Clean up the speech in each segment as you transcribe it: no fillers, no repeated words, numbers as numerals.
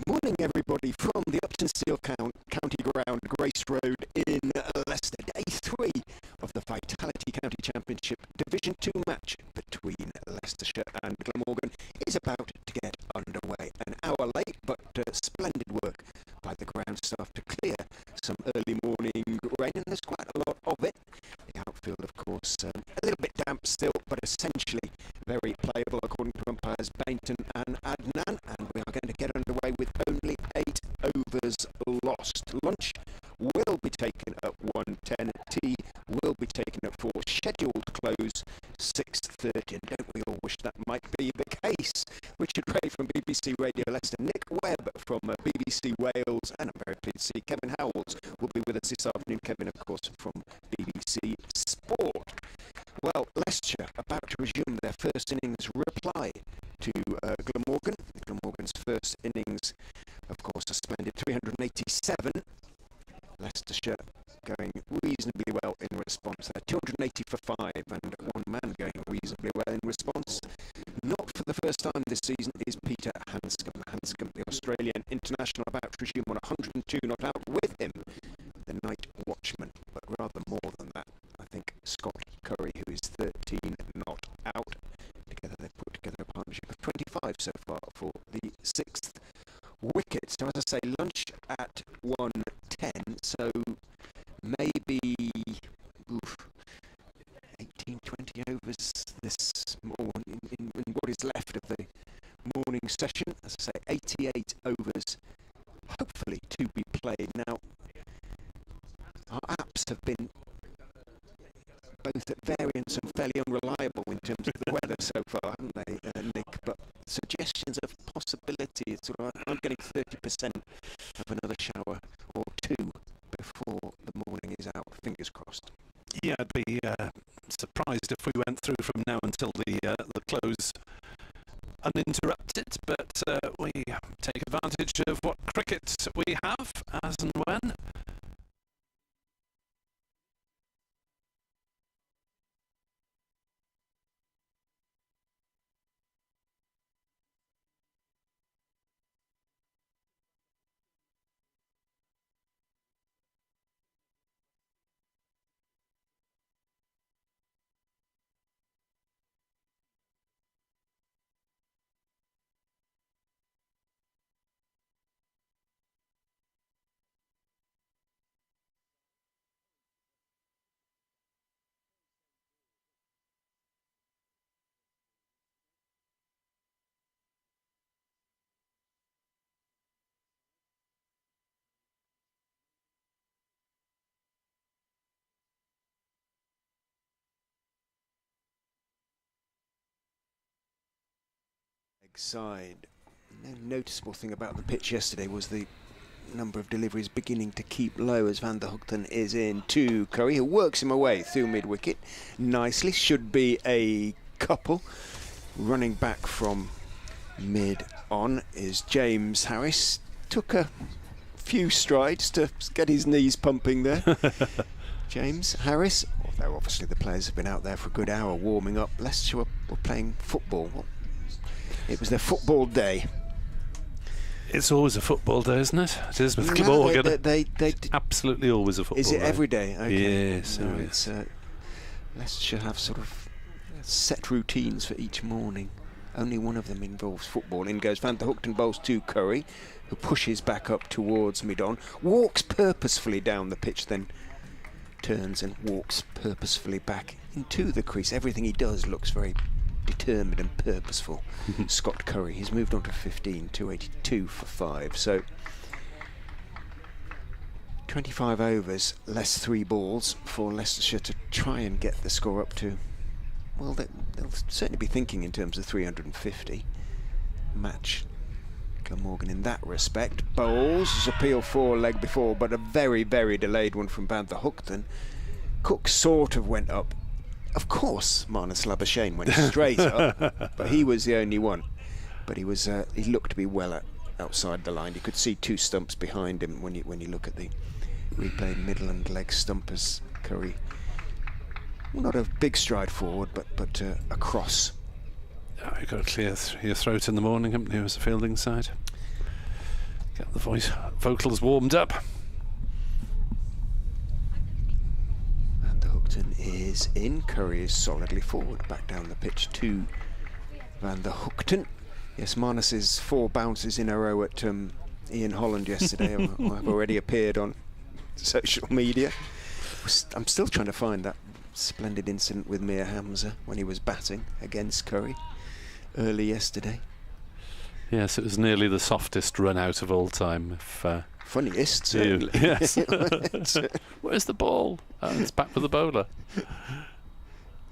Morning, everybody, from the Uptonsteel County Ground, Grace Road in Leicester. Day 3 of the Vitality County Championship Division 2 match between Leicestershire and Glamorgan is about to get underway. An hour late, but splendid work by the ground staff to clear some early morning rain, and there's quite a lot of it. The outfield, of course, a little bit damp still, but essentially very playable according to umpires Bainton and Adnan, and we are going to get underway with only 8 overs lost. Lunch will be taken at 1:10. Tea will be taken at 4. Scheduled close 6:30. And don't we all wish that might be the case? Richard Ray from BBC Radio Leicester, Nick Webb from BBC Wales, and I'm very pleased to see Kevin Howells will be with us this afternoon. Kevin, of course, from BBC Sport. Well, Leicestershire about to resume their first innings reply to Glamorgan. Glamorgan's first innings, of course, a splendid 387. Leicestershire going reasonably well in response. They're 280 for 5, and one man going reasonably well in response. Not for the first time this season is Peter Hanscom. Hanscom, the Australian international, about to resume on 102 not out. With him, the night watchman, but rather more than that, I think Scott Curry, who is 13 not out. Together they've put together a partnership of 25 so far for the 6th wicket. So as I say, lunch at 1:10, so maybe 18, 20 overs this morning in what is left of the morning session. As I say, 88 overs, hopefully to be played. Now, our apps have been both at variance and fairly unreliable in terms of the weather so far, haven't they, Nick? But suggestions of possibility, sort of, I'm getting 30% of another shower or two before the morning is out. Fingers crossed. Yeah, I'd be surprised if we went through from now until the close uninterrupted, but we take advantage of what cricket we have as and when. Side. No noticeable thing about the pitch yesterday was the number of deliveries beginning to keep low as Van der Hoogten is in to Curry, who works him away through mid-wicket nicely. Should be a couple. Running back from mid-on is James Harris. Took a few strides to get his knees pumping there. James Harris, although obviously the players have been out there for a good hour warming up. Leicester were playing football. It was their football day. It's always a football day, isn't it? It is with Glamorgan. They absolutely always a football day. Is it every day? Okay. Yes. No, it's Leicestershire have sort of set routines for each morning. Only one of them involves football. In goes Van der Hoogten, bowls to Curry, who pushes back up towards mid-on, walks purposefully down the pitch, then turns and walks purposefully back into the crease. Everything he does looks very determined and purposeful. Scott Curry, he's moved on to 15, 282 for 5. So 25 overs, less 3 balls for Leicestershire to try and get the score up to, well, they'll certainly be thinking in terms of 350. Match Glamorgan in that respect. Bowles, appeal for leg before, but a very, very delayed one from Van der Hoogten. Cook sort of went up. Of course, Marnus Labuschagne went straight up, but he was the only one. But he looked to be well outside the line. You could see 2 stumps behind him when you look at the replay middle and leg stumpers. Curry, well, not a big stride forward, but across. Oh, you've got to clear your throat in the morning, haven't you, as a fielding side? Get the vocals warmed up. And the Hookton is in. Curry is solidly forward, back down the pitch to Van der Hookton. Yes, Marnus's 4 bounces in a row at Ian Holland yesterday have already appeared on social media. I'm still trying to find that splendid incident with Mir Hamza when he was batting against Curry early yesterday. Yes, it was nearly the softest run out of all time. Funniest, certainly. Yes. Where's the ball? Oh, it's back with the bowler.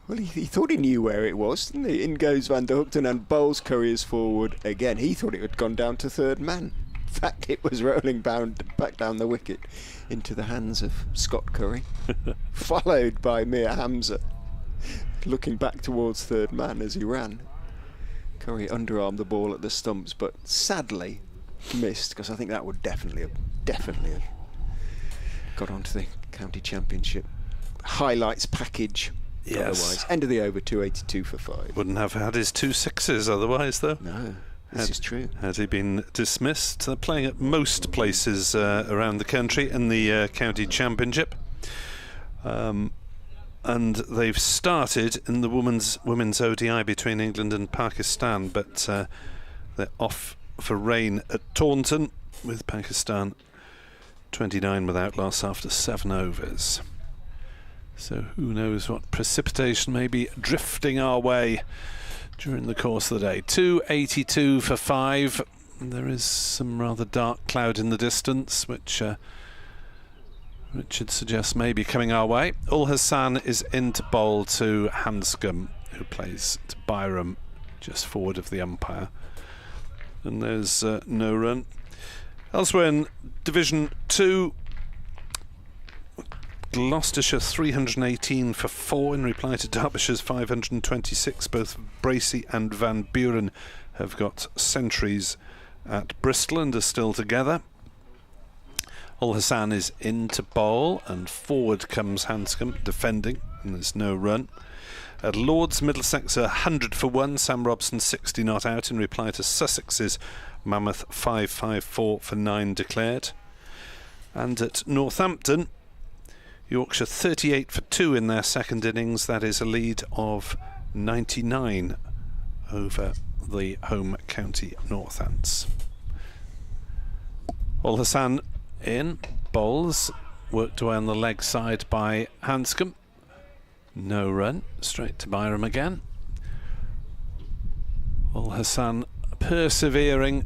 Well, he thought he knew where it was, didn't he? In goes Van der Hookton and bowls Curry's forward again. He thought it had gone down to third man. In fact, it was rolling back down the wicket into the hands of Scott Curry, followed by Mir Hamza, looking back towards third man as he ran. Curry underarmed the ball at the stumps, but sadly missed, because I think that would definitely have got onto the county championship highlights package. Yes. Otherwise, end of the over, 282 for 5. Wouldn't have had his 2 sixes otherwise, though. No, this is true. Had he been dismissed, playing at most places around the country in the county championship. And they've started in the women's ODI between England and Pakistan, but they're off for rain at Taunton, with Pakistan 29 without loss after 7 overs. So who knows what precipitation may be drifting our way during the course of the day. 282 for 5. There is some rather dark cloud in the distance, which Richard suggests may be coming our way. Ul Hassan is in to bowl to Hanscom, who plays to Byram just forward of the umpire. And there's no run. Elsewhere in Division 2, Gloucestershire 318 for 4 in reply to Derbyshire's 526. Both Bracey and Van Buren have got centuries at Bristol and are still together. Ul Hassan is in to bowl, and forward comes Hanscom defending, and there's no run. At Lords, Middlesex 100 for 1, Sam Robson 60 not out in reply to Sussex's Mammoth 554 for 9 declared. And at Northampton, Yorkshire 38 for 2 in their second innings. That is a lead of 99 over the home county Northants. Ul Hassan in, bowls, worked away on the leg side by Hanscom. No run, straight to Byram again. Ul Hassan persevering,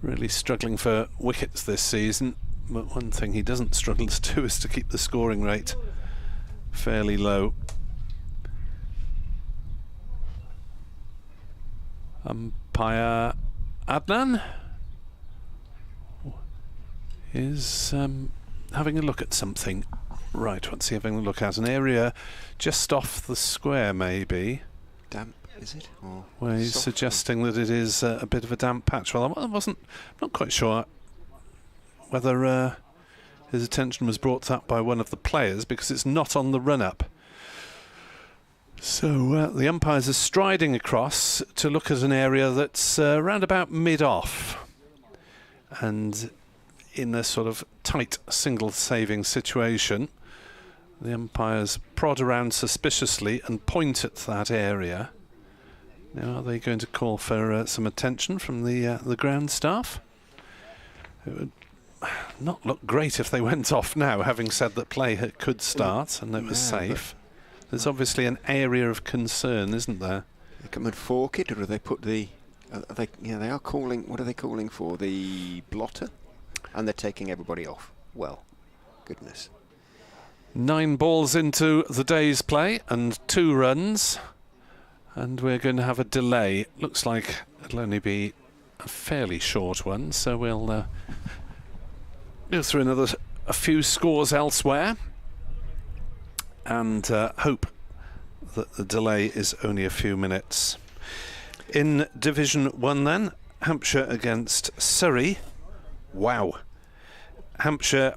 really struggling for wickets this season, but one thing he doesn't struggle to do is to keep the scoring rate fairly low. Umpire Adnan is having a look at something. Right, what's he having a look at? An area just off the square, maybe. Damp, is it? Or where he's suggesting that it is a bit of a damp patch. Well, I'm not quite sure whether his attention was brought to that by one of the players, because it's not on the run-up. So the umpires are striding across to look at an area that's around about mid-off, and in a sort of tight single saving situation, the umpires prod around suspiciously and point at that area. Now, are they going to call for some attention from the ground staff? It would not look great if they went off now, having said that play could start and it was safe. There's obviously an area of concern, isn't there? They come and fork it, or do they put the? They are calling. What are they calling for? The blotter, and they're taking everybody off. Well, goodness. 9 balls into the day's play and 2 runs, and we're going to have a delay. Looks like it'll only be a fairly short one, so we'll go through a few scores elsewhere, and hope that the delay is only a few minutes. In Division 1 then, Hampshire against Surrey. Wow. Hampshire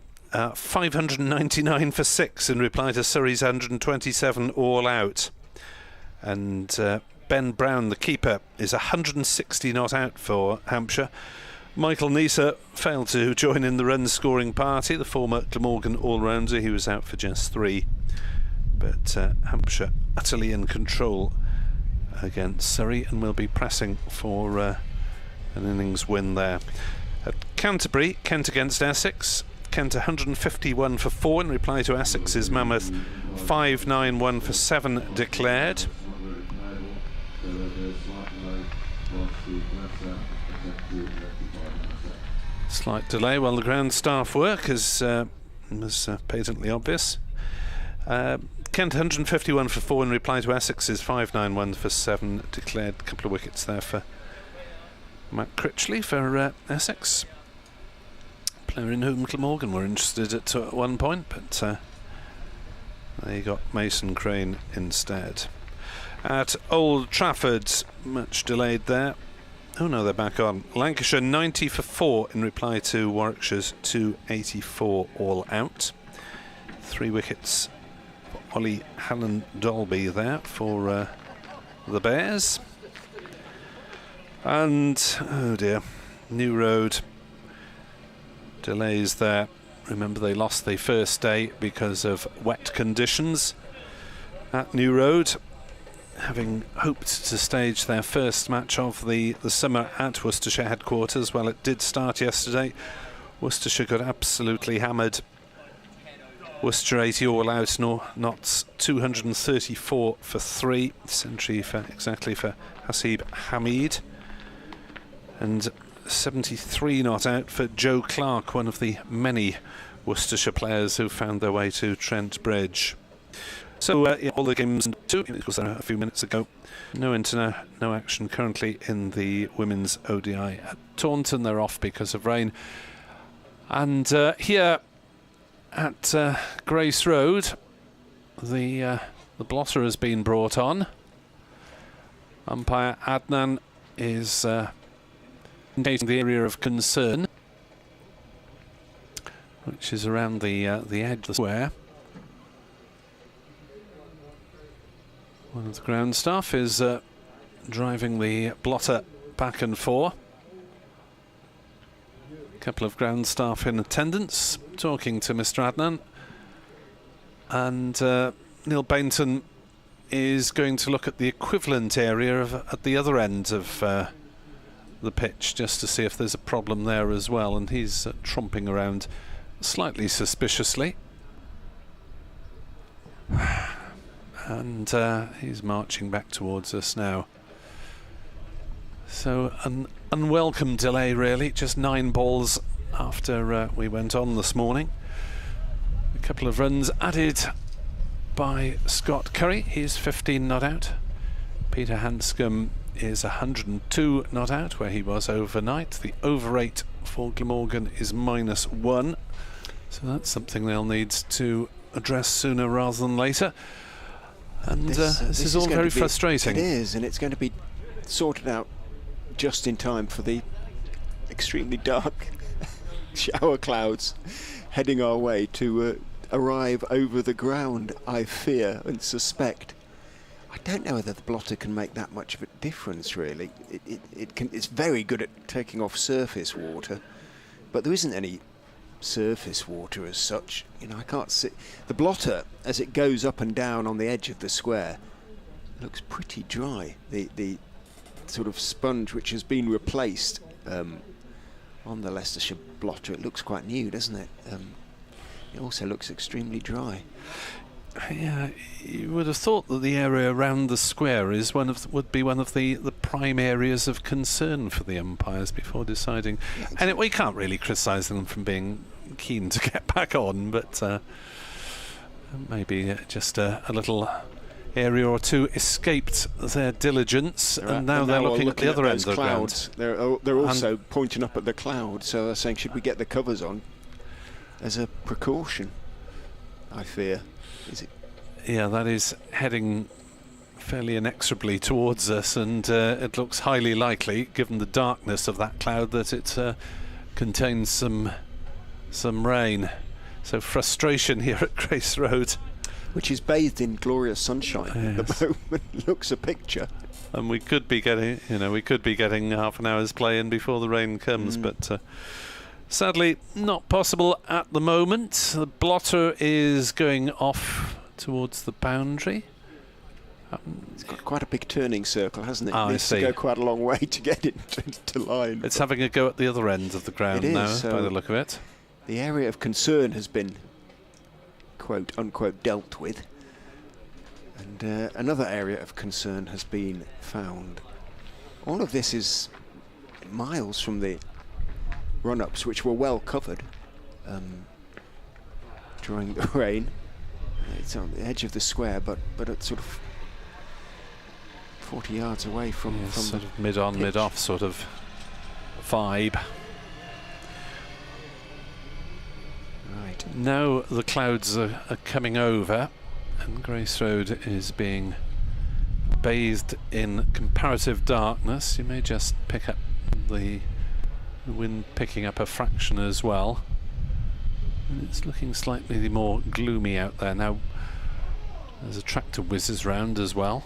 599 for 6 in reply to Surrey's 127 all out. And Ben Brown, the keeper, is 160 not out for Hampshire. Michael Neser failed to join in the run-scoring party, the former Glamorgan all-rounder. He was out for just 3. But Hampshire utterly in control against Surrey, and will be pressing for an innings win there. At Canterbury, Kent against Essex. Kent 151 for 4 in reply to Essex's mammoth 591 for 7 declared. Slight delay while the ground staff work, as was patently obvious. Kent 151 for 4 in reply to Essex's 591 for 7 declared. A couple of wickets there for Matt Critchley for Essex, player in whom Glamorgan were interested at one point, but they got Mason Crane instead. At Old Trafford, much delayed there. Oh no, they're back on. Lancashire 90 for 4 in reply to Warwickshire's 284 all out. 3 wickets for Ollie Hallen-Dolby there for the Bears. And, oh dear, New Road delays there. Remember, they lost the first day because of wet conditions at New Road, having hoped to stage their first match of the summer at Worcestershire headquarters. Well, it did start yesterday. Worcestershire got absolutely hammered. Worcester 80 all out, Notts 234 for 3. Century exactly for Hasib Hamid. And 73 not out for Joe Clark, one of the many Worcestershire players who found their way to Trent Bridge. So yeah, all the games of course a few minutes ago. No action currently in the women's ODI at Taunton. They're off because of rain. And here at Grace Road, the blotter has been brought on. Umpire Adnan is indicating the area of concern, which is around the edge of the square. One of the ground staff is driving the blotter back and forth. A couple of ground staff in attendance, talking to Mr. Adnan. And Neil Bainton is going to look at the equivalent area at the other end of the pitch, just to see if there's a problem there as well. And he's tromping around slightly suspiciously. And he's marching back towards us now. So an unwelcome delay, really. Just 9 balls after we went on this morning. A couple of runs added by Scott Curry. He's 15 not out. Peter Hanscom is 102 not out, where he was overnight. The over 8 for Glamorgan is -1. So that's something they'll need to address sooner rather than later. And this is all very frustrating. It is, and it's going to be sorted out just in time for the extremely dark shower clouds heading our way to arrive over the ground, I fear and suspect. I don't know whether the blotter can make that much of a difference, really. It's very good at taking off surface water, but there isn't any surface water as such. You know, I can't see the blotter as it goes up and down on the edge of the square. It looks pretty dry. The sort of sponge which has been replaced on the Leicestershire blotter, it looks quite new, doesn't it? It also looks extremely dry. Yeah, you would have thought that the area around the square would be one of the prime areas of concern for the umpires before deciding. Yeah, and we can't really criticise them from being keen to get back on, but maybe just a little area or two escaped their diligence, and now they're looking at the other end of the ground. They're also pointing up at the cloud, so they're saying, should we get the covers on as a precaution, I fear. Is it? Yeah, that is heading fairly inexorably towards us, and it looks highly likely, given the darkness of that cloud, that it contains some rain. So frustration here at Grace Road. which is bathed in glorious sunshine at the moment. Looks a picture. And we could be getting, half an hour's play in before the rain comes, but sadly not possible at the moment. The blotter is going off towards the boundary. It's got quite a big turning circle, hasn't it? It needs to go quite a long way to get it to line. It's having a go at the other end of the ground now, by the look of it. The area of concern has been, quote unquote, dealt with, and another area of concern has been found. All of this is miles from the run-ups, which were well covered during the rain. It's on the edge of the square, but it's sort of 40 yards away from sort of mid-on, mid-off sort of vibe. Right. Now the clouds are coming over, and Grace Road is being bathed in comparative darkness. You may just pick up the wind picking up a fraction as well. And it's looking slightly more gloomy out there now. There's a tractor whizzes round as well.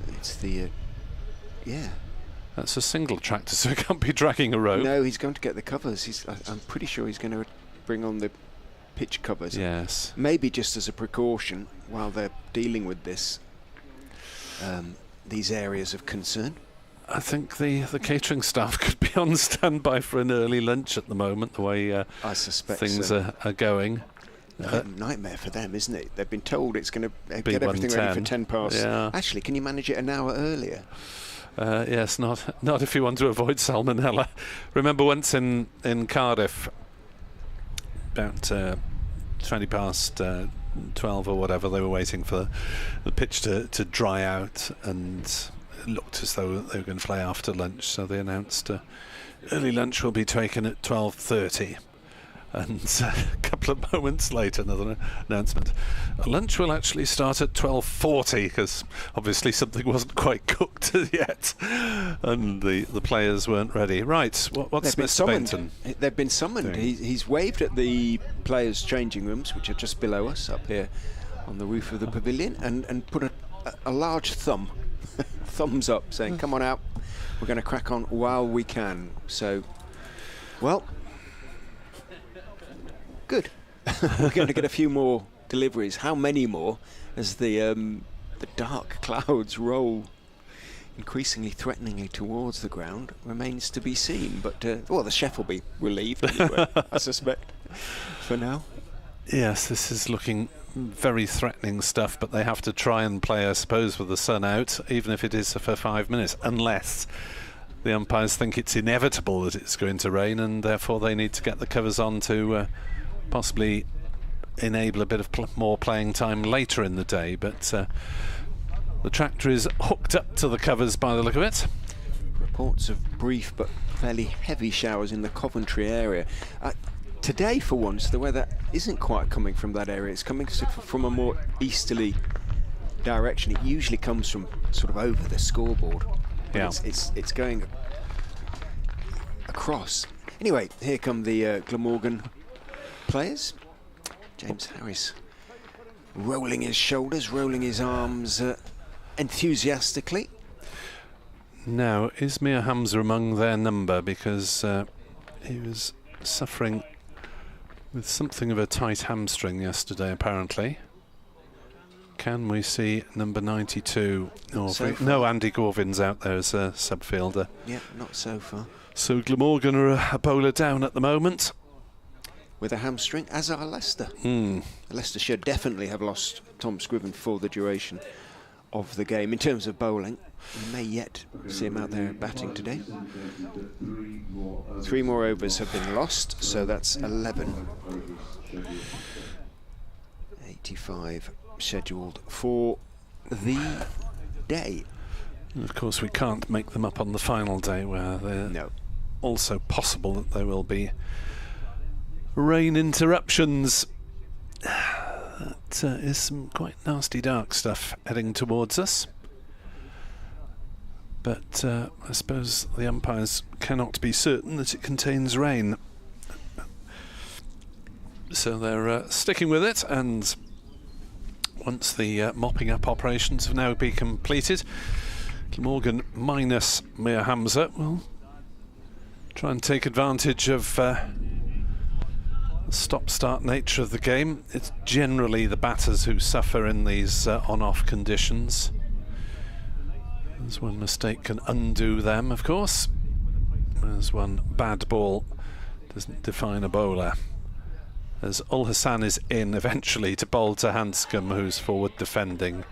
It's the that's a single tractor, so he can't be dragging a rope. No, he's going to get the covers. I'm pretty sure he's going to bring on the pitch covers. Yes. Maybe just as a precaution while they're dealing with this, these areas of concern. I think the catering staff could be on standby for an early lunch at the moment, the way I suspect things are going. Nightmare for them, isn't it? They've been told it's going to get everything ready for 10 past. Yeah. Actually, can you manage it an hour earlier? Yes, not if you want to avoid salmonella. Remember once in Cardiff, about 20 past 12 or whatever, they were waiting for the pitch to dry out, and it looked as though they were going to play after lunch, so they announced early lunch will be taken at 12:30. And a couple of moments later, another announcement. Lunch will actually start at 12:40, because obviously something wasn't quite cooked yet, and the players weren't ready. Right, what's Mr. Bainton? They've been summoned. He's waved at the players' changing rooms, which are just below us up here on the roof of the pavilion, and put a large thumbs up, saying, "Come on out. We're going to crack on while we can." So, well. Good. We're going to get a few more deliveries. How many more as the dark clouds roll increasingly threateningly towards the ground remains to be seen. But the chef will be relieved anyway, I suspect, for now. Yes, this is looking very threatening stuff, but they have to try and play, I suppose, with the sun out, even if it is for 5 minutes, unless the umpires think it's inevitable that it's going to rain, and therefore they need to get the covers on to possibly enable a bit of more playing time later in the day. But the tractor is hooked up to the covers by the look of it. Reports of brief but fairly heavy showers in the Coventry area. Today, for once, the weather isn't quite coming from that area. It's coming from a more easterly direction. It usually comes from sort of over the scoreboard. Yeah. It's going across. Anyway, here come the Glamorgan players. James Harris rolling his shoulders, rolling his arms enthusiastically. Now, is Mir Hamza among their number? Because he was suffering with something of a tight hamstring yesterday, apparently. Can we see number 92? No, Andy Gorvin's out there as a subfielder. Yeah, not so far. So Glamorgan are a bowler down at the moment. With a hamstring, as are Leicester. Leicestershire definitely have lost Tom Scriven for the duration of the game. In terms of bowling, we may yet see him out there batting today. 3 more overs have been lost, so that's 11. 85 scheduled for the day. And of course, we can't make them up on the final day, where they're also possible that there will be rain interruptions. That is some quite nasty dark stuff heading towards us. But I suppose the umpires cannot be certain that it contains rain. So they're sticking with it, and once the mopping up operations have now been completed. Glamorgan minus Mir Hamza will try and take advantage of the stop-start nature of the game. It's generally the batters who suffer in these on-off conditions. As one mistake can undo them, of course. As one bad ball doesn't define a bowler. As Ul Hassan is in eventually to bowl to Hanscom, who's forward defending.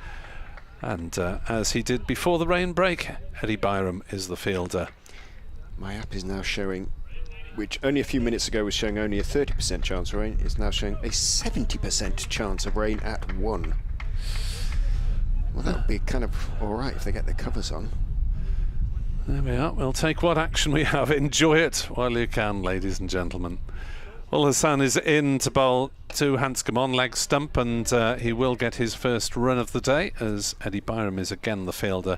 And as he did before the rain break, Eddie Byram is the fielder. My app is now showing, which only a few minutes ago was showing only a 30% chance of rain, is now showing a 70% chance of rain at 1. Well, that'll be kind of alright if they get their covers on. There we are. We'll take what action we have. Enjoy it while you can, ladies and gentlemen. Ul Hassan is in to bowl to Hanscom on leg stump, and he will get his first run of the day, as Eddie Byram is again the fielder,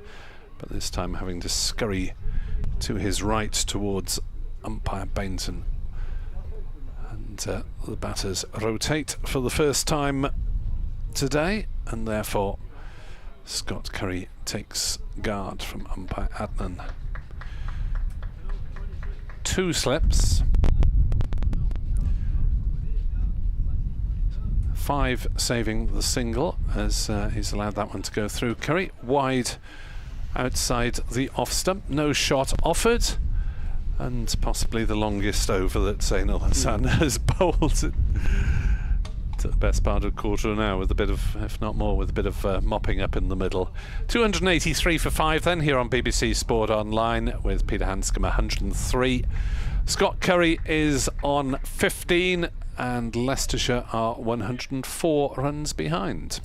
but this time having to scurry to his right towards umpire Bainton. And the batters rotate for the first time today, and therefore Scott Curry takes guard from umpire Adnan. 2 slips. 5 saving the single, as he's allowed that one to go through. Curry wide outside the off stump, no shot offered, and possibly the longest over that Zain Ul Hassan has bowled to the best part of a quarter of an hour, with a bit of, if not more, with a bit of mopping up in the middle. 283 for 5 then here on BBC Sport Online, with Peter Hanscom 103. Scott Curry is on 15, and Leicestershire are 104 runs behind.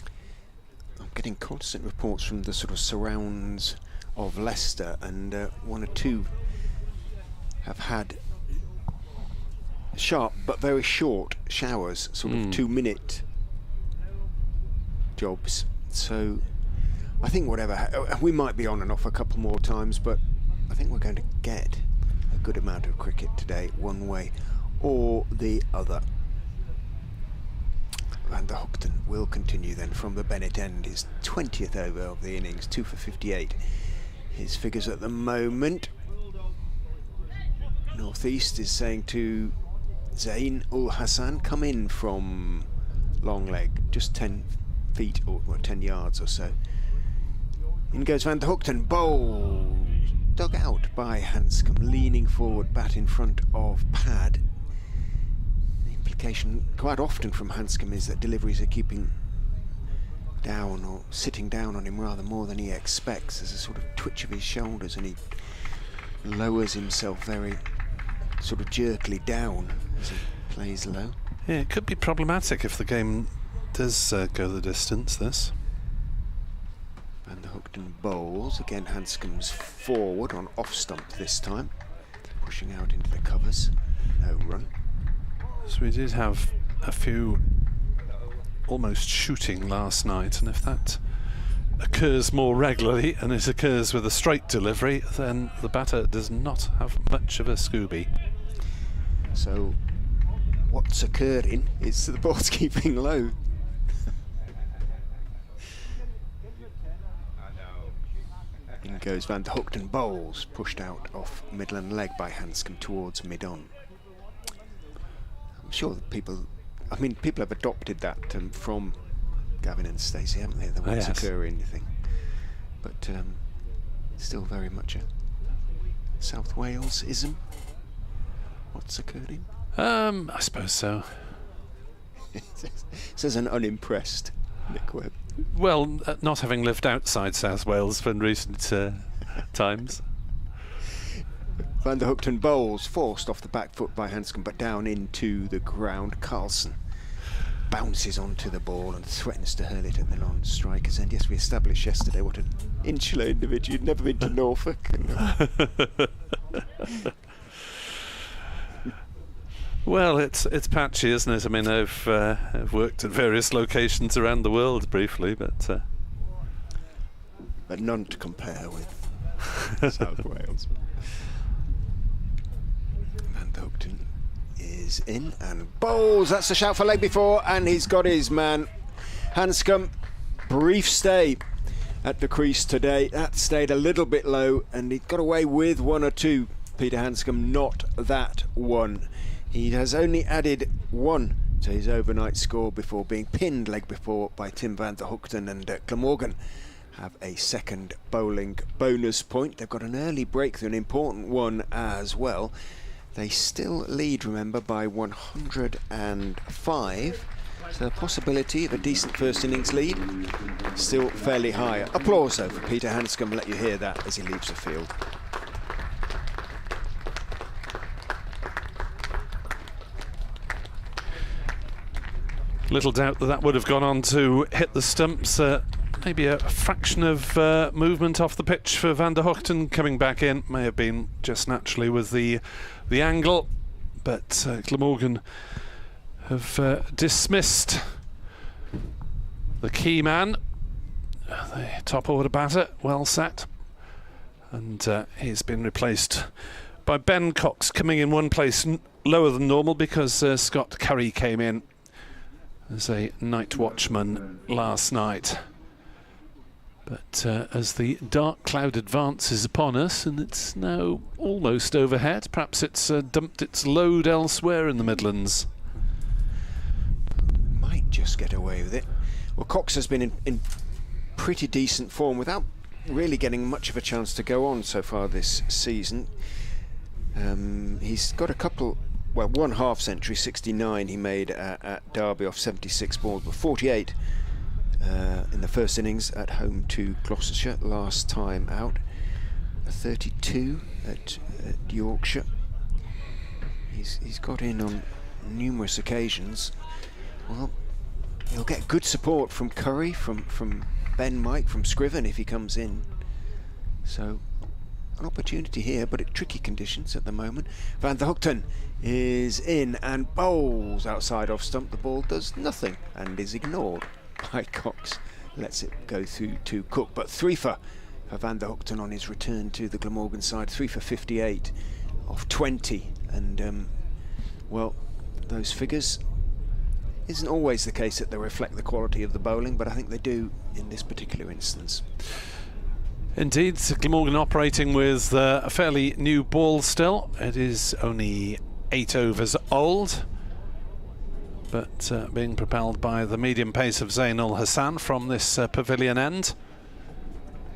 I'm getting constant reports from the sort of surrounds of Leicester, and 1 or 2 have had sharp but very short showers, sort of 2-minute jobs. So I think whatever, we might be on and off a couple more times, but I think we're going to get a good amount of cricket today, one way or the other. Van der Hoogten will continue then from the Bennett end, his 20th over of the innings, 2 for 58. His figures at the moment. Northeast is saying to Zain Ul Hassan, come in from long leg, just 10 feet or 10 yards or so. In goes Van der Hoogten, bowled, dug out by Hanscom, leaning forward, bat in front of pad. Implication quite often from Hanscom is that deliveries are keeping down or sitting down on him rather more than he expects. There's a sort of twitch of his shoulders, and he lowers himself very sort of jerkily down as he plays low. Yeah, it could be problematic if the game does go the distance, this. Van der Hoogten bowls. Again, Hanscom's forward on off stump this time, pushing out into the covers. No run. So we did have a few almost shooting last night, and if that occurs more regularly and it occurs with a straight delivery, then the batter does not have much of a Scooby. So what's occurring is the ball's keeping low. In goes Van der Hoogten, bowls, pushed out off Midland leg by Hanscom towards mid-on. I'm sure that people have adopted that from Gavin and Stacey, haven't they? The what's occurring thing. But still very much a South Wales-ism. What's occurring? I suppose so. Says an unimpressed Nick Webb. Well, not having lived outside South Wales in recent times. Van der Hoogten bowls, forced off the back foot by Hanscom, but down into the ground. Carlson bounces onto the ball and threatens to hurl it at the non-strikers. And yes, we established yesterday what an insular individual. You'd never been to Norfolk. Well, it's patchy, isn't it? I mean, I've worked at various locations around the world briefly, but none to compare with South Wales. Van der Hoogten is in and bowls. That's a shout for leg before, and he's got his man. Hanscom brief stay at the crease today. That stayed a little bit low, and he got away with one or two. Peter Handscomb, not that one. He has only added one to his overnight score before being pinned leg before by Tim van der Hoogten, and Glamorgan have a second bowling bonus point. They've got an early breakthrough, an important one as well. They still lead, remember, by 105. So the possibility of a decent first innings lead still fairly high. Applause though for Peter Handscomb. Let you hear that as he leaves the field. Little doubt that would have gone on to hit the stumps. Maybe a fraction of movement off the pitch for Van der Hoogten coming back in. May have been just naturally with the angle, but Glamorgan have dismissed the key man, the top order batter, well set, and he's been replaced by Ben Cox, coming in one place lower than normal because Scott Curry came in as a night watchman last night. But as the dark cloud advances upon us, and it's now almost overhead, perhaps it's dumped its load elsewhere in the Midlands. Might just get away with it. Well, Cox has been in pretty decent form without really getting much of a chance to go on so far this season. He's got a couple, well, one half century, 69 he made at Derby off 76 balls, but 48 in the first innings at home to Gloucestershire last time out. A 32 at Yorkshire. He's got in on numerous occasions. Well, he'll get good support from Curry, from Ben Mike, from Scriven if he comes in. So an opportunity here, but at tricky conditions at the moment. Van der Hoogten is in and bowls outside off stump. The ball does nothing and is ignored by Cox. Lets it go through to Cook, but 3 for Van der Hoogten on his return to the Glamorgan side. 3 for 58 off 20, and well, those figures isn't always the case that they reflect the quality of the bowling, but I think they do in this particular instance. Indeed, Glamorgan operating with a fairly new ball still. It is only 8 overs old, but being propelled by the medium pace of Zain ul Hassan from this pavilion end,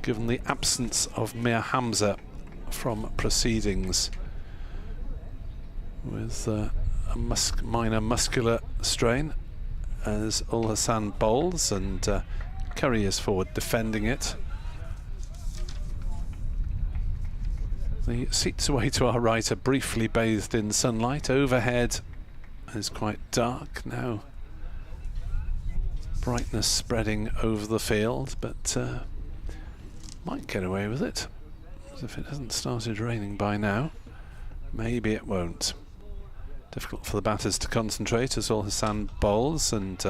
given the absence of Mir Hamza from proceedings with a minor muscular strain as ul Hassan bowls, and Curry is forward defending it. The seats away to our right are briefly bathed in sunlight. Overhead is quite dark now. Brightness spreading over the field, but might get away with it. As if it hasn't started raining by now. Maybe it won't. Difficult for the batters to concentrate as ul Hassan bowls, and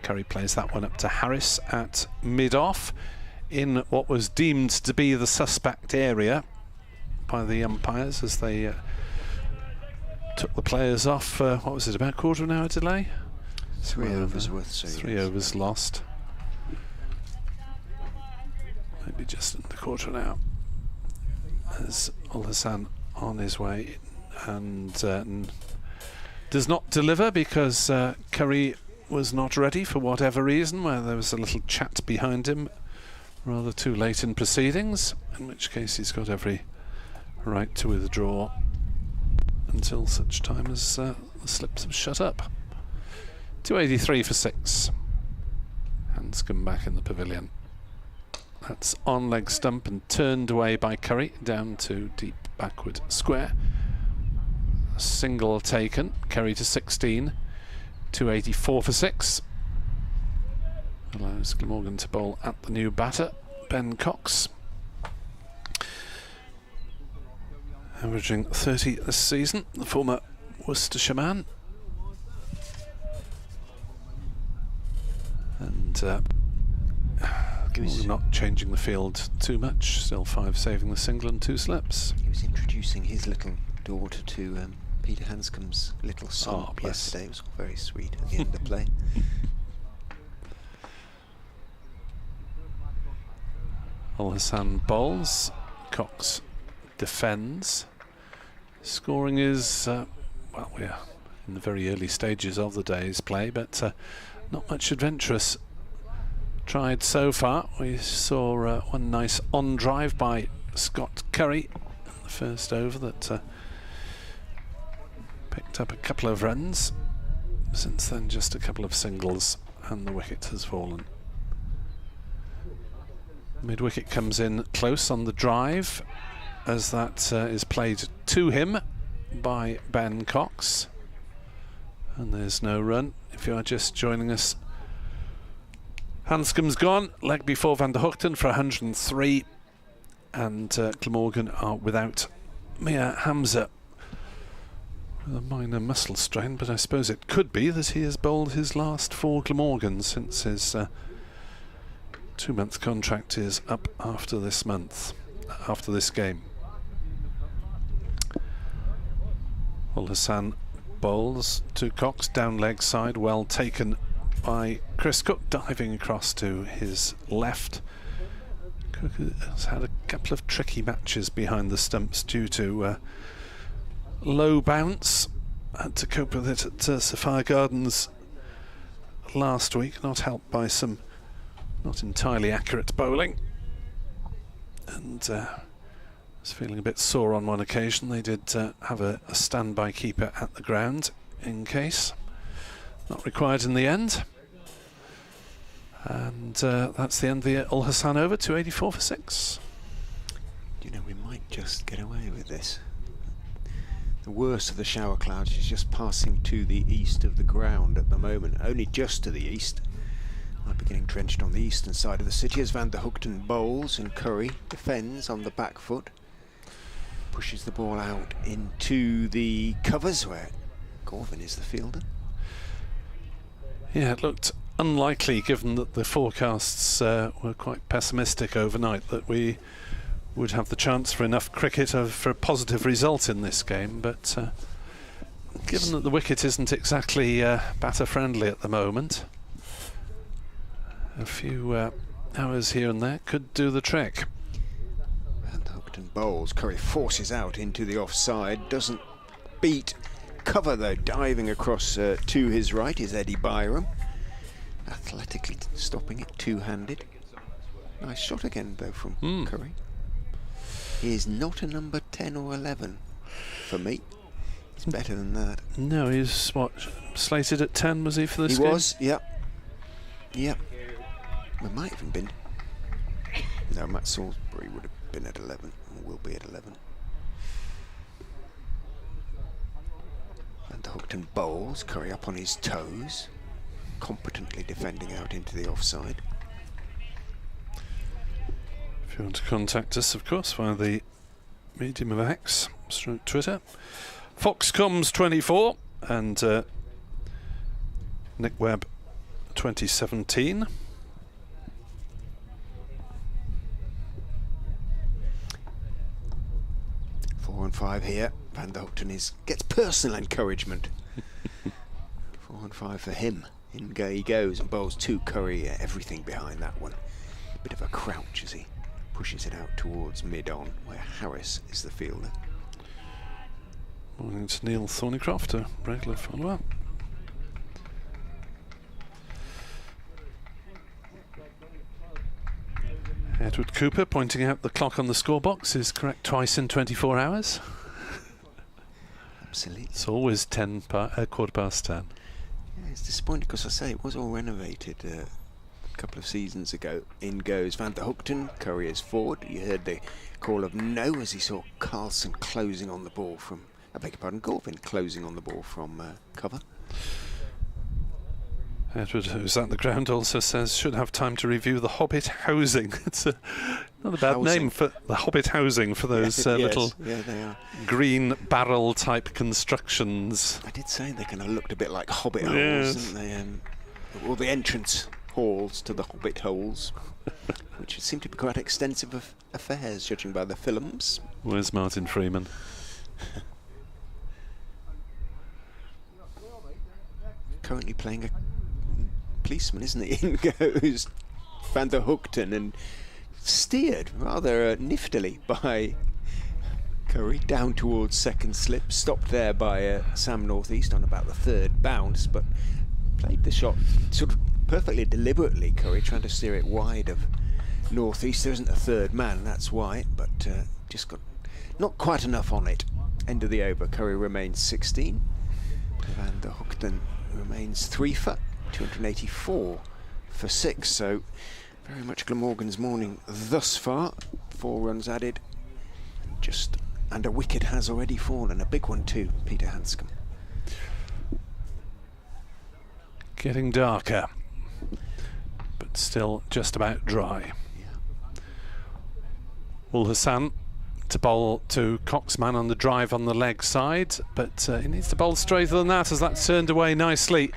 Curry plays that one up to Harris at mid-off in what was deemed to be the suspect area by the umpires as they took the players off. What was it, about quarter of an hour delay? 3 overs worth, so 3 overs lost. Maybe just under quarter of an hour as ul Hassan on his way, and does not deliver because Curry was not ready for whatever reason, where there was a little chat behind him rather too late in proceedings, in which case he's got every right to withdraw until such time as the slips have shut up. 283 for 6. Handscomb back in the pavilion. That's on leg stump and turned away by Curry down to deep backward square. A single taken, Curry to 16. 284 for 6. Allows Glamorgan to bowl at the new batter, Ben Cox. Averaging 30 this season, the former Worcestershire man. And Glamorgan not changing the field too much, still 5 saving the single and 2 slips. He was introducing his little daughter to Peter Handscomb's little son yesterday. It was very sweet at the end of the play. Al-Hassan bowls, Cox defends. Scoring is, well, we're in the very early stages of the day's play, but not much adventurous tried so far. We saw one nice on drive by Scott Curry in the first over that picked up a couple of runs. Since then, just a couple of singles and the wicket has fallen. Mid-wicket comes in close on the drive as that is played to him by Ben Cox. And there's no run. If you are just joining us, Hanscom's gone, leg before Van der Hoogten for 103, and Glamorgan are without Mia Hamza with a minor muscle strain, but I suppose it could be that he has bowled his last for Glamorgan since his 2-month contract is up after this month, after this game. Al-Hassan bowls to Cox, down leg side, well taken by Chris Cook, diving across to his left. Cook has had a couple of tricky matches behind the stumps due to low bounce. Had to cope with it at Sapphire Gardens last week, not helped by some not entirely accurate bowling. And was feeling a bit sore on one occasion. They did have a standby keeper at the ground in case. Not required in the end. And that's the end of the Al-Hassan over, 284 for 6. You know, we might just get away with this. The worst of the shower clouds is just passing to the east of the ground at the moment, only just to the east. Might be getting drenched on the eastern side of the city as Van der Hoogten bowls and Curry defends on the back foot. Pushes the ball out into the covers where Gorvin is the fielder. Yeah, it looked unlikely, given that the forecasts were quite pessimistic overnight, that we would have the chance for enough cricket for a positive result in this game, but given that the wicket isn't exactly batter friendly at the moment, a few hours here and there could do the trick. Van der Hoogten bowls, Curry forces out into the offside, doesn't beat cover though, diving across to his right is Eddie Byram, athletically stopping it two-handed. Nice shot again though from Curry. He is not a number 10 or 11 for me. He's better than that. No, he's what, slated at 10, was he, for this game? He was, yep. Yep. It might have even been. No, Matt Salisbury would have been at 11, or will be at 11. Van der Hoogten bowls, Curry up on his toes, competently defending out into the offside. If you want to contact us, of course, via the medium of X, stroke Twitter. Foxcoms24 and Nick Webb 2017. Four and 5 here. Van der Hoogten gets personal encouragement. 4 and 5 for him. In he goes and bowls to Curry. Everything behind that one. A bit of a crouch as he pushes it out towards mid-on, where Harris is the fielder. Morning to Neil Thornycroft, a regular follower. Edward Cooper pointing out the clock on the scorebox is correct twice in 24 hours. Absolutely. It's always quarter past 10. Yeah, it's disappointing because I say it was all renovated a couple of seasons ago. In goes Van der Hoogten, Curry is forward. You heard the call of no as he saw Carlson closing on the ball from, I beg your pardon, Gorvin closing on the ball from cover. Edward, who's at the ground, also says should have time to review the Hobbit housing. It's not a bad name for the Hobbit housing for those yes, little yeah, they are. green barrel type constructions. I did say they kind of looked a bit like Hobbit holes, Yes. didn't they? All the entrance halls to the Hobbit holes, which seem to be quite extensive affairs, judging by the films. Where's Martin Freeman? Currently playing a policeman, isn't he? In goes Van der Hoogten, and steered rather niftily by Curry down towards second slip, stopped there by Sam Northeast on about the third bounce, but played the shot sort of perfectly deliberately. Curry trying to steer it wide of Northeast. There isn't a third man, that's why, but just got not quite enough on it. End of the over. Curry remains 16. Van der Hoogten remains 3 for 284 for 6. So very much Glamorgan's morning thus far. 4 runs added. And a wicket has already fallen. A big one too, Peter Hanscom. Getting darker, but still just about dry. Ul Hassan to bowl to Coxman on the drive on the leg side, but he needs to bowl straighter than that, as that's turned away nicely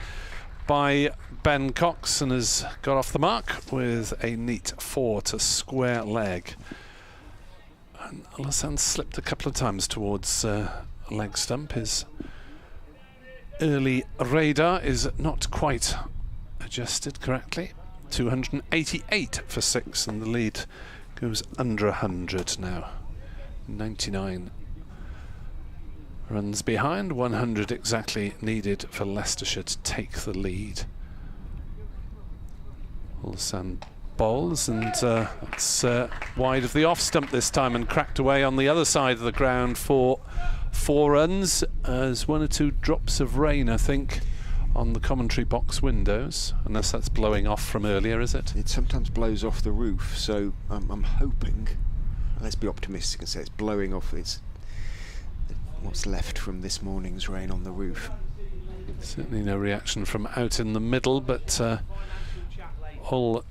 by Ben Cox and has got off the mark with a neat 4 to square leg. And Ul Hassan slipped a couple of times towards leg stump. His early radar is not quite adjusted correctly. 288 for 6, and the lead goes under 100 now. 99 runs behind, 100 exactly needed for Leicestershire to take the lead. Ul Hassan bowls, and it's wide of the off stump this time and cracked away on the other side of the ground for 4 runs, as 1 or 2 drops of rain, I think, on the commentary box windows, unless that's blowing off from earlier, is it? It sometimes blows off the roof, so I'm hoping, let's be optimistic and say it's blowing off. It's what's left from this morning's rain on the roof. Certainly no reaction from out in the middle, but Ul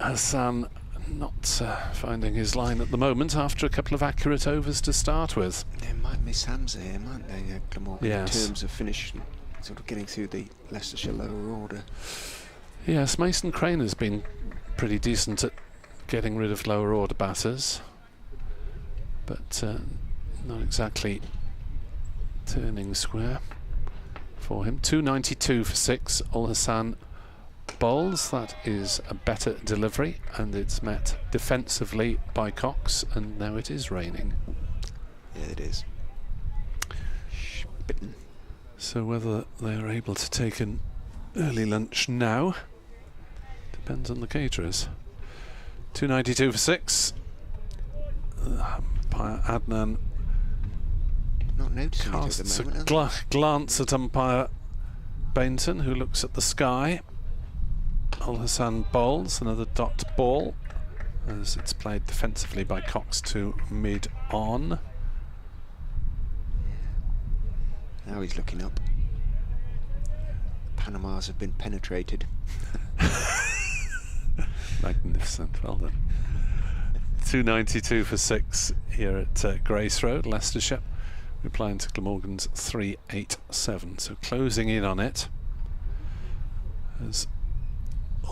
Hassan not finding his line at the moment after a couple of accurate overs to start with. They might miss Hamza here, might they, Glamorgan, yes, in terms of finishing, sort of getting through the Leicestershire lower order. Yes, Mason Crane has been pretty decent at getting rid of lower order batters, but not exactly turning square for him. 292 for 6. Ul Hassan bowls. That is a better delivery, and it's met defensively by Cox, and now it is raining. Yeah, it is. Bitten. So whether they are able to take an early lunch now depends on the caterers. 292 for 6. Umpire Adnan not noticing casts it at the moment, a glance at umpire Bainton, who looks at the sky. Ul Hassan bowls, another dot ball, as it's played defensively by Cox to mid-on. Now he's looking up. Panamas have been penetrated. Magnificent, well done. 292 for 6 here at Grace Road, Leicestershire, replying to Glamorgan's 387. So closing in on it as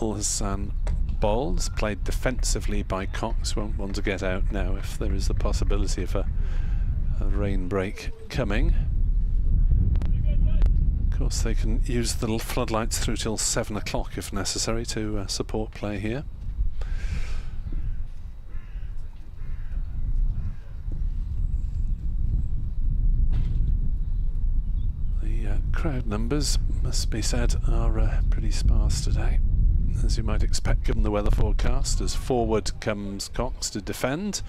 Ul Hassan bowls, played defensively by Cox. Won't want to get out now if there is the possibility of a rain break coming. Of course, they can use the floodlights through till 7 o'clock if necessary to support play here. The crowd numbers, must be said, are pretty sparse today, as you might expect given the weather forecast, as forward comes Cox to defend.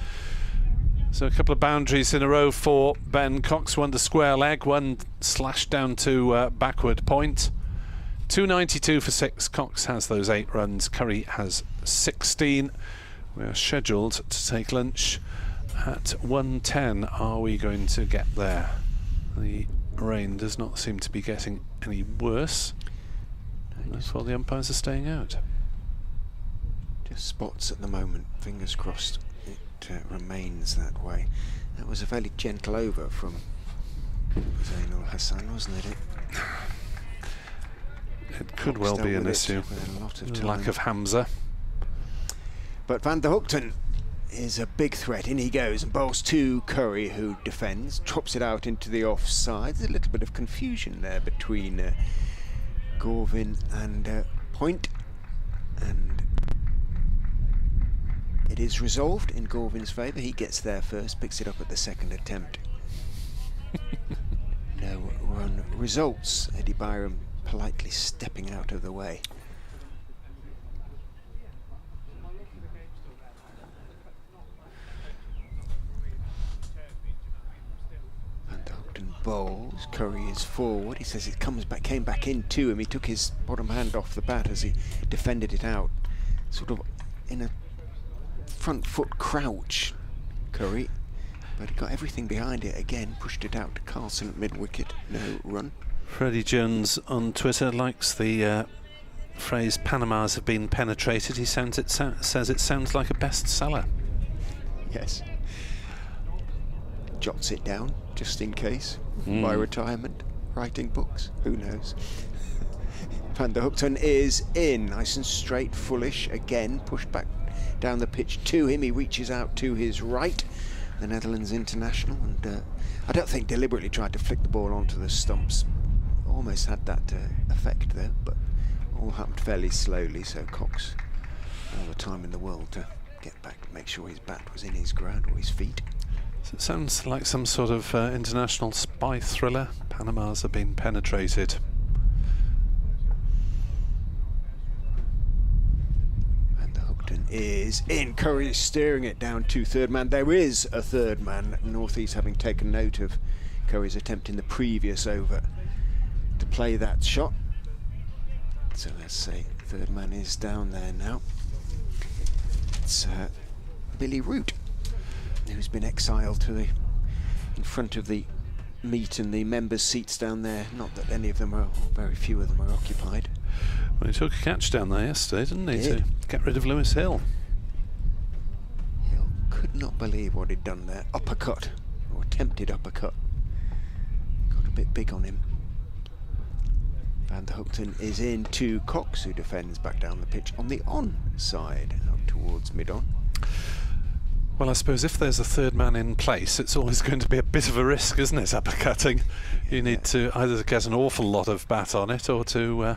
So a couple of boundaries in a row for Ben Cox, 1 to square leg, 1 slashed down to backward point. 292 for 6. Cox has those 8 runs. Curry has 16. We are scheduled to take lunch at 1:10. Are we going to get there? The rain does not seem to be getting any worse. Therefore the umpires are staying out. Just spots at the moment, fingers crossed it remains that way. That was a fairly gentle over from Ul Hassan, wasn't it? It could well be an issue, lack of Hamza. But Van der Hoogten is a big threat. In he goes and bowls to Curry, who defends, chops it out into the offside. There's a little bit of confusion there between Gorvin and Point, and It is resolved in Gorvin's favour. He gets there first, picks it up at the second attempt. No run results. Eddie Byram politely stepping out of the way. Bowls. Curry is forward. He says it came back into him. He took his bottom hand off the bat as he defended it out, sort of in a front foot crouch, Curry, but he got everything behind it again, pushed it out to Carlson at mid wicket. No run. Freddie Jones on Twitter likes the phrase "Panamas have been penetrated." He says it sounds like a bestseller. Yes. Jots it down just in case. By retirement, writing books, who knows. Van der Hoekton is in, nice and straight, fullish again, pushed back down the pitch to him. He reaches out to his right, the Netherlands international, and I don't think deliberately tried to flick the ball onto the stumps. Almost had that effect there, but all happened fairly slowly, so Cox all the time in the world to get back, make sure his bat was in his ground or his feet. So it sounds like some sort of international spy thriller. Panamas have been penetrated. And the Hookton is in. Curry is steering it down to third man. There is a third man. North East having taken note of Curry's attempt in the previous over to play that shot. So let's say third man is down there now. It's Billy Root, who's been exiled to the in front of the meet and the members' seats down there. Not that any of them are, very few of them are occupied. Well, he took a catch down there yesterday, didn't he, to get rid of Lewis Hill? Hill could not believe what he'd done there. Uppercut, or attempted uppercut. Got a bit big on him. Van der Hoekton is in to Cox, who defends back down the pitch on the on side, out towards mid-on. Well, I suppose if there's a third man in place, it's always going to be a bit of a risk, isn't it, uppercutting? You need to either get an awful lot of bat on it or to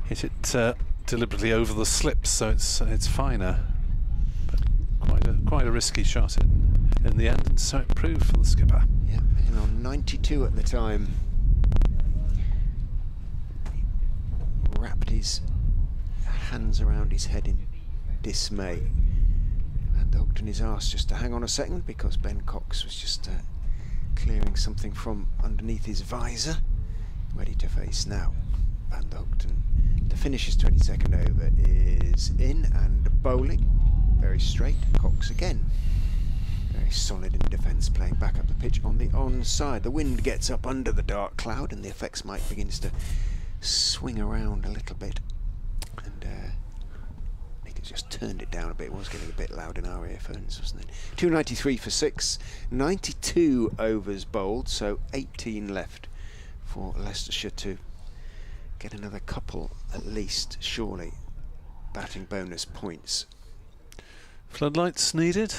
hit it deliberately over the slips, so it's finer. But quite a risky shot in the end, and so it proved for the skipper. Yeah, and on 92 at the time. He wrapped his hands around his head in dismay. And Ogden is asked just to hang on a second because Ben Cox was just clearing something from underneath his visor, ready to face now. Van Ogden to finish his 22nd over is in and bowling, very straight. Cox again, very solid in defence, playing back up the pitch on the onside. The wind gets up under the dark cloud and the effects mic begins to swing around a little bit, and I think it's just turned it down a bit. It was getting a bit loud in our earphones, wasn't it? 293 for 6, 92 overs bowled, so 18 left for Leicestershire to get another couple at least, surely. Batting bonus points. Floodlights needed?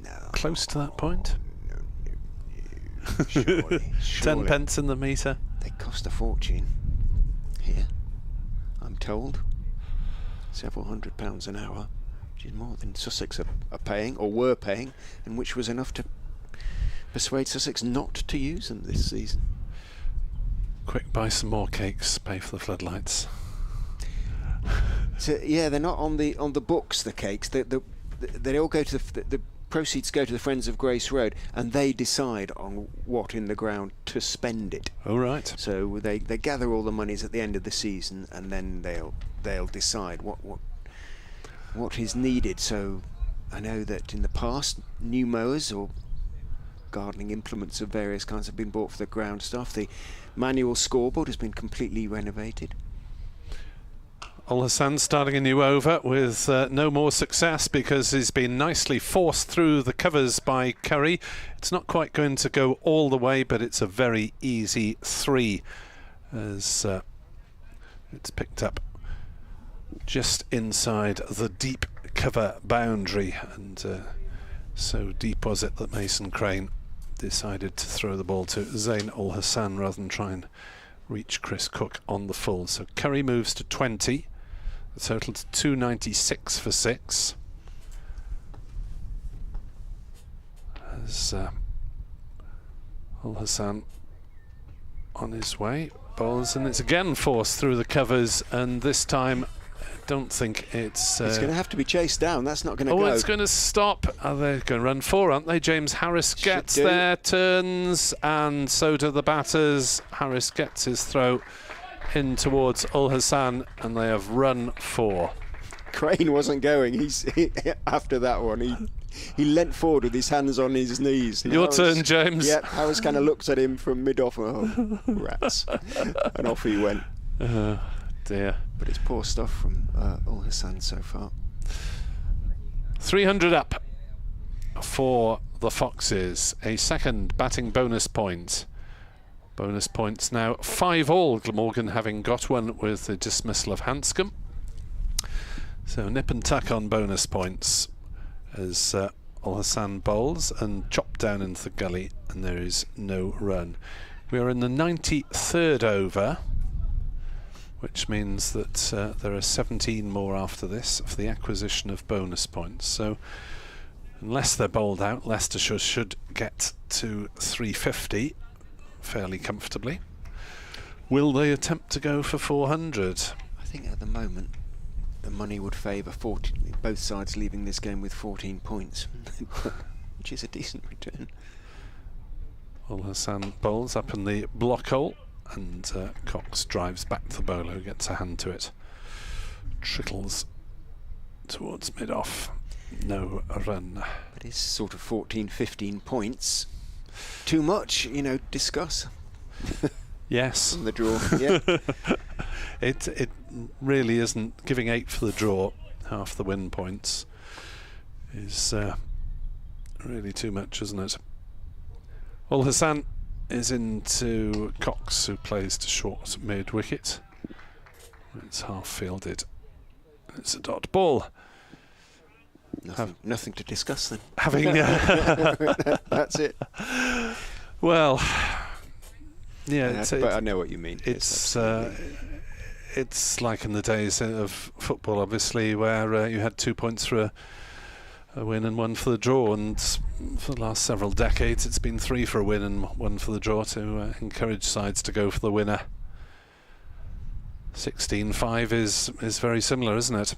No. Close to that point? No. Surely. 10 pence in the metre. They cost a fortune here, I'm told. Several £100 an hour, which is more than Sussex are paying, or were paying, and which was enough to persuade Sussex not to use them this season. Quick, buy some more cakes, pay for the floodlights. So yeah, they're not on the books, the cakes. They all go to the proceeds go to the Friends of Grace Road, and they decide on what in the ground to spend it. Oh right. So they gather all the monies at the end of the season, and then they'll decide what is needed. So I know that in the past, new mowers or gardening implements of various kinds have been bought for the ground stuff. The manual scoreboard has been completely renovated. Ol Hassan starting a new over with no more success because he's been nicely forced through the covers by Curry. It's not quite going to go all the way, but it's a very easy 3 as it's picked up just inside the deep cover boundary, and so deep was it that Mason Crane decided to throw the ball to Zain Ol Hassan rather than try and reach Chris Cook on the full. So Curry moves to 20. The total to 296 for 6. There's Ul Hassan on his way. Bowls, and it's again forced through the covers, and this time I don't think it's going to have to be chased down. That's not going to go. Oh, it's going to stop. Are they going to run 4, aren't they? James Harris gets there, turns, and so do the batters. Harris gets his throw in towards Ul Hassan, and they have run 4. Crane wasn't going. After that one, he leant forward with his hands on his knees. Your turn, James. Yep, Harris kind of looks at him from mid-off. Oh, rats. And off he went. Dear. But it's poor stuff from Ul Hassan so far. 300 up for the Foxes. A second batting bonus point. Bonus points now 5-all. Glamorgan having got one with the dismissal of Hanscom. So nip and tuck on bonus points as Ul Hassan bowls and chopped down into the gully, and there is no run. We are in the 93rd over, which means that there are 17 more after this for the acquisition of bonus points. So unless they're bowled out, Leicestershire should get to 350 fairly comfortably. Will they attempt to go for 400? I think at the moment the money would favour both sides leaving this game with 14 points, which is a decent return. Ul Hassan bowls up in the block hole, and Cox drives back to the bowler, who gets a hand to it. Trickles towards mid-off. No run. It is sort of 14, 15 points. Too much, discuss. Yes. On the draw, yeah. It really isn't. Giving 8 for the draw, half the win points, is really too much, isn't it? Ul Hassan is into Cox, who plays to short mid-wicket. It's half-fielded. It's a dot ball. Nothing to discuss then. Having That's it. Well, yeah, but I know what you mean. It's like in the days of football, obviously, where you had 2 points for a win and 1 for the draw, and for the last several decades it's been 3 for a win and 1 for the draw to encourage sides to go for the winner. 16-5 is very similar, isn't it?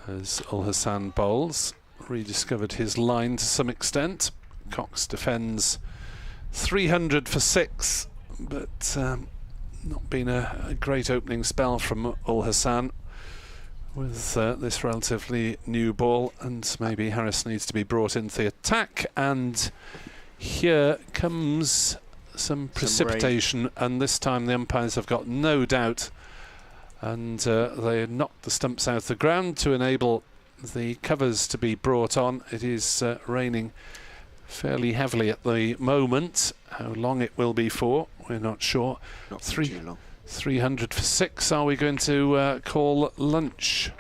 As Ul Hassan bowls, rediscovered his line to some extent. Cox defends 300 for 6, but not been a great opening spell from Ul Hassan with this relatively new ball, and maybe Harris needs to be brought into the attack. And here comes some precipitation, and this time the umpires have got no doubt, and they knocked the stumps out of the ground to enable the covers to be brought on. It is raining fairly heavily at the moment. How long it will be for, we're not sure. Not too long. 300 for 6. Are we going to call lunch?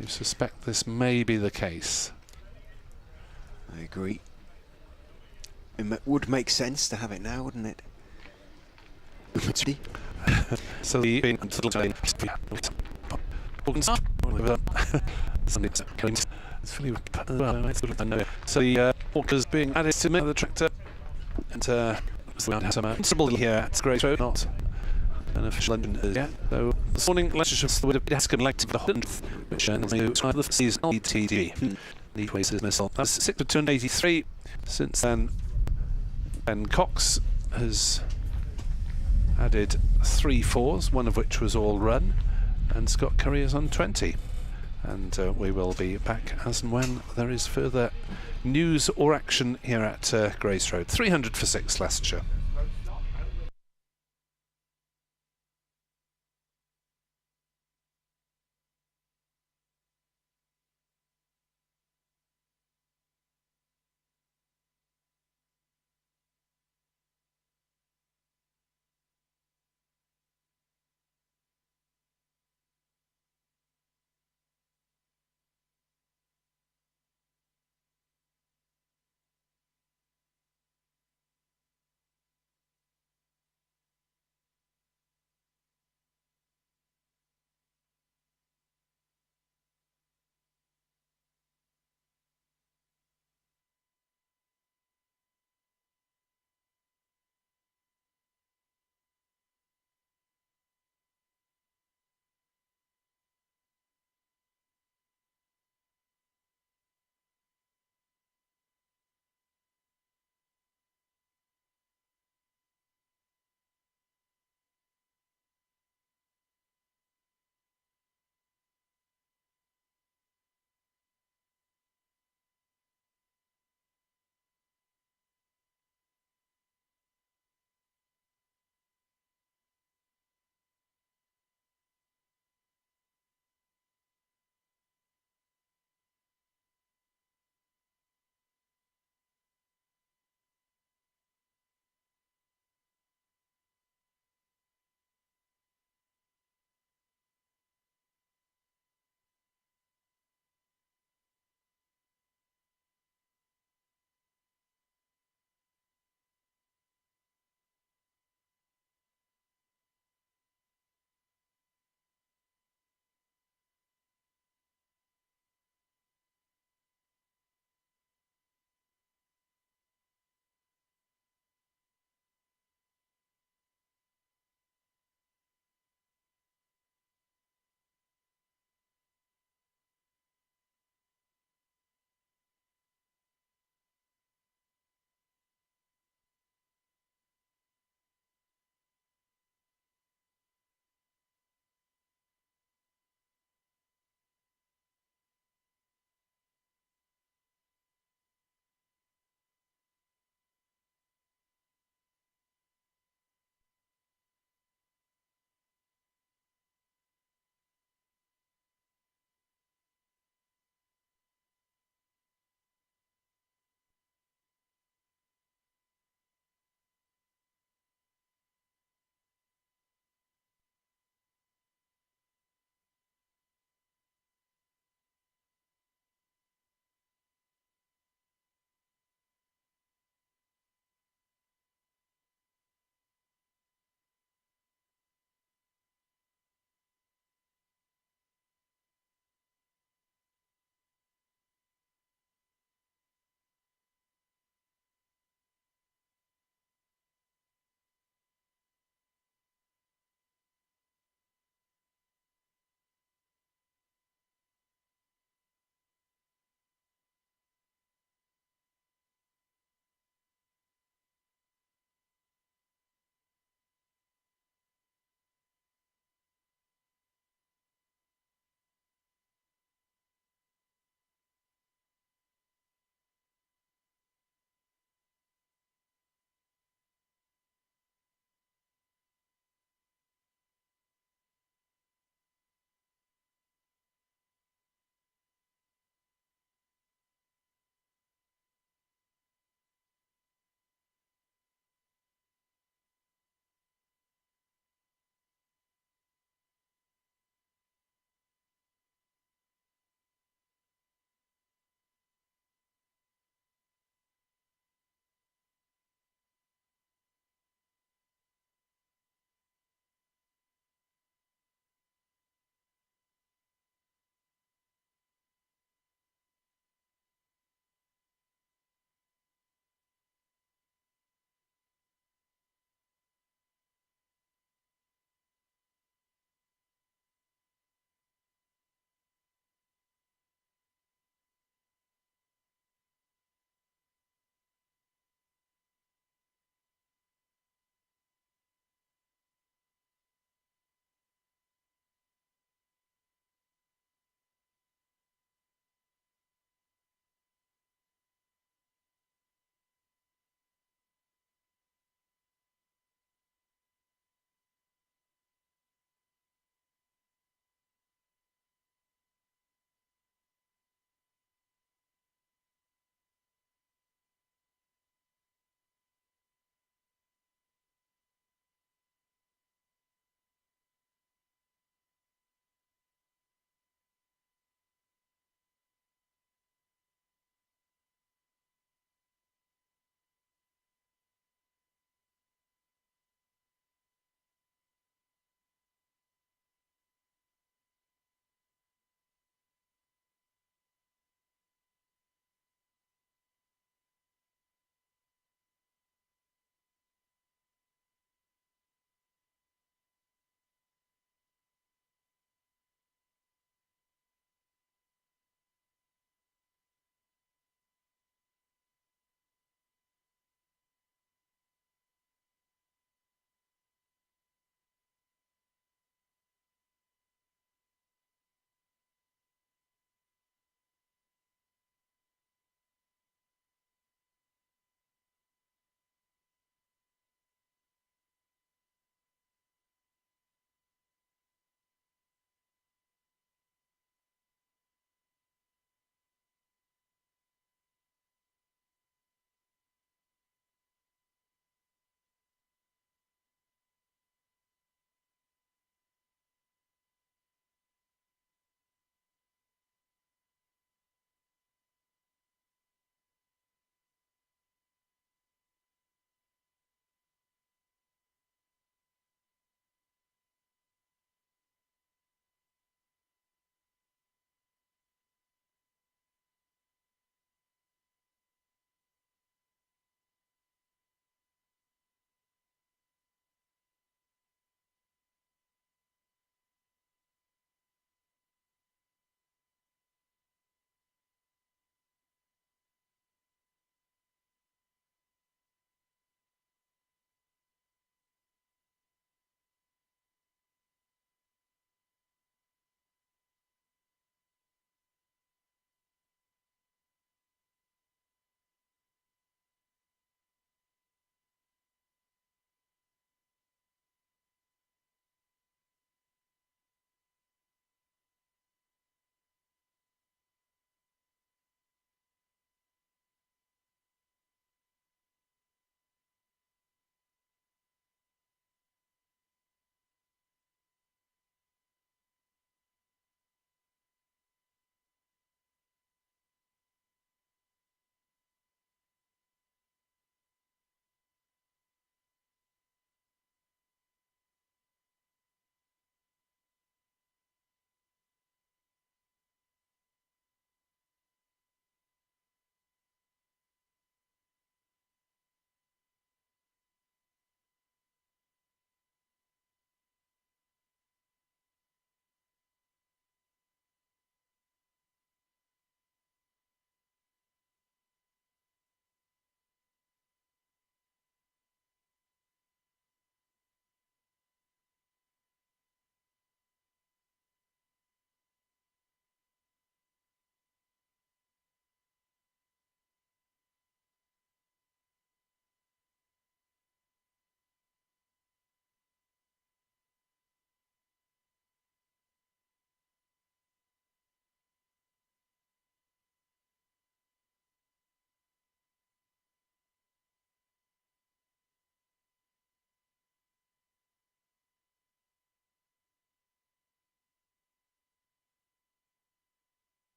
You suspect this may be the case. I agree. It would make sense to have it now, wouldn't it? So the walkers being added to the tractor, and some here at Grace Road, not an official engine yet. So this morning, Leicestershire would have collected the 100th, which ends the season ETG. The Waste missile. That's 6 for 283. Since then, Ben Cox has added 3 fours, one of which was all run, and Scott Curry is on 20. And we will be back as and when there is further news or action here at Grace Road. 300 for 6, Leicestershire.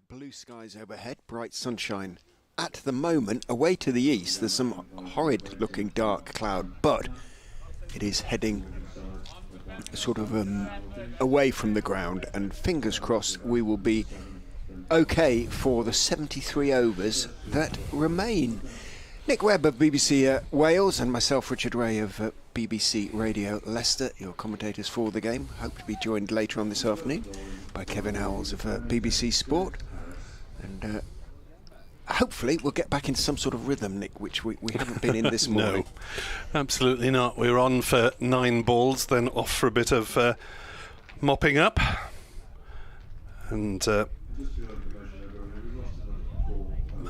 Blue skies overhead, bright sunshine. At the moment, away to the east, there's some horrid looking dark cloud, but it is heading sort of away from the ground, and fingers crossed we will be okay for the 73 overs that remain. Nick Webb of BBC Wales and myself, Richard Ray of BBC Radio Leicester, your commentators for the game. Hope to be joined later on this afternoon by Kevin Howells of BBC Sport. And hopefully we'll get back into some sort of rhythm, Nick, which we haven't been in this morning. No, absolutely not. We were on for 9 balls, then off for a bit of mopping up. And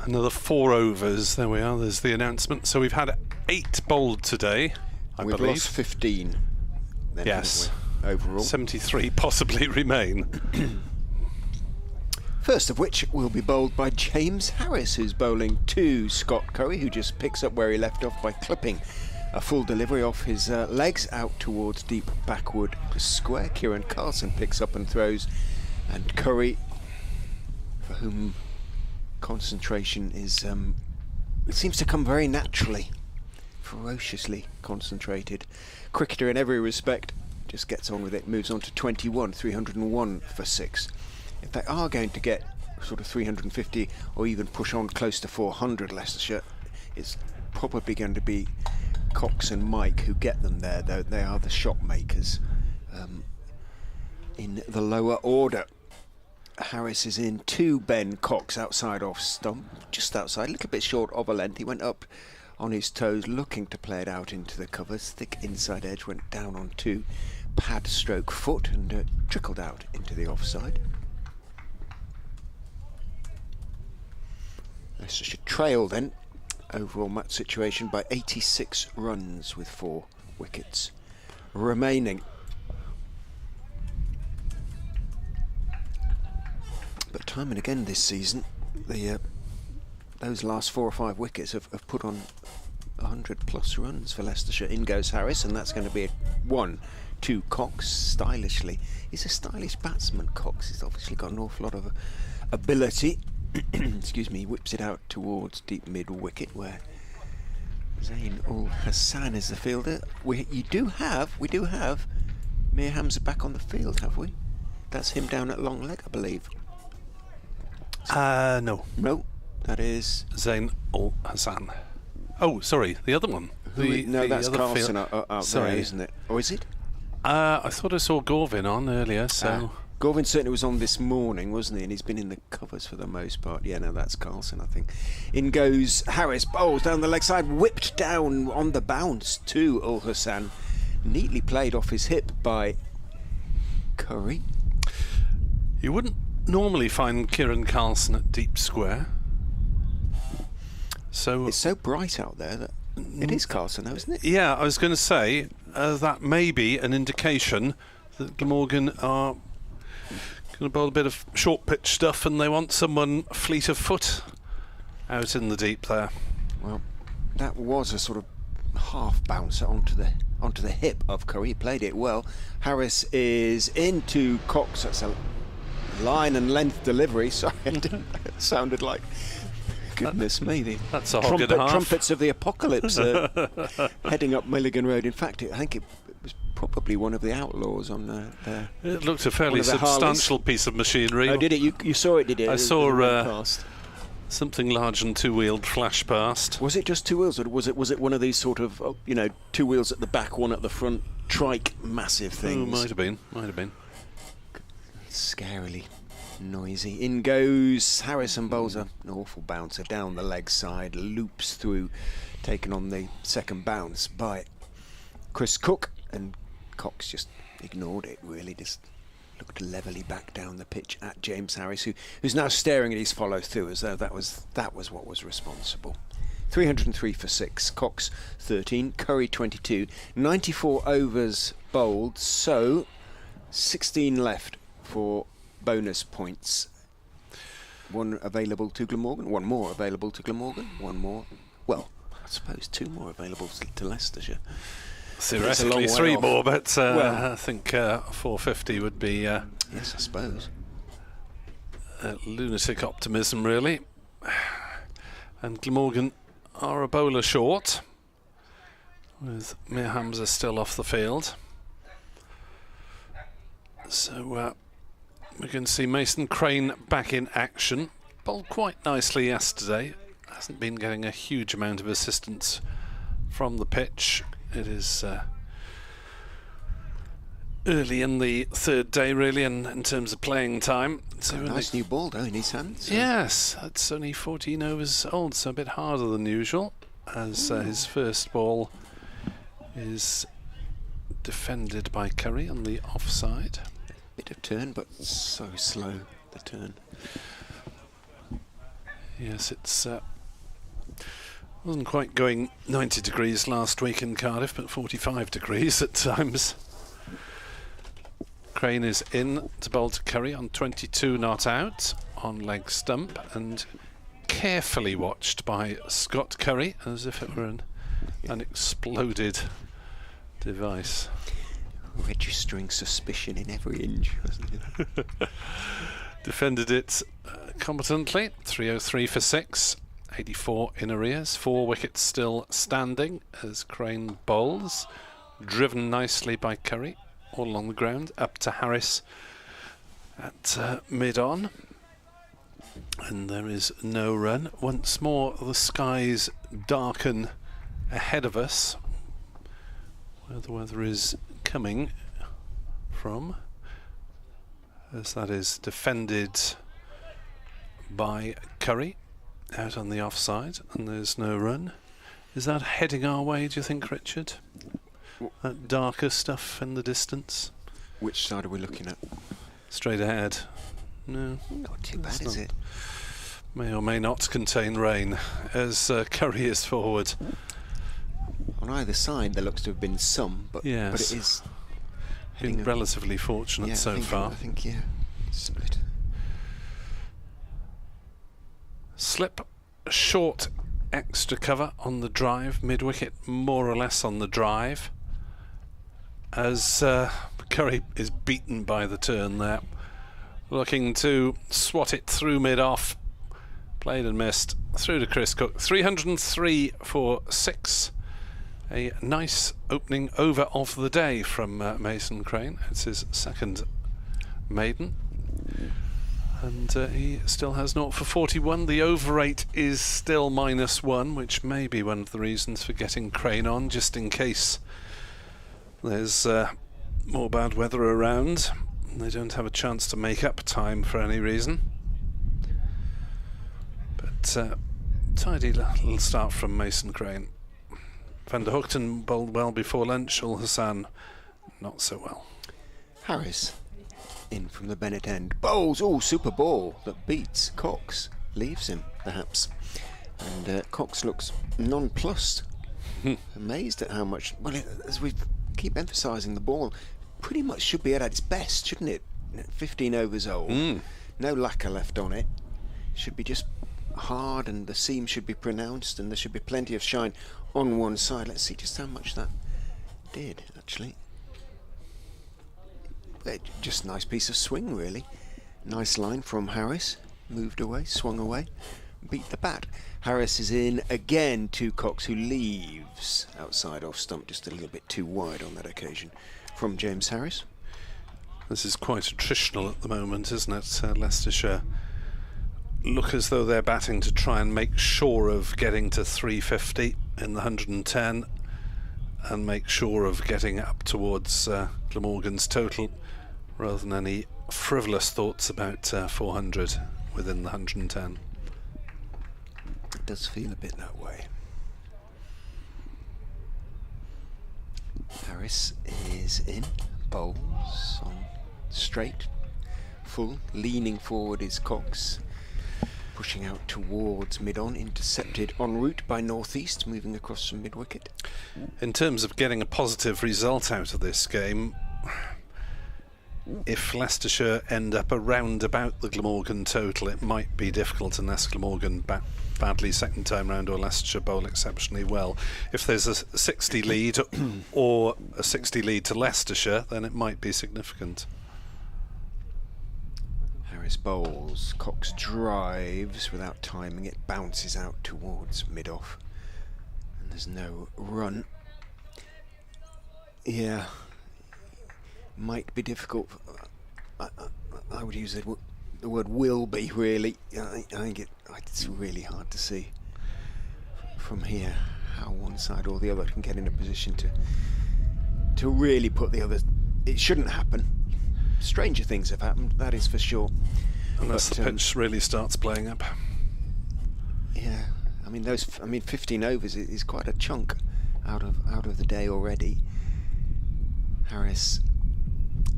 another 4 overs. There we are. There's the announcement. So we've had 8 bowled today, I believe. We've lost 15. Then, yes. Overall. 73 possibly remain. First of which will be bowled by James Harris, who's bowling to Scott Curry, who just picks up where he left off by clipping a full delivery off his legs out towards deep backward square. Kieran Carlson picks up and throws, and Curry, for whom concentration is it seems to come very naturally, ferociously concentrated cricketer in every respect, just gets on with it, moves on to 21, 301 for 6. If they are going to get sort of 350 or even push on close to 400, Leicestershire, it's probably going to be Cox and Mike who get them there, though they are the shot makers in the lower order. Harris is in to Ben Cox outside off stump, just outside, a little bit short of a length. He went up on his toes looking to play it out into the covers. Thick inside edge went down on 2 pad stroke foot and trickled out into the offside. Leicestershire trail then, overall match situation, by 86 runs with 4 wickets remaining. But time and again this season, those last 4 or 5 wickets have put on 100 plus runs for Leicestershire. In goes Harris, and that's going to be a 1-2 Cox, stylishly. He's a stylish batsman, Cox. He's obviously got an awful lot of ability. Excuse me, he whips it out towards deep mid wicket where Zain ul Hassan is the fielder. We do have Mir Hamza back on the field, have we? That's him down at long leg, I believe. No, that is Zain ul Hassan. Oh, sorry, the other one. No, that's Carlson out sorry, there, isn't it? Or is it? I thought I saw Gorvin on earlier, so. Gorvin certainly was on this morning, wasn't he? And he's been in the covers for the most part. Yeah, no, that's Carlson, I think. In goes Harris, bowls down the leg side, whipped down on the bounce to Ul Hassan. Neatly played off his hip by Curry. You wouldn't normally find Kieran Carlson at deep square. So it's so bright out there that it is Carlson, though, isn't it? Yeah, I was going to say that may be an indication that Glamorgan are going to bowl a bit of short pitch stuff and they want someone fleet of foot out in the deep there. Well, that was a sort of half bouncer onto the hip of Curry. He played it well. Harris is into Cox. That's a line and length delivery. Sorry, it sounded like, goodness me, that's a hog and a half. Trumpets of the apocalypse heading up Milligan Road. In fact, I think it was probably one of the outlaws on there. It looked a fairly substantial piece of machinery. Oh, did it? You saw it, did you? I saw something large and 2-wheeled flash past. Was it just 2 wheels, or was it one of these sort of 2 wheels at the back, one at the front, trike massive things? Oh, might have been. Scarily noisy. In goes Harris and bowls an awful bouncer down the leg side, loops through, taken on the second bounce by Chris Cook, and Cox just ignored it, really, just looked levelly back down the pitch at James Harris, who's now staring at his follow through as though that was what was responsible. 303 for 6, Cox 13, Curry 22, 94 overs bowled, so 16 left for bonus points. 1 available to Glamorgan, 1 more available to Glamorgan, 1 more, well, I suppose 2 more available to Leicestershire. Theoretically 3 more, but I think 450 would be yes, I suppose lunatic optimism, really. And Glamorgan are a bowler short, with Mir Hamza still off the field. So we can see Mason Crane back in action. Bowled quite nicely yesterday. Hasn't been getting a huge amount of assistance from the pitch. It is early in the third day, really, in terms of playing time. So a nice new ball, though, in his hands. Yes, it's only 14 overs old, so a bit harder than usual, as his first ball is defended by Curry on the offside. Bit of turn, but so slow, the turn. Yes, it's wasn't quite going 90 degrees last week in Cardiff, but 45 degrees at times. Crane is in to bowl to Curry on 22 not out on leg stump, and carefully watched by Scott Curry as if it were an exploded device. Registering suspicion in every inch, wasn't it? Defended it competently. 303 for 6, 84 in arrears. 4 wickets still standing as Crane bowls. Driven nicely by Curry all along the ground, up to Harris at mid-on. And there is no run. Once more the skies darken ahead of us, where the weather is coming from, as that is defended by Curry out on the offside, and there's no run. Is that heading our way, do you think, Richard? That darker stuff in the distance? Which side are we looking at? Straight ahead. No, not too bad, is it? May or may not contain rain as Curry is forward. On either side there looks to have been some, but yes, but it is been relatively fortunate so far. I think, yeah, split. Slip short extra cover on the drive, mid-wicket more or less on the drive, as Curry is beaten by the turn there. Looking to swat it through mid-off. Played and missed. Through to Chris Cook. 303 for 6. A nice opening over of the day from Mason Crane. It's his second maiden. And he still has 0 for 41. The over rate is still -1, which may be one of the reasons for getting Crane on, just in case there's more bad weather around. They don't have a chance to make up time for any reason. But tidy little start from Mason Crane. Van der Hoogten bowled well before lunch. Ul Hassan not so well. Harris in from the Bennett end. Bowls, super ball that beats Cox. Leaves him, perhaps. And Cox looks nonplussed. Amazed at how much... Well, as we keep emphasising, the ball pretty much should be at its best, shouldn't it? 15 overs old. No lacquer left on it. Should be just hard, and the seam should be pronounced, and there should be plenty of shine on one side. Let's see just how much that did, actually. Just a nice piece of swing, really. Nice line from Harris. Moved away, swung away, beat the bat. Harris is in again to Cox, who leaves outside off stump, just a little bit too wide on that occasion from James Harris. This is quite attritional at the moment, isn't it? Leicestershire look as though they're batting to try and make sure of getting to 350 in the 110 and make sure of getting up towards Glamorgan's total, rather than any frivolous thoughts about 400 within the 110. It does feel a bit that way. Harris is in, bowls on straight, full, leaning forward is Cox. Pushing out towards mid-on, intercepted en route by northeast, moving across from mid-wicket. In terms of getting a positive result out of this game, if Leicestershire end up around about the Glamorgan total, it might be difficult unless Glamorgan bat badly second time round or Leicestershire bowl exceptionally well. If there's a 60 lead or a 60 lead to Leicestershire, then it might be significant. Harris bowls, Cox drives without timing it, bounces out towards mid-off, and there's no run. Yeah, might be difficult. I would use the word will be, really. I think it's really hard to see from here how one side or the other can get in a position to really put the other. It shouldn't happen. Stranger things have happened, that is for sure. Unless the pitch really starts playing up. Yeah, I mean 15 overs is quite a chunk out of the day already. Harris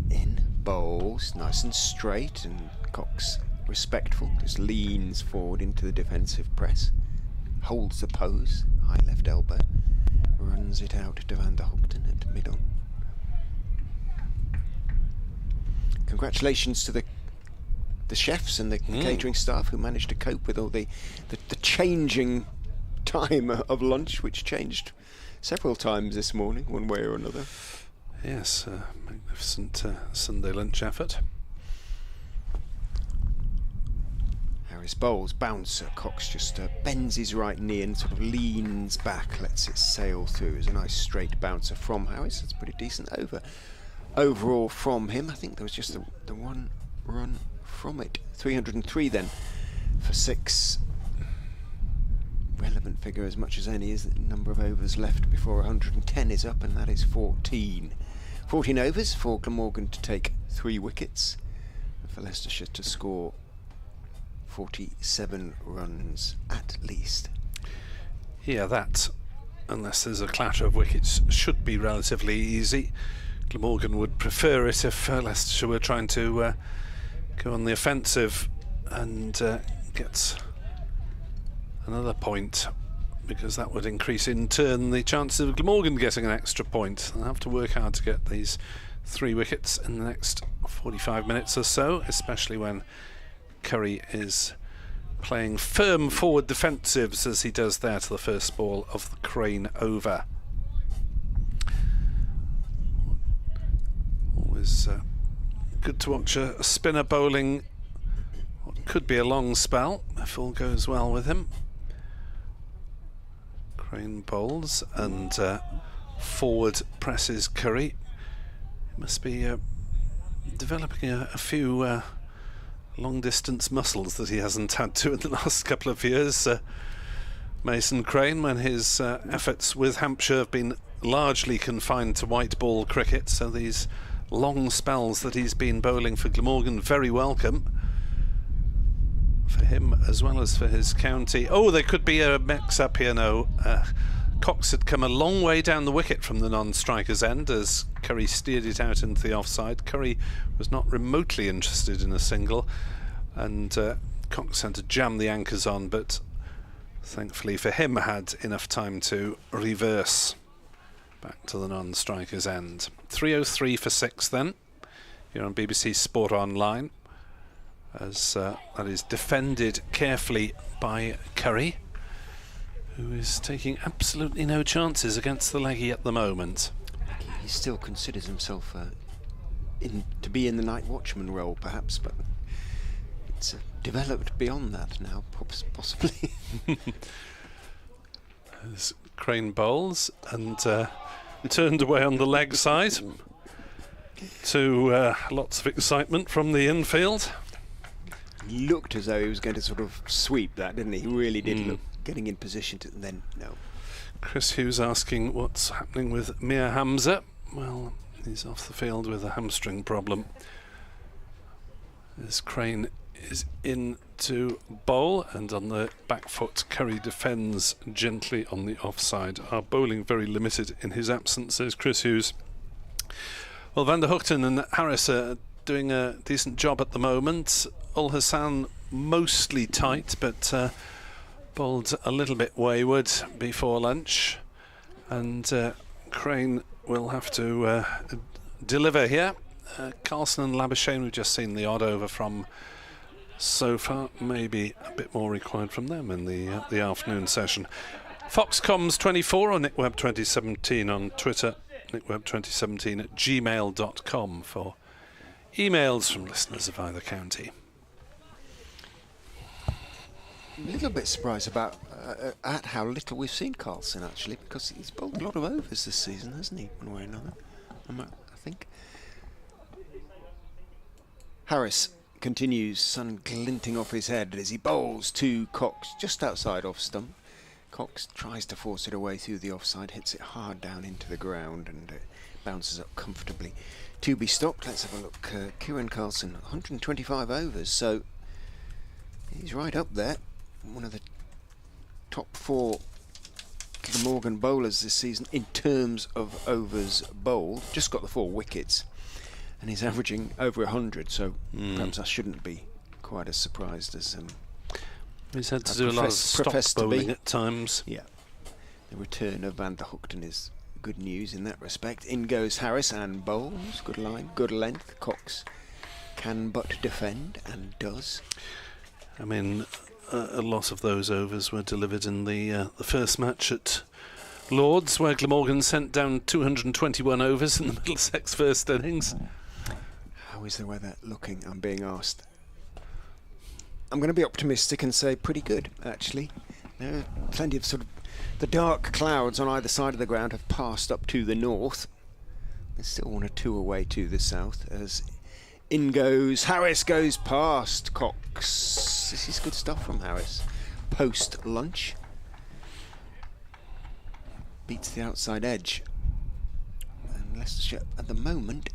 in, bowls nice and straight, and Cox respectful, just leans forward into the defensive press, holds the pose, high left elbow, runs it out to Van der Hoogten at mid-on. Congratulations to the chefs and the catering staff who managed to cope with all the changing time of lunch, which changed several times this morning, one way or another. Yes, magnificent Sunday lunch effort. Harris bowls, bouncer, Cox just bends his right knee and sort of leans back, lets it sail through. It's a nice straight bouncer from Harris. It's pretty decent overall from him. I think there was just the one run from it. 303 then for 6. Relevant figure as much as any is the number of overs left before 110 is up, and that is 14. 14 overs for Glamorgan to take 3 wickets, and for Leicestershire to score 47 runs at least. Yeah, that, unless there's a clatter of wickets, should be relatively easy. Glamorgan would prefer it if Leicestershire were trying to go on the offensive and get another point, because that would increase in turn the chances of Glamorgan getting an extra point. They'll have to work hard to get these 3 wickets in the next 45 minutes or so, especially when Curry is playing firm forward defensives as he does there to the first ball of the Crane over. Always good to watch a spinner bowling what could be a long spell if all goes well with him. Crane bowls and forward presses Curry. He must be developing a few long distance muscles that he hasn't had to in the last couple of years. Mason Crane, when his efforts with Hampshire have been largely confined to white ball cricket, so these long spells that he's been bowling for Glamorgan, very welcome for him as well as for his county. Oh, there could be a mix-up here. No, Cox had come a long way down the wicket from the non-striker's end as Curry steered it out into the offside. Curry was not remotely interested in a single, and Cox had to jam the anchors on, but thankfully for him had enough time to reverse back to the non-striker's end. 303 for 6 then, here on BBC Sport Online, as that is defended carefully by Curry, who is taking absolutely no chances against the leggy at the moment. He still considers himself to be in the night watchman role, perhaps, but it's developed beyond that now, possibly. There's Crane bowls and turned away on the leg side to lots of excitement from the infield. He looked as though he was going to sort of sweep that, didn't he? He really did look getting in position to, and then no. Chris Hughes asking what's happening with Mir Hamza. Well, he's off the field with a hamstring problem. As Crane is in to bowl, and on the back foot Curry defends gently on the offside. Our bowling very limited in his absence, says Chris Hughes. Well, Van der Hoogten and Harris are doing a decent job at the moment. Ul Hassan mostly tight, but bowled a little bit wayward before lunch, and Crane will have to deliver here. Carlson and Labuschagne, we've just seen the odd over from so far, maybe a bit more required from them in the afternoon session. Foxcoms 24 or NickWeb 2017 on Twitter, NickWeb2017 at gmail.com for emails from listeners of either county. a little bit surprised about at how little we've seen Carlson, actually, because he's bowled a lot of overs this season, hasn't he, one way or another, I think. Harris continues, sun glinting off his head as he bowls to Cox just outside off stump. Cox tries to force it away through the offside, hits it hard down into the ground and bounces up comfortably. To be stopped, let's have a look. Kieran Carlson, 125 overs, so he's right up there. One of the top 4 Glamorgan bowlers this season in terms of overs bowled. Just got the 4 wickets, and he's averaging over 100, so perhaps I shouldn't be quite as surprised as he's had to do a lot of stop bowling at times. Yeah, the return of Van der Hoogten is good news in that respect. In goes Harris and bowls. Good line, good length. Cox can but defend and does. I mean, a lot of those overs were delivered in the first match at Lords, where Glamorgan sent down 221 overs in the Middlesex first innings. How is the weather looking? I'm being asked. I'm going to be optimistic and say pretty good, actually. There are plenty of sort of the dark clouds on either side of the ground have passed up to the north. There's still 1 or 2 away to the south as in goes Harris, goes past Cox. This is good stuff from Harris. Post lunch. Beats the outside edge. And Leicestershire at the moment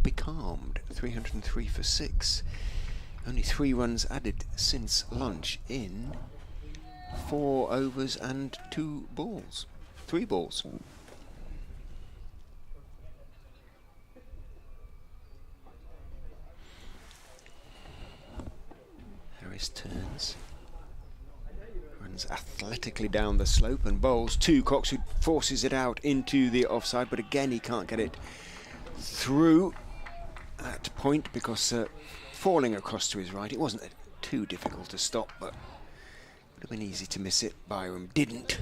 becalmed. 303 for 6. Only 3 runs added since lunch in 4 overs and 2 balls. 3 balls. Harris turns, runs athletically down the slope and bowls to Cox, who forces it out into the offside, but again he can't get it through at point because falling across to his right, it wasn't too difficult to stop, but would have been easy to miss it. Byram didn't.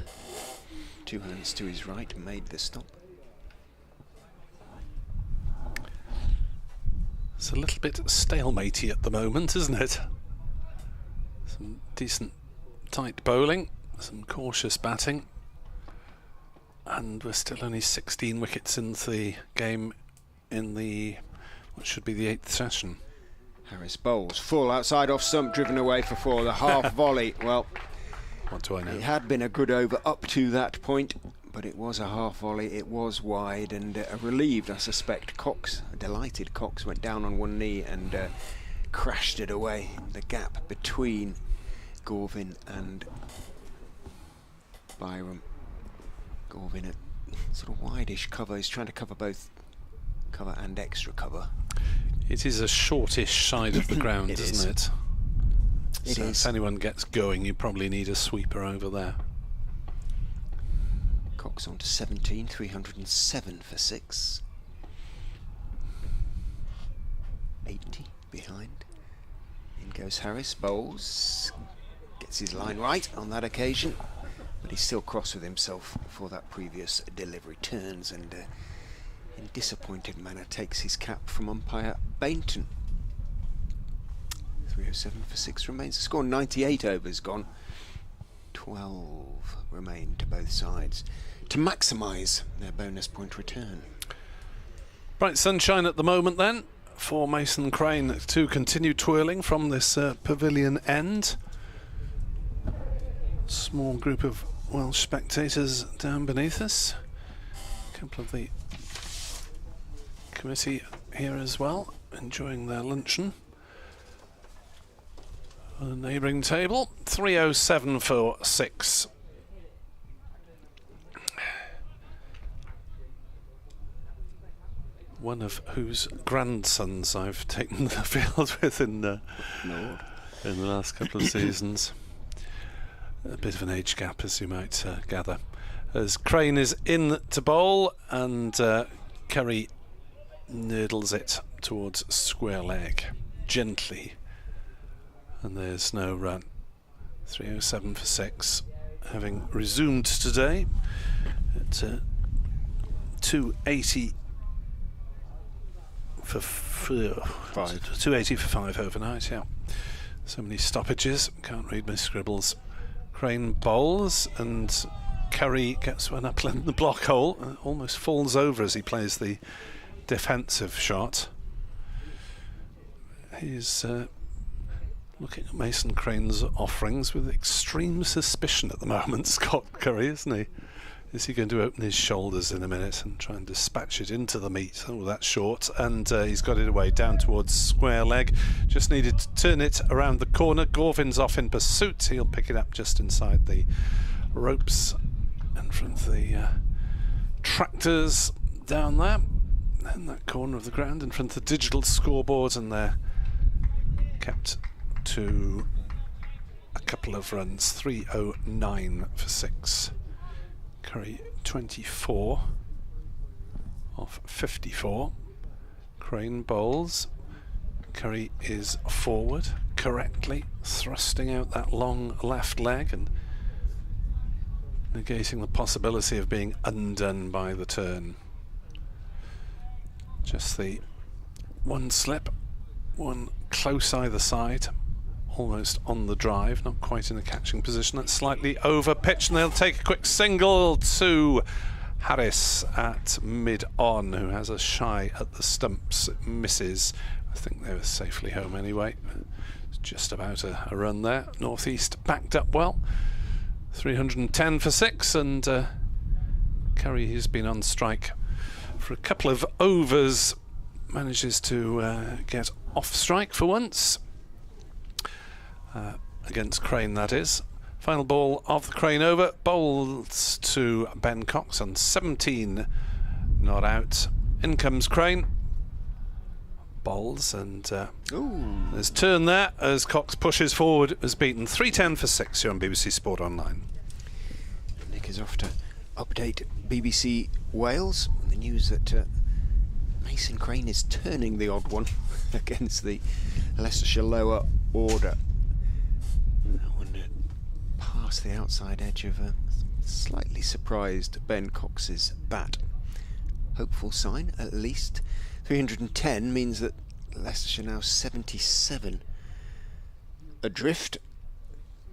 2 hands to his right made the stop. It's a little bit stalematey at the moment, isn't it? Some decent tight bowling, some cautious batting, and we're still only 16 wickets into the game in the what should be the 8th session. Harris bowls full outside off stump, driven away for 4. The half volley, well, what do I know? It had been a good over up to that point, but it was a half volley. It was wide and relieved, I suspect. Cox, a delighted Cox, went down on one knee and crashed it away. The gap between Gorvin and Byram. Gorvin at sort of wideish cover. He's trying to cover both cover and extra cover. It is a shortish side of the ground, isn't it? It so is. If anyone gets going, you probably need a sweeper over there. Cox on to 17, 307 for 6. 80 behind. In goes Harris, bowls. Gets his line right on that occasion, but he's still cross with himself for that previous delivery. Turns and in disappointed manner takes his cap from umpire Bainton. 307 for 6 remains. The score 98 overs gone. 12 remain to both sides to maximise their bonus point return. Bright sunshine at the moment then for Mason Crane to continue twirling from this pavilion end. Small group of Welsh spectators down beneath us. A couple of the committee here as well, enjoying their luncheon. On a neighbouring table, 307 for 6. One of whose grandsons I've taken the field with in the last couple of seasons. A bit of an age gap, as you might gather. As Crane is in to bowl and Curry nurdles it towards square leg gently, and there's no run. 307 for 6, having resumed today at 280 for 5 overnight. Yeah, So many stoppages, can't read my scribbles. Crane bowls and Curry gets one up in the block hole and almost falls over as he plays the defensive shot. He's looking at Mason Crane's offerings with extreme suspicion at the moment, Scott Curry, isn't he? Is he going to open his shoulders in a minute and try and dispatch it into the meat? Oh, that's short, and he's got it away down towards square leg. Just needed to turn it around the corner. Gorvin's off in pursuit. He'll pick it up just inside the ropes in front of the tractors down there in that corner of the ground in front of the digital scoreboard, and they're kept to a couple of runs. 309 for 6. Curry 24 off 54. Crane bowls. Curry is forward correctly, thrusting out that long left leg and negating the possibility of being undone by the turn. Just the one slip, one close either side, almost on the drive, not quite in a catching position. That's slightly over pitch, and they'll take a quick single to Harris at mid-on, who has a shy at the stumps. It misses. I think they were safely home anyway. It's just about a run there. Northeast backed up well. 310 for 6, and Curry, who's been on strike for a couple of overs, manages to get off strike for once. Against Crane, that is. Final ball of the Crane over. Bowls to Ben Cox on 17. Not out. In comes Crane. Bowls, and there's turn there as Cox pushes forward, is beaten. 310 for 6 here on BBC Sport Online. Nick is off to update BBC Wales. The news that Mason Crane is turning the odd one against the Leicestershire lower order. That one past the outside edge of a slightly surprised Ben Cox's bat. Hopeful sign, at least. 310 means that Leicestershire now 77 adrift,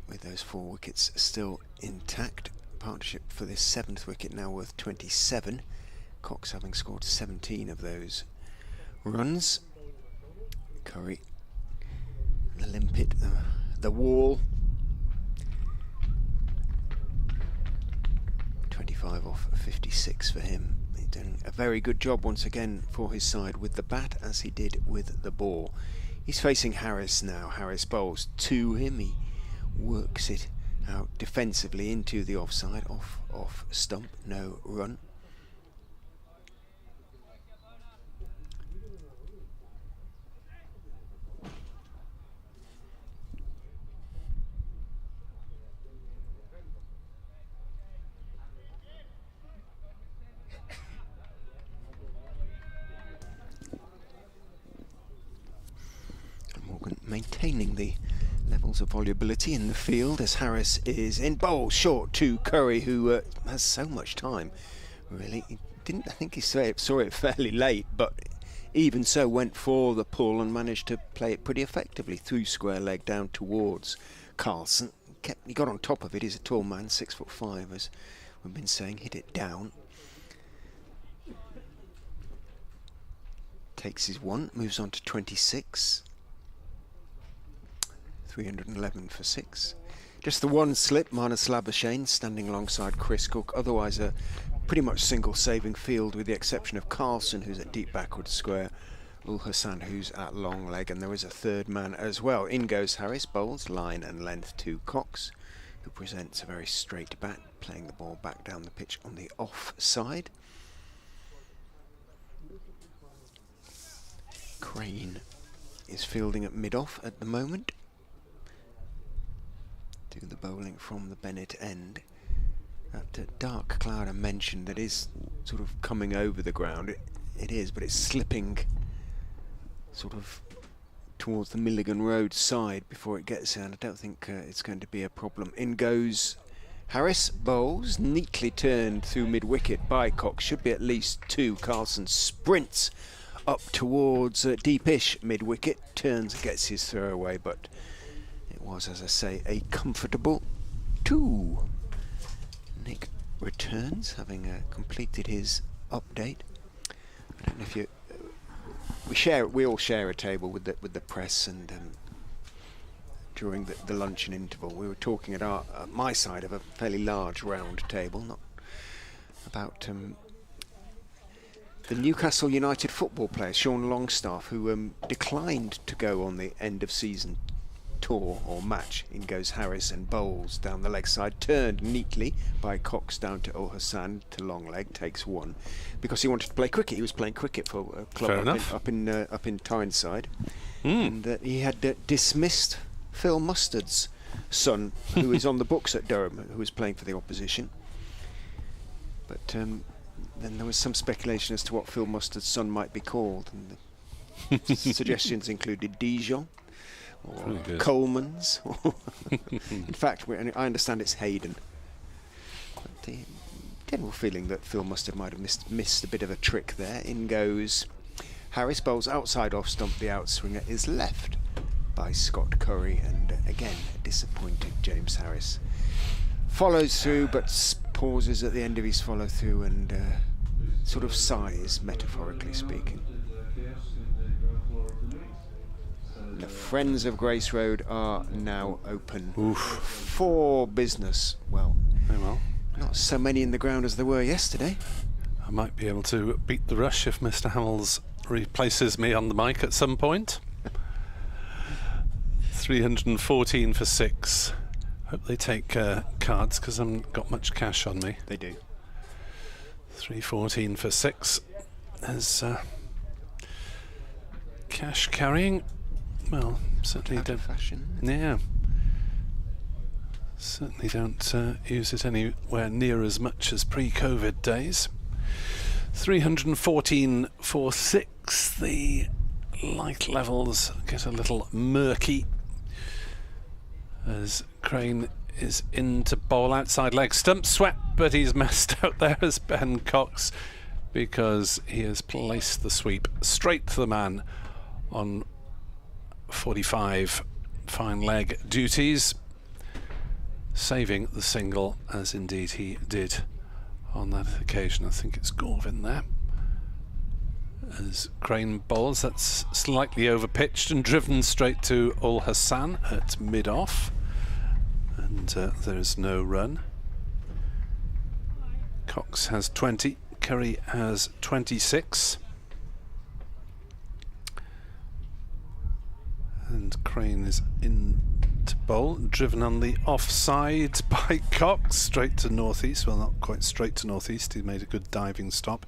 with those 4 wickets still intact. Partnership for this 7th wicket now worth 27. Cox having scored 17 of those runs. Curry, the limpet, the wall. 25 off 56 for him. He's done a very good job once again for his side with the bat, as he did with the ball. He's facing Harris now. Harris bowls to him. He works it out defensively into the offside, off stump, no run. Maintaining the levels of volubility in the field as Harris is in. Bowl short to Curry, who has so much time. Really, he didn't. I think he saw it fairly late, but even so went for the pull and managed to play it pretty effectively through square leg down towards Carlson. He got on top of it. He's a tall man, 6'5", as we've been saying. Hit it down. Takes his one, moves on to 26. 311 for 6. Just the one slip, Marnus Labuschagne standing alongside Chris Cook. Otherwise a pretty much single saving field, with the exception of Carlson, who's at deep backward square, Ul Hassan, who's at long leg, and there is a third man as well. In goes Harris, bowls line and length to Cox, who presents a very straight bat, playing the ball back down the pitch on the off side. Crane is fielding at mid-off at the moment. Do the bowling from the Bennett end. That dark cloud I mentioned that is sort of coming over the ground, it is, but it's slipping sort of towards the Milligan Road side before it gets there, and I don't think it's going to be a problem. In goes Harris, bowls, neatly turned through mid-wicket by Cox, should be at least 2. Carlson sprints up towards deepish mid-wicket, turns and gets his throw away, but It was, as I say, a comfortable 2. Nick returns, having completed his update. I don't know if you... we all share a table with the press, and during the luncheon interval we were talking at my side of a fairly large round table, not about the Newcastle United football player Sean Longstaff, who declined to go on the end of season tour or match. In goes Harris and bowls down the leg side, turned neatly by Cox down to Ul Hassan to long leg, takes 1 because he wanted to play cricket. He was playing cricket for a club up in Tyneside, and he had dismissed Phil Mustard's son, who is on the books at Durham, who was playing for the opposition. But then there was some speculation as to what Phil Mustard's son might be called, and the suggestions included Dijon or Coleman's. In fact, I understand it's Hayden. But the general feeling that Phil Mustard might have missed a bit of a trick there. In goes Harris, bowls outside off stump. The outswinger is left by Scott Curry, and again a disappointed James Harris follows through, but pauses at the end of his follow through and sort of sighs, metaphorically speaking. The Friends of Grace Road are now open for business. Well, not so many in the ground as there were yesterday. I might be able to beat the rush if Mr. Hamills replaces me on the mic at some point. 314 for 6. Hope they take cards, because I haven't got much cash on me. They do. 314 for 6 is cash carrying. Well, certainly don't. Fashion. Yeah. Certainly don't use it anywhere near as much as pre-COVID days. 314 for 6. The light levels get a little murky as Crane is in to bowl outside leg stump. Swept, but he's messed out there as Ben Cox, because he has placed the sweep straight to the man on 45 fine leg duties, saving the single, as indeed he did on that occasion. I think it's Gorvin there. As Crane bowls, that's slightly over pitched and driven straight to Ul Hassan at mid-off, and there's no run. Cox has 20, Curry has 26, and Crane is in to bowl, driven on the offside by Cox, straight to northeast. Well, not quite straight to northeast, he made a good diving stop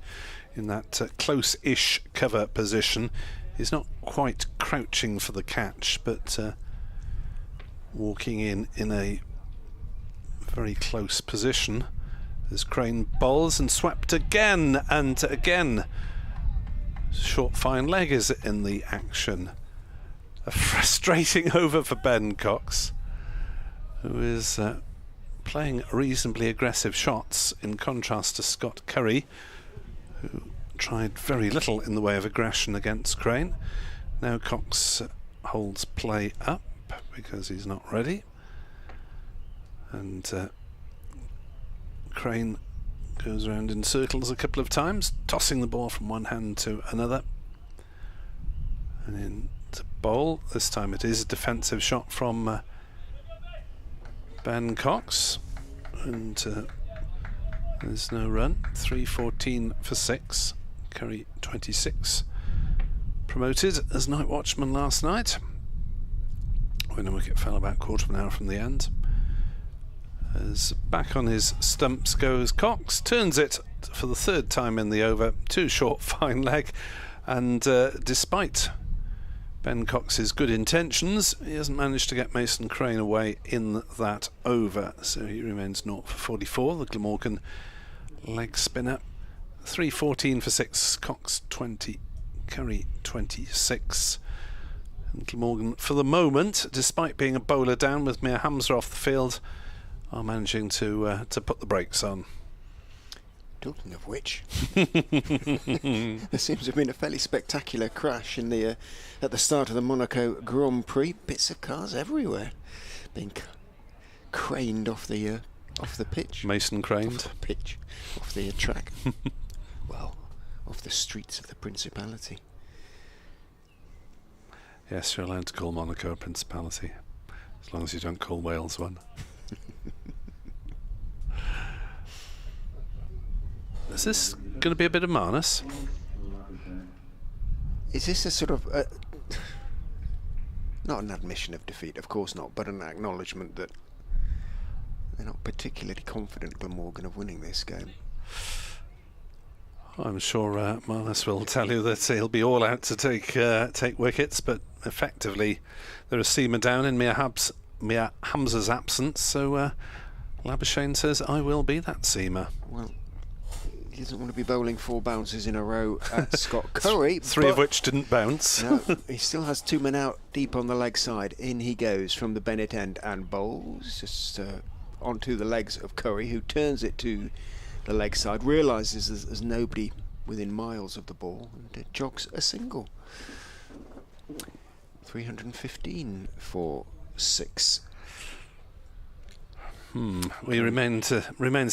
in that close-ish cover position. He's not quite crouching for the catch, but walking in a very close position as Crane bowls, and swept again, and again short fine leg is in the action. A frustrating over for Ben Cox, who is playing reasonably aggressive shots, in contrast to Scott Curry, who tried very little in the way of aggression against Crane. Now Cox holds play up because he's not ready, and Crane goes around in circles a couple of times, tossing the ball from one hand to another, and in to bowl. This time it is a defensive shot from Ben Cox, and there's no run. 314 for 6. Curry 26. Promoted as night watchman last night, when a wicket fell about quarter of an hour from the end. As back on his stumps goes Cox, turns it for the 3rd time in the over. Too short fine leg, and despite Ben Cox's good intentions, he hasn't managed to get Mason Crane away in that over, so he remains 0 for 44, the Glamorgan leg spinner. 314 for 6, Cox 20, Curry 26. And Glamorgan, for the moment, despite being a bowler down with Mir Hamza off the field, are managing to put the brakes on. Talking of which, there seems to have been a fairly spectacular crash in the at the start of the Monaco Grand Prix. Bits of cars everywhere being craned off the pitch. Mason craned. Off the pitch, off the track. Well, off the streets of the Principality. Yes, you're allowed to call Monaco a principality, as long as you don't call Wales one. Is this going to be a bit of Marnus? Is this a sort of not an admission of defeat, of course not, but an acknowledgement that they're not particularly confident Glamorgan of winning this game? I'm sure Marnus will tell you that he'll be all out to take wickets, but effectively there is seamer down in Mia Hamza's absence, so Labuschagne says, I will be that seamer. Well, he doesn't want to be bowling 4 bounces in a row at Scott Curry. Three of which didn't bounce. No, he still has 2 men out deep on the leg side. In he goes from the Bennett end and bowls just onto the legs of Curry, who turns it to the leg side, realises there's nobody within miles of the ball, and jogs a single. 315 for 6. Remains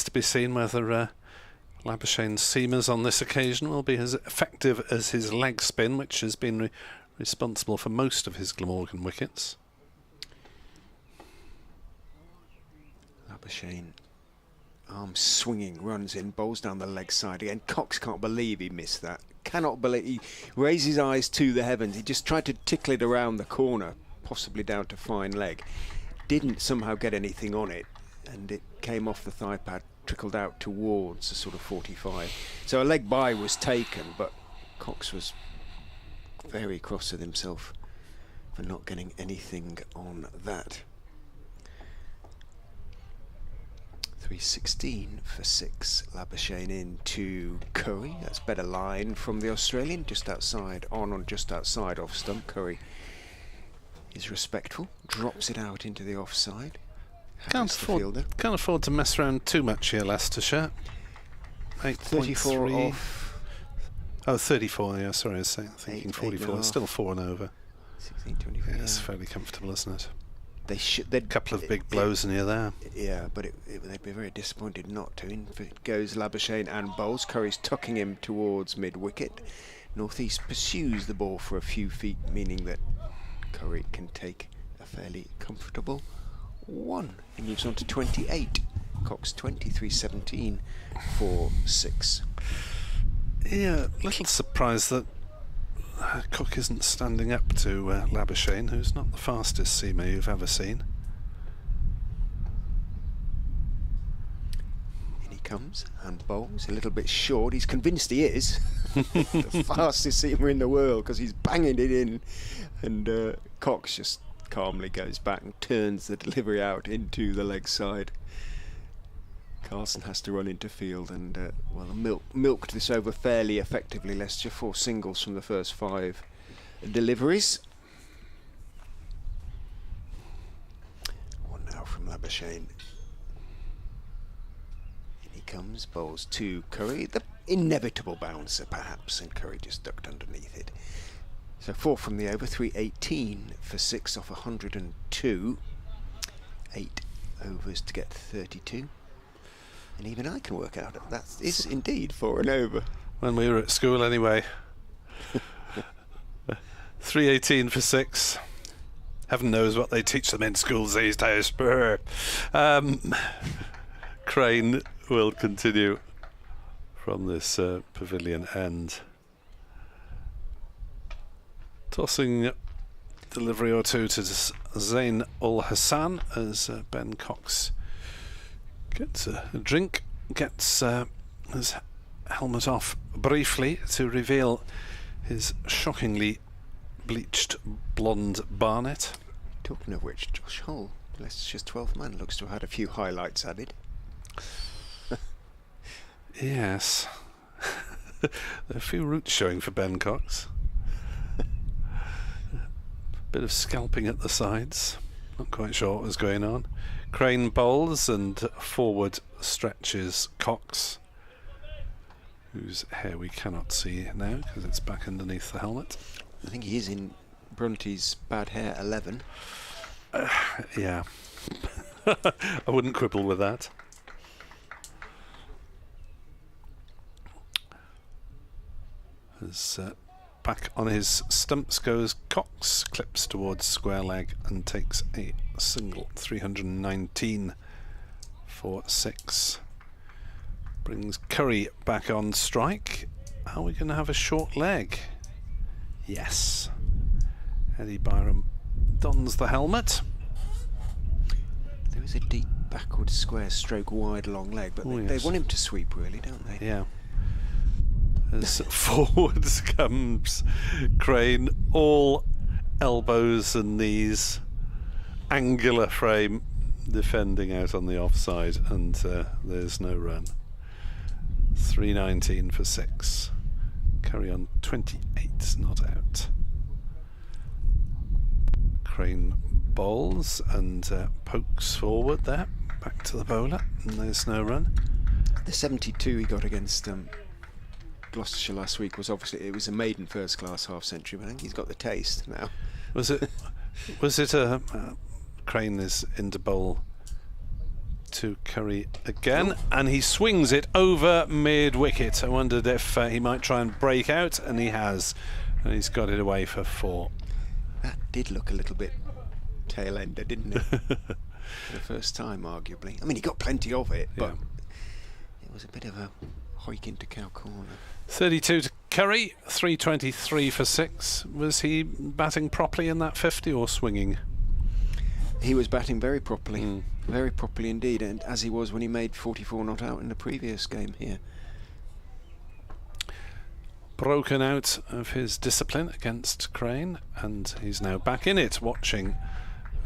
to be seen whether Labuschagne's seamers on this occasion will be as effective as his leg spin, which has been responsible for most of his Glamorgan wickets. Labuschagne, arm swinging, runs in, bowls down the leg side again. Cox can't believe he missed that. Cannot believe. He raised his eyes to the heavens. He just tried to tickle it around the corner, possibly down to fine leg. Didn't somehow get anything on it, and it came off the thigh pad, trickled out towards a sort of 45. So a leg bye was taken, but Cox was very cross with himself for not getting anything on that. 316 for 6. Labuschagne in to Curry. That's better line from the Australian, just outside, on just outside off stump. Curry is respectful, drops it out into the offside. Can't afford to mess around too much here, Leicestershire. 34 off. Oh, 34, yeah, sorry, I was thinking 44. It's still 4 and over. 16, 24. Yeah, it's fairly comfortable, isn't it? They'd a couple of big blows near there. Yeah, but they'd be very disappointed not to. In goes Labuschagne and bowls. Curry's tucking him towards mid-wicket. Northeast pursues the ball for a few feet, meaning that Curry can take a fairly comfortable 1. He moves on to 28. Cox 23-17 for 6. Yeah, a little surprised that Cook isn't standing up to Labuschagne, who's not the fastest seamer you've ever seen. In he comes and bowls a little bit short. He's convinced he is the fastest seamer in the world because he's banging it in, and Cox just calmly goes back and turns the delivery out into the leg side. Carlson has to run into field, and milked this over fairly effectively. Leicestershire 4 singles from the first 5 deliveries. 1 now from Labuschagne. In he comes, bowls to Curry, the inevitable bouncer perhaps, and Curry just ducked underneath it. So 4 from the over, 318 for 6 off 102. 8 overs to get 32. And even I can work out that is indeed 4 and over. When we were at school anyway. 318 for 6. Heaven knows what they teach them in schools these days. Crane will continue from this pavilion end. Tossing delivery or two to Zain Ul Hassan as Ben Cox gets a drink, gets his helmet off briefly to reveal his shockingly bleached blonde barnet. Talking of which, Josh Hull, Leicester's 12th man, looks to have had a few highlights added. Yes. There are a few roots showing for Ben Cox. Bit of scalping at the sides. Not quite sure what was going on. Crane bowls and forward stretches Cox. whose hair we cannot see now because it's back underneath the helmet. I think he is in Brunty's bad hair 11. Yeah. I wouldn't quibble with that. As back on his stumps goes Cox, clips towards square leg and takes a single. 319 for 6. Brings Curry back on strike. Are we going to have a short leg? Yes. Eddie Byram dons the helmet. There is a deep backward square stroke wide long leg, but they want him to sweep really, don't they? Yeah. As forwards comes Crane, all elbows and knees, angular frame, defending out on the offside, and there's no run. 319 for 6. Curry on 28, not out. Crane bowls and pokes forward there, back to the bowler, and there's no run. The 72 he got against Gloucestershire last week was obviously, it was a maiden first class half century, but I think he's got the taste now. Was it a Crane is into bowl to Curry again, and he swings it over mid wicket. I wondered if he might try and break out, and he has, and he's got it away for 4. That did look a little bit tail ender, didn't it? For the first time, arguably. I mean, he got plenty of it, but it was a bit of a hoik into cow corner. 32 to Curry, 323 for 6. Was he batting properly in that 50 or swinging? He was batting very properly, very properly indeed, and as he was when he made 44 not out in the previous game here. Broken out of his discipline against Crane, and he's now back in it, watching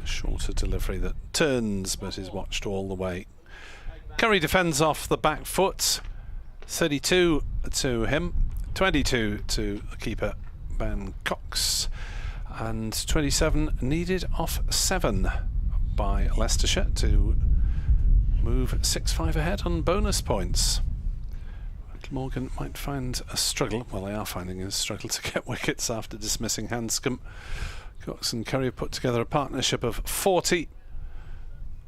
a shorter delivery that turns but is watched all the way. Curry defends off the back foot. 32 to him, 22 to the keeper Ben Cox, and 27 needed off 7 by Leicestershire to move 6-5 ahead on bonus points. Glamorgan might find a struggle, well, they are finding a struggle to get wickets after dismissing Hanscom. Cox and Curry put together a partnership of 40,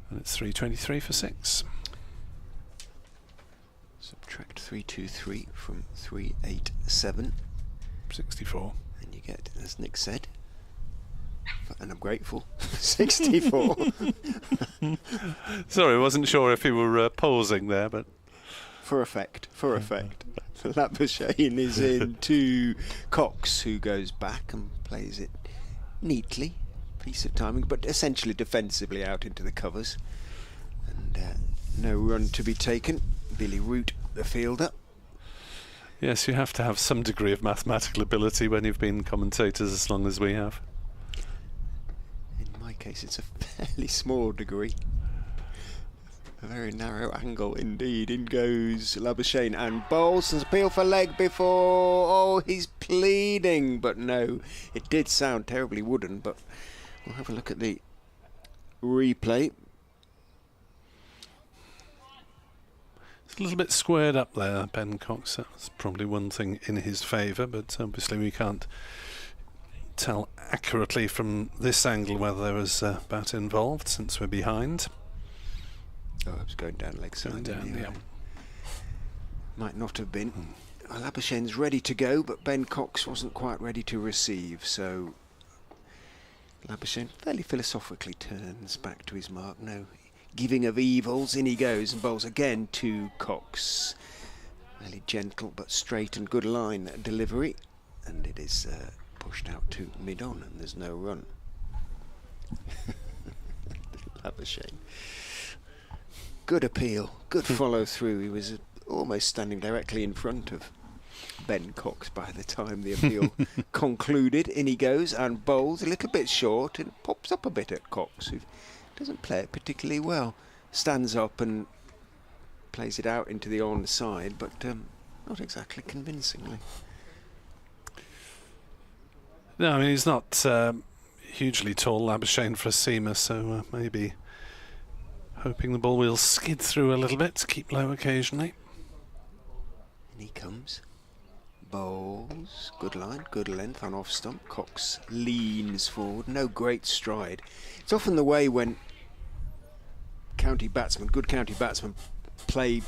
and it's 323 for 6. Subtract 323 from 387. 64. And you get, as Nick said, and I'm grateful, 64. Sorry, I wasn't sure if you were pausing there, but... For effect. Labuschagne is in to Cox, who goes back and plays it neatly. Piece of timing, but essentially defensively out into the covers. And no run to be taken. Billy Root, the fielder. Yes, you have to have some degree of mathematical ability when you've been commentators as long as we have. In my case, it's a fairly small degree. A very narrow angle indeed. In goes Labuschagne and bowls. There's appeal for leg before. Oh, he's pleading, but no. It did sound terribly wooden, but we'll have a look at the replay. A little bit squared up there, Ben Cox. That's probably one thing in his favour, but obviously we can't tell accurately from this angle whether there was a bat involved since we're behind. Oh, it was going down leg side. Down, yeah. Might not have been. Labuschagne's ready to go, but Ben Cox wasn't quite ready to receive, so Labuschagne fairly philosophically turns back to his mark. No giving of evils, in he goes and bowls again to Cox. Fairly gentle but straight and good line delivery, and it is pushed out to mid-on, and there's no run. Labuschagne. Good appeal, good follow through. He was almost standing directly in front of Ben Cox by the time the appeal concluded. In he goes and bowls a little bit short and pops up a bit at Cox, who doesn't play it particularly well. Stands up and plays it out into the onside, but not exactly convincingly. No, I mean, he's not hugely tall, Labuschagne, for a seamer, so maybe hoping the ball will skid through a little bit to keep low occasionally. And he comes. Bowls. Good line, good length on off stump. Cox leans forward. No great stride. It's often the way when good county batsmen play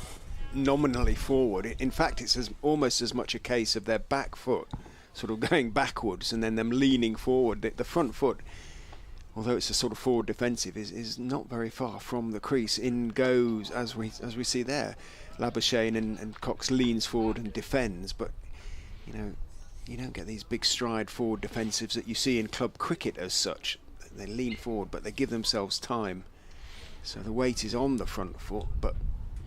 nominally forward. In fact, it's almost as much a case of their back foot sort of going backwards and then them leaning forward. The front foot, although it's a sort of forward defensive, is not very far from the crease. In goes, as we see there, Labuschagne and Cox leans forward and defends, but you don't get these big stride forward defensives that you see in club cricket as such. They lean forward, but they give themselves time. So the weight is on the front foot, but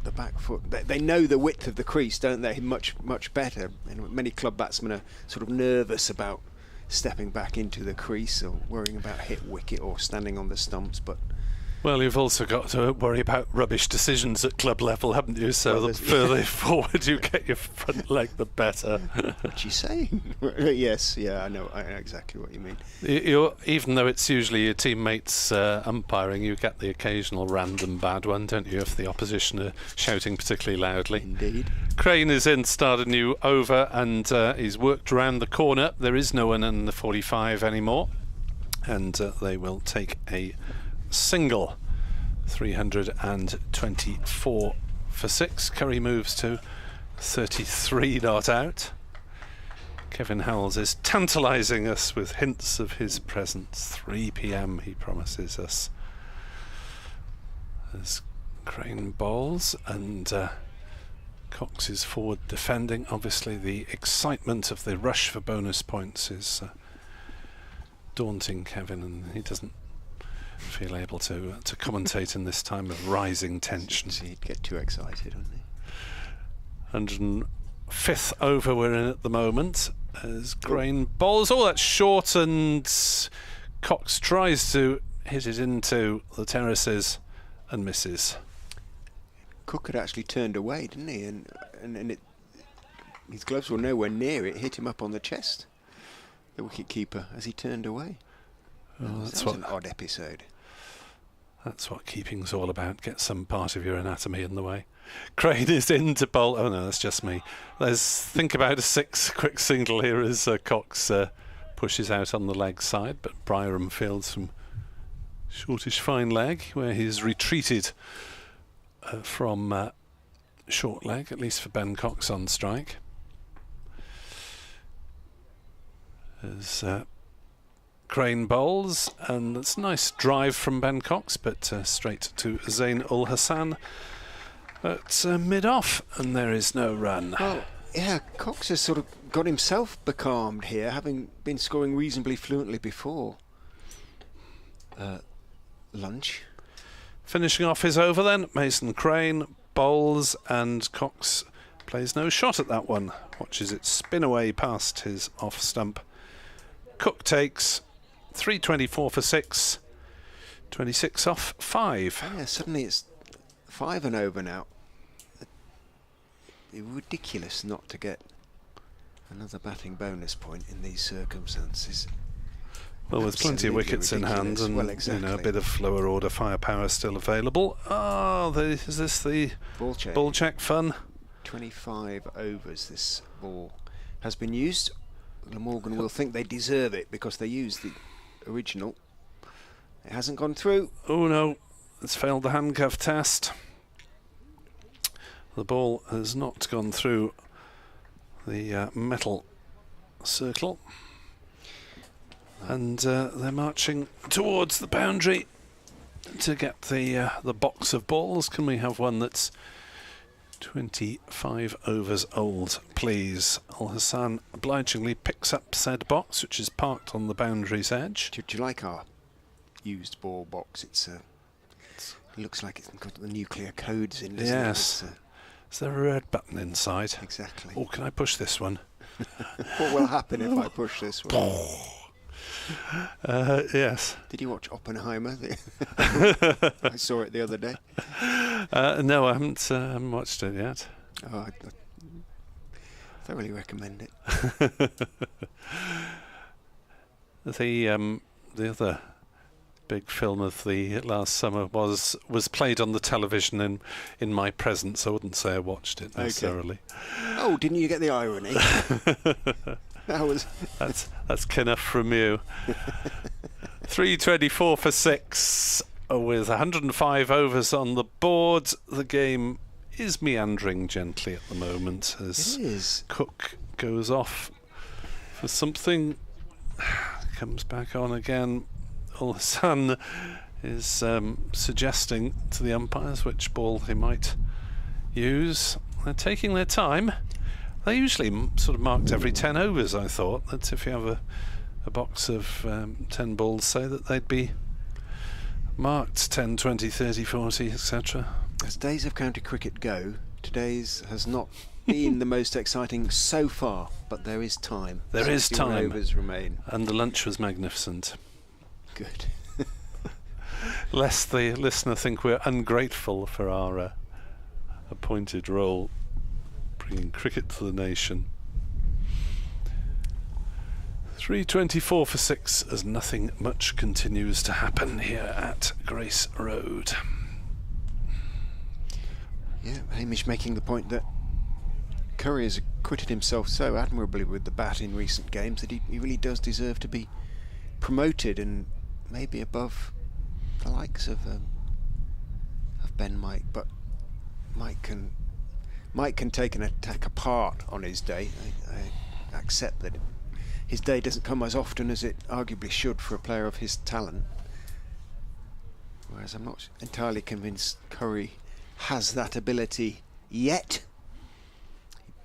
the back foot, they know the width of the crease, don't they, much better. And many club batsmen are sort of nervous about stepping back into the crease or worrying about hit wicket or standing on the stumps, but well, you've also got to worry about rubbish decisions at club level, haven't you? So the further forward you get your front leg, the better. What you saying? Yes, yeah, I know exactly what you mean. Even though it's usually your teammates umpiring, you get the occasional random bad one, don't you, if the opposition are shouting particularly loudly. Indeed. Crane is in to start a new over, and he's worked around the corner. There is no one in the 45 anymore, and they will take a single. 324 for 6. Curry moves to 33 not out. Kevin Howells is tantalising us with hints of his presence. 3 p.m. he promises us. As Crane bowls and Cox is forward defending. Obviously the excitement of the rush for bonus points is daunting Kevin, and he doesn't feel able to commentate in this time of rising tension. He'd get too excited, wouldn't he? 105th over we're in at the moment as Crane bowls. Oh, that's short, and Cox tries to hit it into the terraces and misses. Cook had actually turned away, didn't he? And his gloves were nowhere near it. Hit him up on the chest, the wicket keeper, as he turned away. Oh, that was an odd episode. That's what keeping's all about. Get some part of your anatomy in the way. Crane is in to bowl. Oh no, that's just me. Let's think about a 6 quick single here as Cox pushes out on the leg side, but Byram fields some shortish fine leg where he's retreated from short leg, at least for Ben Cox on strike. As Crane bowls, and it's a nice drive from Ben Cox, but straight to Zain ul Hassan at mid-off, and there is no run. Well, yeah, Cox has sort of got himself becalmed here, having been scoring reasonably fluently before lunch. Finishing off his over then, Mason Crane bowls, and Cox plays no shot at that one. Watches it spin away past his off stump. Cook takes 324 for 6, 26 off 5. Yeah, suddenly it's 5 and over now. It'd be ridiculous not to get another batting bonus point in these circumstances. Well, with plenty of wickets in hand, and well, exactly. A bit of lower order firepower still available. Oh, is this the ball check fun? 25 overs this ball has been used. Glamorgan will think they deserve it because they used the original. It hasn't gone through. Oh no, it's failed the handcuff test. The ball has not gone through the metal circle, and they're marching towards the boundary to get the box of balls. Can we have one that's 25 overs old, please? Al Hassan obligingly picks up said box, which is parked on the boundary's edge. Do you like our used ball box? It looks like it's got the nuclear codes in, doesn't it? Yes. Is there a red button inside? Exactly. Oh, can I push this one? What will happen if I push this one? Yes. Did you watch Oppenheimer? I saw it the other day. No, I haven't watched it yet. Oh, I thoroughly recommend it. The other big film of the last summer was played on the television in my presence. I wouldn't say I watched it necessarily. Okay. Oh, didn't you get the irony? That's enough from you. 324 for 6 with 105 overs on the board. The game is meandering gently at the moment as Cook goes off for something, comes back on again. Al Hassan is suggesting to the umpires which ball they might use. They're taking their time. They usually sort of marked every 10 overs, I thought. That if you have a box of 10 balls, say that they'd be marked 10, 20, 30, 40, etc. As days of county cricket go, today's has not been the most exciting so far, but there is time. There is time. Overs remain. And the lunch was magnificent. Good. Lest the listener think we're ungrateful for our appointed role, bringing cricket to the nation. 324 for 6 as nothing much continues to happen here at Grace Road. Yeah, Hamish making the point that Curry has acquitted himself so admirably with the bat in recent games that he really does deserve to be promoted and maybe above the likes of Ben Mike, but Mike can take an attack apart on his day. I accept that his day doesn't come as often as it arguably should for a player of his talent, whereas I'm not entirely convinced Curry has that ability yet.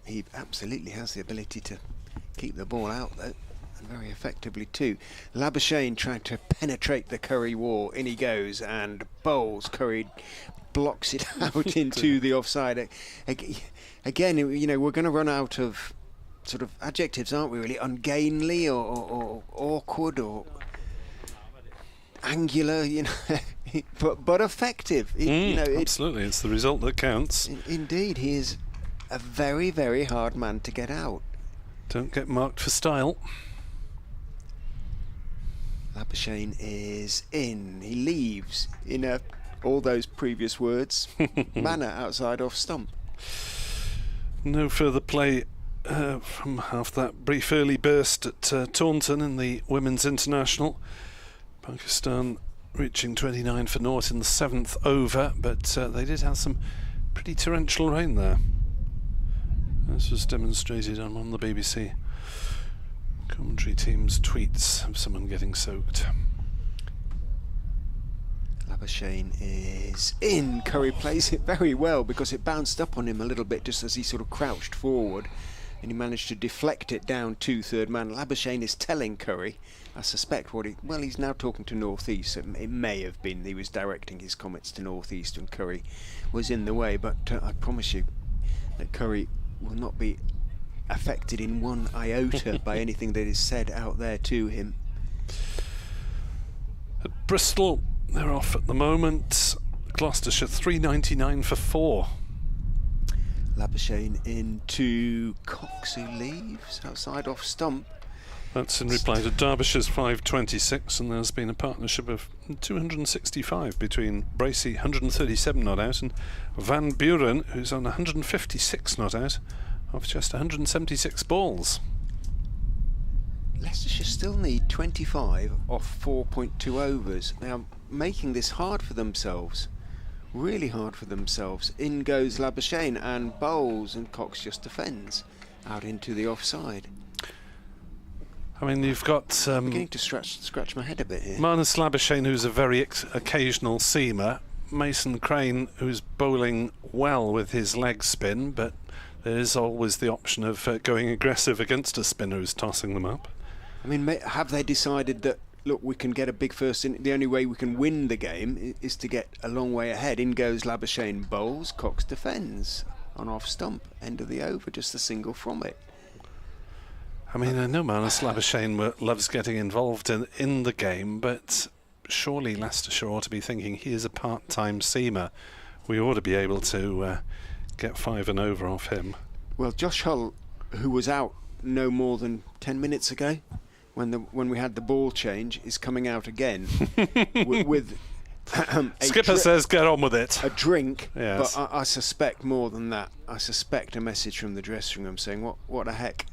He absolutely has the ability to keep the ball out though, and very effectively too. Labuschagne trying to penetrate the Curry wall. In he goes and bowls. Curry blocks it out into the offside. Again, you know, we're going to run out of sort of adjectives, aren't we, really? Ungainly or awkward or angular, you know, but effective. You know, absolutely, it's the result that counts. Indeed, he is a very, very hard man to get out. Don't get marked for style. Labuschagne is in. He leaves in all those previous words manner outside off stump. No further play from half that brief early burst at Taunton in the Women's International. Pakistan reaching 29 for naught in the 7th over, but they did have some pretty torrential rain there. This was demonstrated on one of the BBC commentary team's tweets of someone getting soaked. Labuschagne is in. Curry plays it very well because it bounced up on him a little bit just as he sort of crouched forward, and he managed to deflect it down to third man. Labuschagne is telling Curry, I suspect he's now talking to North East. It may have been he was directing his comments to North East and Curry was in the way, but I promise you that Curry will not be affected in one iota by anything that is said out there to him. At Bristol, they're off at the moment. Gloucestershire 399 for 4. Labuschagne into Cox, who leaves outside off stump. That's in reply to Derbyshire's 526, and there's been a partnership of 265 between Bracey, 137 not out, and Van Buren, who's on 156 not out of just 176 balls. Leicestershire still need 25 off 4.2 overs. Now, making this hard for themselves, really hard for themselves. In goes Labuschagne and bowls, and Cox just defends out into the offside. I mean, you've got I'm beginning to scratch my head a bit here. Marnus Labuschagne, who's a very occasional seamer. Mason Crane, who's bowling well with his leg spin, but there is always the option of going aggressive against a spinner who's tossing them up. I mean, have they decided that, look, we can get a big first in, the only way we can win the game is to get a long way ahead? In goes Labuschagne, bowls, Cox defends on off stump, end of the over, just a single from it. I mean, I know Marnus Labuschagne loves getting involved in the game, but surely Leicestershire ought to be thinking he is a part-time seamer. We ought to be able to get 5 and over off him. Well, Josh Hull, who was out no more than 10 minutes ago, when we had the ball change, is coming out again with skipper says get on with it. A drink, yes. But I suspect more than that. I suspect a message from the dressing room saying, what the heck?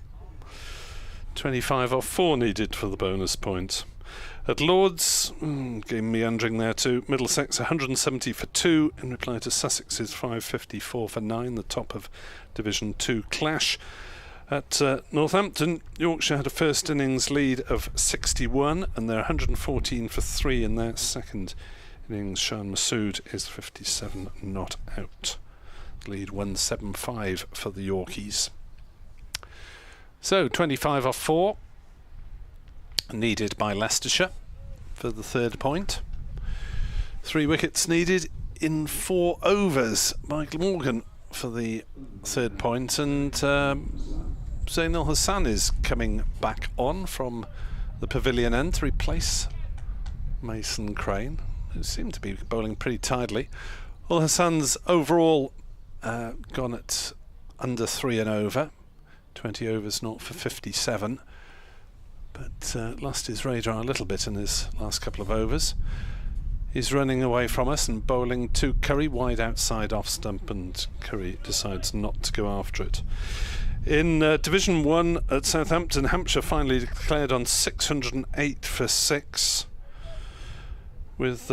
25 off 4 needed for the bonus point. At Lords, game meandering there too. Middlesex 170 for 2 in reply to Sussex's 554 for 9, the top of Division 2 clash. At Northampton, Yorkshire had a first innings lead of 61 and they're 114 for 3 in their second innings. Shan Masood is 57 not out. Lead 175 for the Yorkies. So 25 off 4 needed by Leicestershire for the third point. 3 wickets needed in 4 overs by Glamorgan for the third point, and Zain Ul Hassan is coming back on from the pavilion end to replace Mason Crane, who seemed to be bowling pretty tidily. Ul Hassan's overall gone at under 3 and over, 20 overs, not for 57, but lost his radar a little bit in his last couple of overs. He's running away from us and bowling to Curry wide outside off stump, and Curry decides not to go after it. In Division 1 at Southampton, Hampshire finally declared on 608 for 6, with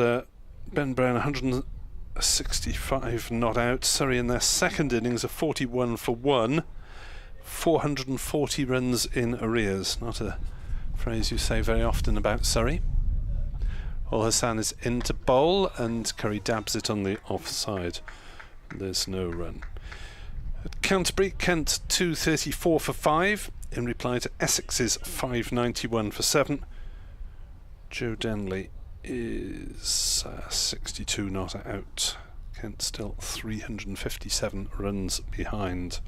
Ben Brown 165 not out. Surrey in their second innings of 41 for 1, 440 runs in arrears. Not a phrase you say very often about Surrey. Ul Hassan is in to bowl and Curry dabs it on the offside. There's no run. At Canterbury, Kent 234 for 5 in reply to Essex's 591 for 7. Joe Denley is 62 not out. Kent still 357 runs behind.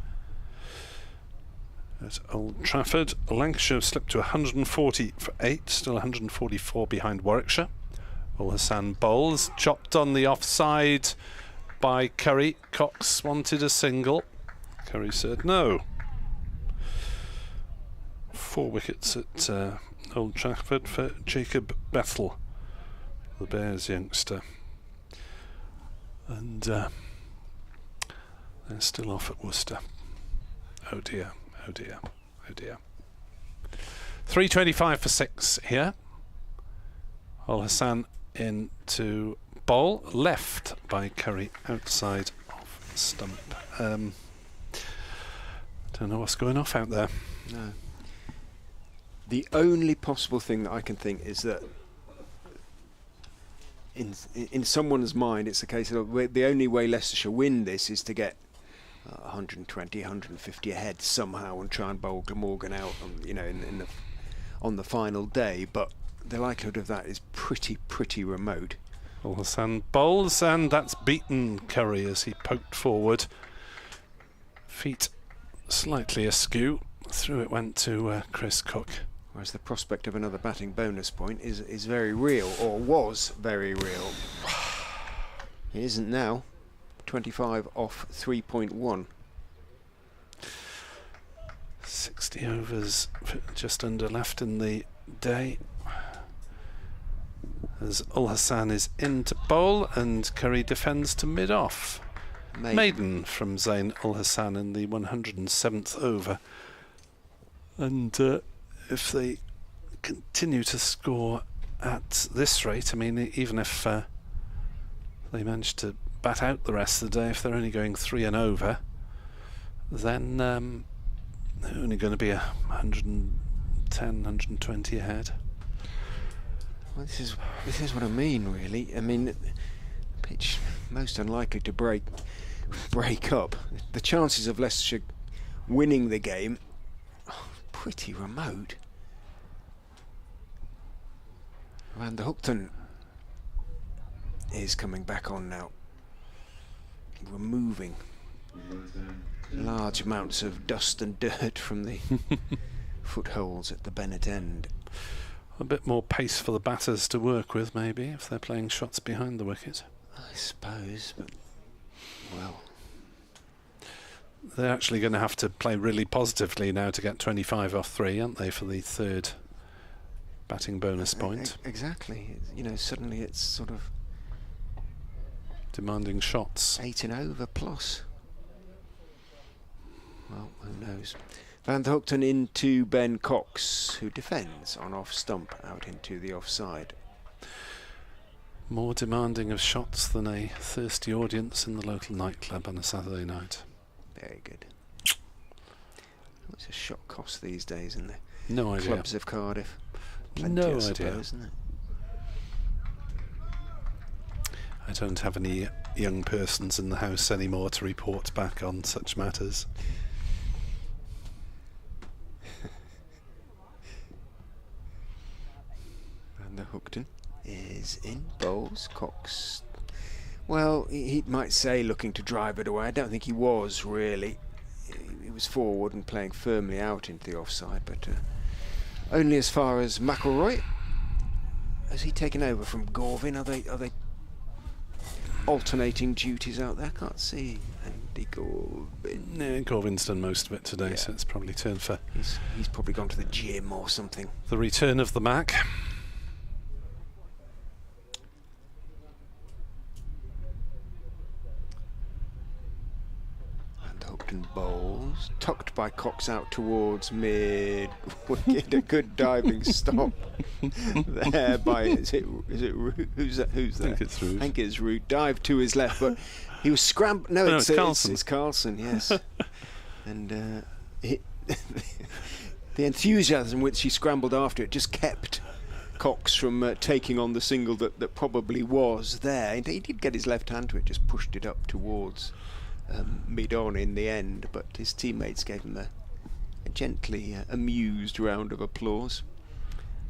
At Old Trafford, Lancashire slipped to 140 for 8, still 144 behind Warwickshire. Ul Hassan bowls, chopped on the offside by Curry. Cox wanted a single. Curry said no. 4 wickets at Old Trafford for Jacob Bethel, the Bears youngster. And they're still off at Worcester. Oh dear, oh dear, oh dear. 325 for 6 here. Ul Hassan in to bowl, left by Curry outside off stump. Don't know what's going off out there. No. The only possible thing that I can think is that in someone's mind it's a case of the only way Leicestershire win this is to get 120, 150 ahead somehow and try and bowl Glamorgan out on the final day, but the likelihood of that is pretty remote. Ul Hassan bowls, and that's beaten Curry as he poked forward. Feet slightly askew. Through it went to Chris Cook. Whereas the prospect of another batting bonus point is very real, or was very real. It isn't now. 25 off 3.1. 60 overs, just under left in the day. As Ul Hassan is in to bowl and Curry defends to mid-off. Maiden from Zain Ul Hassan in the 107th over. And if they continue to score at this rate, I mean, even if they manage to bat out the rest of the day, if they're only going 3 and over, then they're only going to be 110, 120 ahead. Well, this is what I mean, really. I mean, the pitch most unlikely to break up. The chances of Leicestershire winning the game are pretty remote. And the Upton is coming back on now, removing large amounts of dust and dirt from the footholds at the Bennett end. A bit more pace for the batters to work with, maybe, if they're playing shots behind the wicket. I suppose, but, well... They're actually going to have to play really positively now to get 25 off 3, aren't they, for the third batting bonus point. Exactly. You know, suddenly it's sort of demanding shots. 8 and over plus. Well, who knows? Van der Hoogten into Ben Cox, who defends on off stump out into the offside. More demanding of shots than a thirsty audience in the local nightclub on a Saturday night. Very good. What's a shot cost these days in the no idea. clubs of Cardiff? Plenty, No I suppose, idea. Isn't it? I don't have any young persons in the house anymore to report back on such matters. Van der Hoogten is in, bowls. Cox, well, he might say looking to drive it away. I don't think he was really. He was forward and playing firmly out into the offside, but only as far as McIlroy. Has he taken over from Gorvin? Are they alternating duties out there? I can't see Andy Gorvin. No, Gorvin's done most of it today, so it's probably turned for... He's probably gone to the gym or something. The return of the Mac. Hooked bowls, tucked by Cox out towards mid wicket. A good diving stop there by who's there? I think it's Root. I think it's Root. Dive to his left, but he was scrambled. No, it's Carlson. It's Carlson, yes. And the enthusiasm which he scrambled after it just kept Cox from taking on the single that probably was there. He did get his left hand to it, just pushed it up towards mid-on in the end, but his teammates gave him a gently amused round of applause.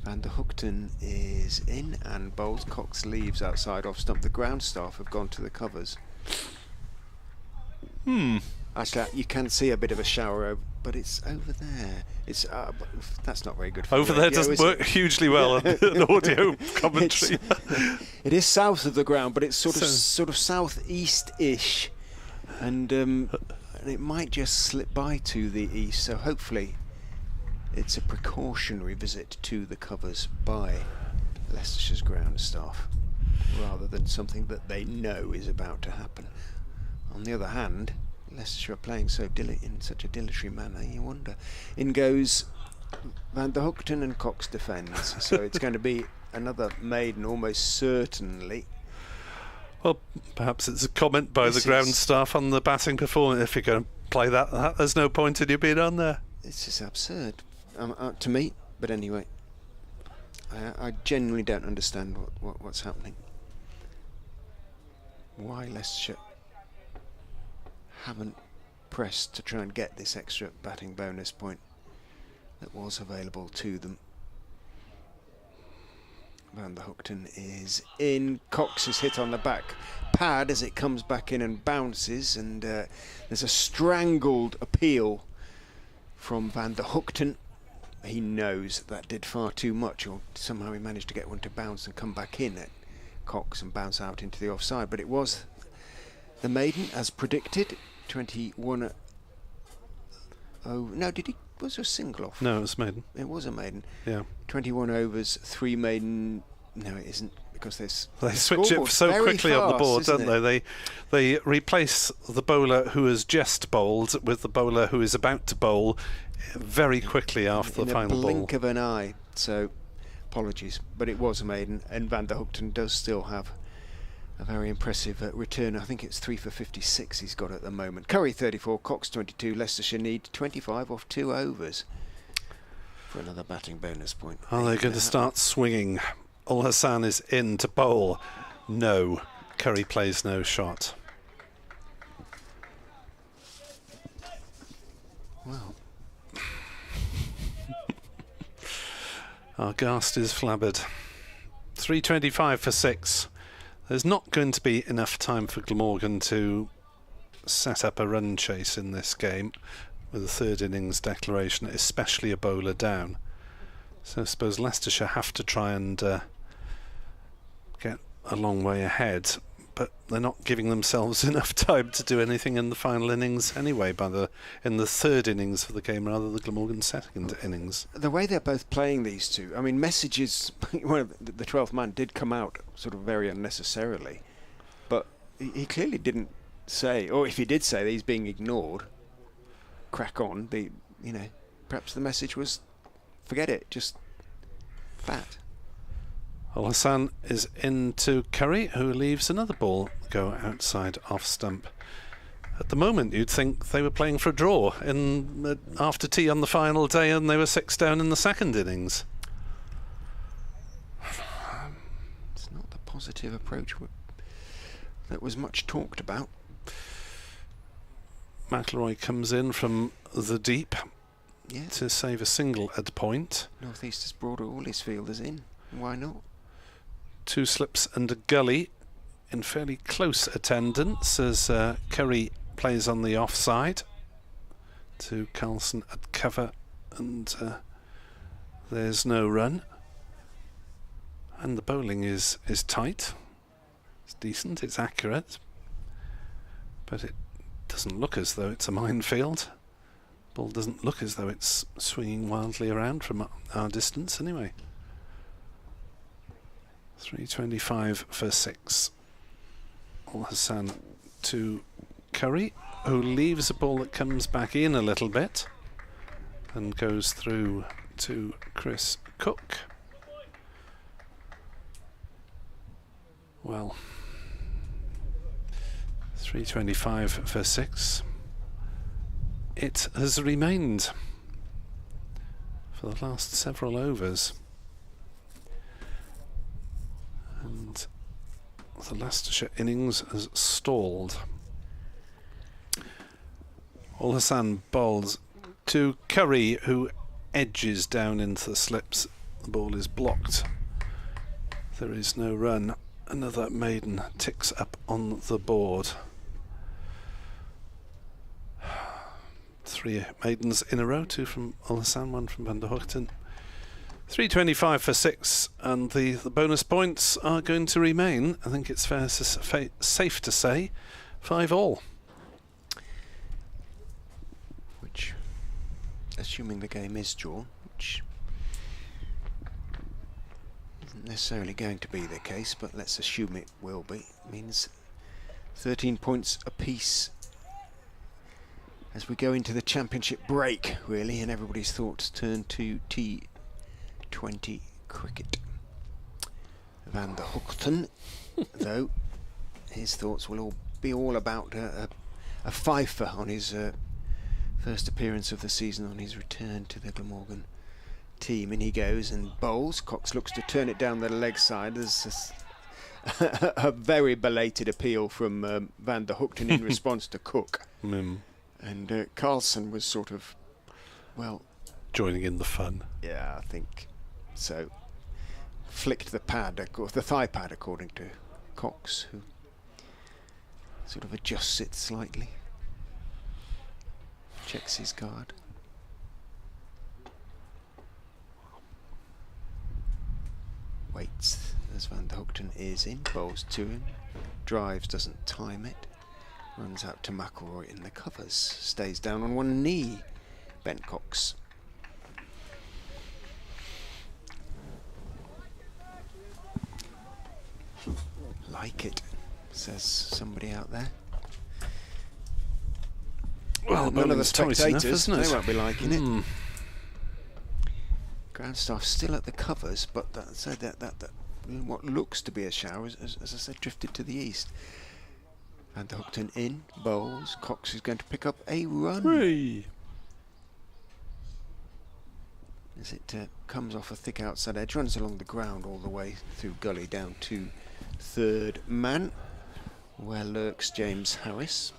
Van der Hoogten is in and bowls. Cox leaves outside off stump. The ground staff have gone to the covers. Actually, you can see a bit of a shower over, but it's over there. It's that's not very good for over there doesn't work hugely well in audio commentary. It is south of the ground, but it's sort of southeast-ish. And it might just slip by to the east, so hopefully it's a precautionary visit to the covers by Leicestershire's ground staff, rather than something that they know is about to happen. On the other hand, Leicestershire are playing in such a dilatory manner, you wonder. In goes Van der Hoogten and Cox defends, so it's going to be another maiden almost certainly. Well, perhaps it's a comment by the ground staff on the batting performance. If you're going to play that, there's no point in you being on there. It's just absurd to me. But anyway, I genuinely don't understand what's happening. Why Leicestershire haven't pressed to try and get this extra batting bonus point that was available to them. Van der Hoogten is in. Cox is hit on the back pad as it comes back in and bounces, and there's a strangled appeal from Van der Hoogten. He knows that did far too much, or somehow he managed to get one to bounce and come back in at Cox and bounce out into the offside. But it was the maiden as predicted. 21. Oh no, did he? Was there a single off? No, it was maiden. It was a maiden. Yeah. 21 overs, 3 maiden. No, it isn't, because they switch it so quickly on the board, don't they? They replace the bowler who has just bowled with the bowler who is about to bowl very quickly after the final ball. In a blink of an eye. So, apologies, but it was a maiden, and Van der Hoogten does still have a very impressive return. I think it's 3 for 56 he's got at the moment. Curry 34, Cox 22. Leicestershire need 25 off 2 overs for another batting bonus point. Are they going to start swinging? Ul Hassan is in to bowl. No. Curry plays no shot. Well. Our ghast is flabbered. 325 for 6. There's not going to be enough time for Glamorgan to set up a run chase in this game with a third innings declaration, especially a bowler down. So I suppose Leicestershire have to try and get a long way ahead. but they're not giving themselves enough time to do anything in the final innings anyway. In the third innings of the game, rather, the Glamorgan second innings. The way they're both playing, these two, I mean, Messages, well, the 12th man did come out sort of very unnecessarily, but he clearly didn't say, or if he did say that he's being ignored, crack on. Perhaps the message was, forget it, just bat. Al-Hassan is into Curry, who leaves another ball go outside off stump. At the moment, you'd think they were playing for a draw after tea on the final day, and they were 6 down in the second innings. It's not the positive approach that was much talked about. McIlroy comes in from the deep to save a single at point. North East has brought all his fielders in. Why not? 2 slips and a gully in fairly close attendance as Curry plays on the offside to Carlson at cover, and there's no run. And the bowling is tight. It's decent, it's accurate, but it doesn't look as though it's a minefield. Ball doesn't look as though it's swinging wildly around from our distance anyway. 325 for 6. Al-Hassan to Curry, who leaves a ball that comes back in a little bit and goes through to Chris Cook. Well, 325 for 6. It has remained for the last several overs. And the Leicestershire innings has stalled. Al-Hassan bowls to Curry, who edges down into the slips. The ball is blocked. There is no run. Another maiden ticks up on the board. 3 maidens in a row, 2 from Al-Hassan, 1 from Van der Hoogten. 325 for 6, and the bonus points are going to remain, I think it's safe to say, 5-all. Which, assuming the game is drawn, which isn't necessarily going to be the case, but let's assume it will be, means 13 points apiece as we go into the championship break, really, and everybody's thoughts turn to T20 cricket. Van der Hoogten, though, his thoughts will all be about a fifer on his first appearance of the season, on his return to the Glamorgan team. And he goes and bowls. Cox looks to turn it down the leg side. There's a very belated appeal from Van der Hoogten in response to Cook. And Carlson was sort of, well, joining in the fun. Yeah, I think so. Flicked the pad, the thigh pad, according to Cox, who sort of adjusts it slightly, checks his guard. Waits as Van der Hoogten is in, bowls to him, drives, doesn't time it, runs out to McIlroy in the covers, stays down on one knee. Ben Cox. Like it, says somebody out there. Well, none of the spectators, enough, they won't be liking it. Ground staff still at the covers, but that what looks to be a shower, as I said, drifted to the east. And the Hookton in, bowls. Cox is going to pick up a run. Hooray. As it comes off a thick outside edge, runs along the ground all the way through gully down to third man, where lurks James Harris.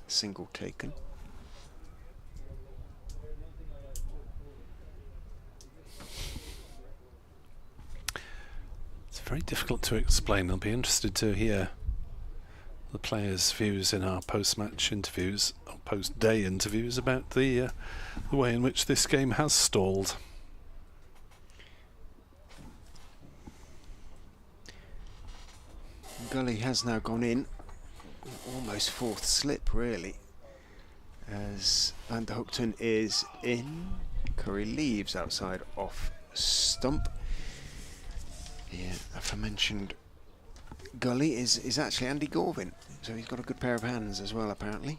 Single taken. It's very difficult to explain. I'll be interested to hear the players' views in our post-match interviews, or post-day interviews, about the way in which this game has stalled. Gully has now gone in, almost fourth slip really, as Van der Hoogten is in. Curry leaves outside off stump. Yeah, aforementioned Gully is actually Andy Gorvin, so he's got a good pair of hands as well apparently.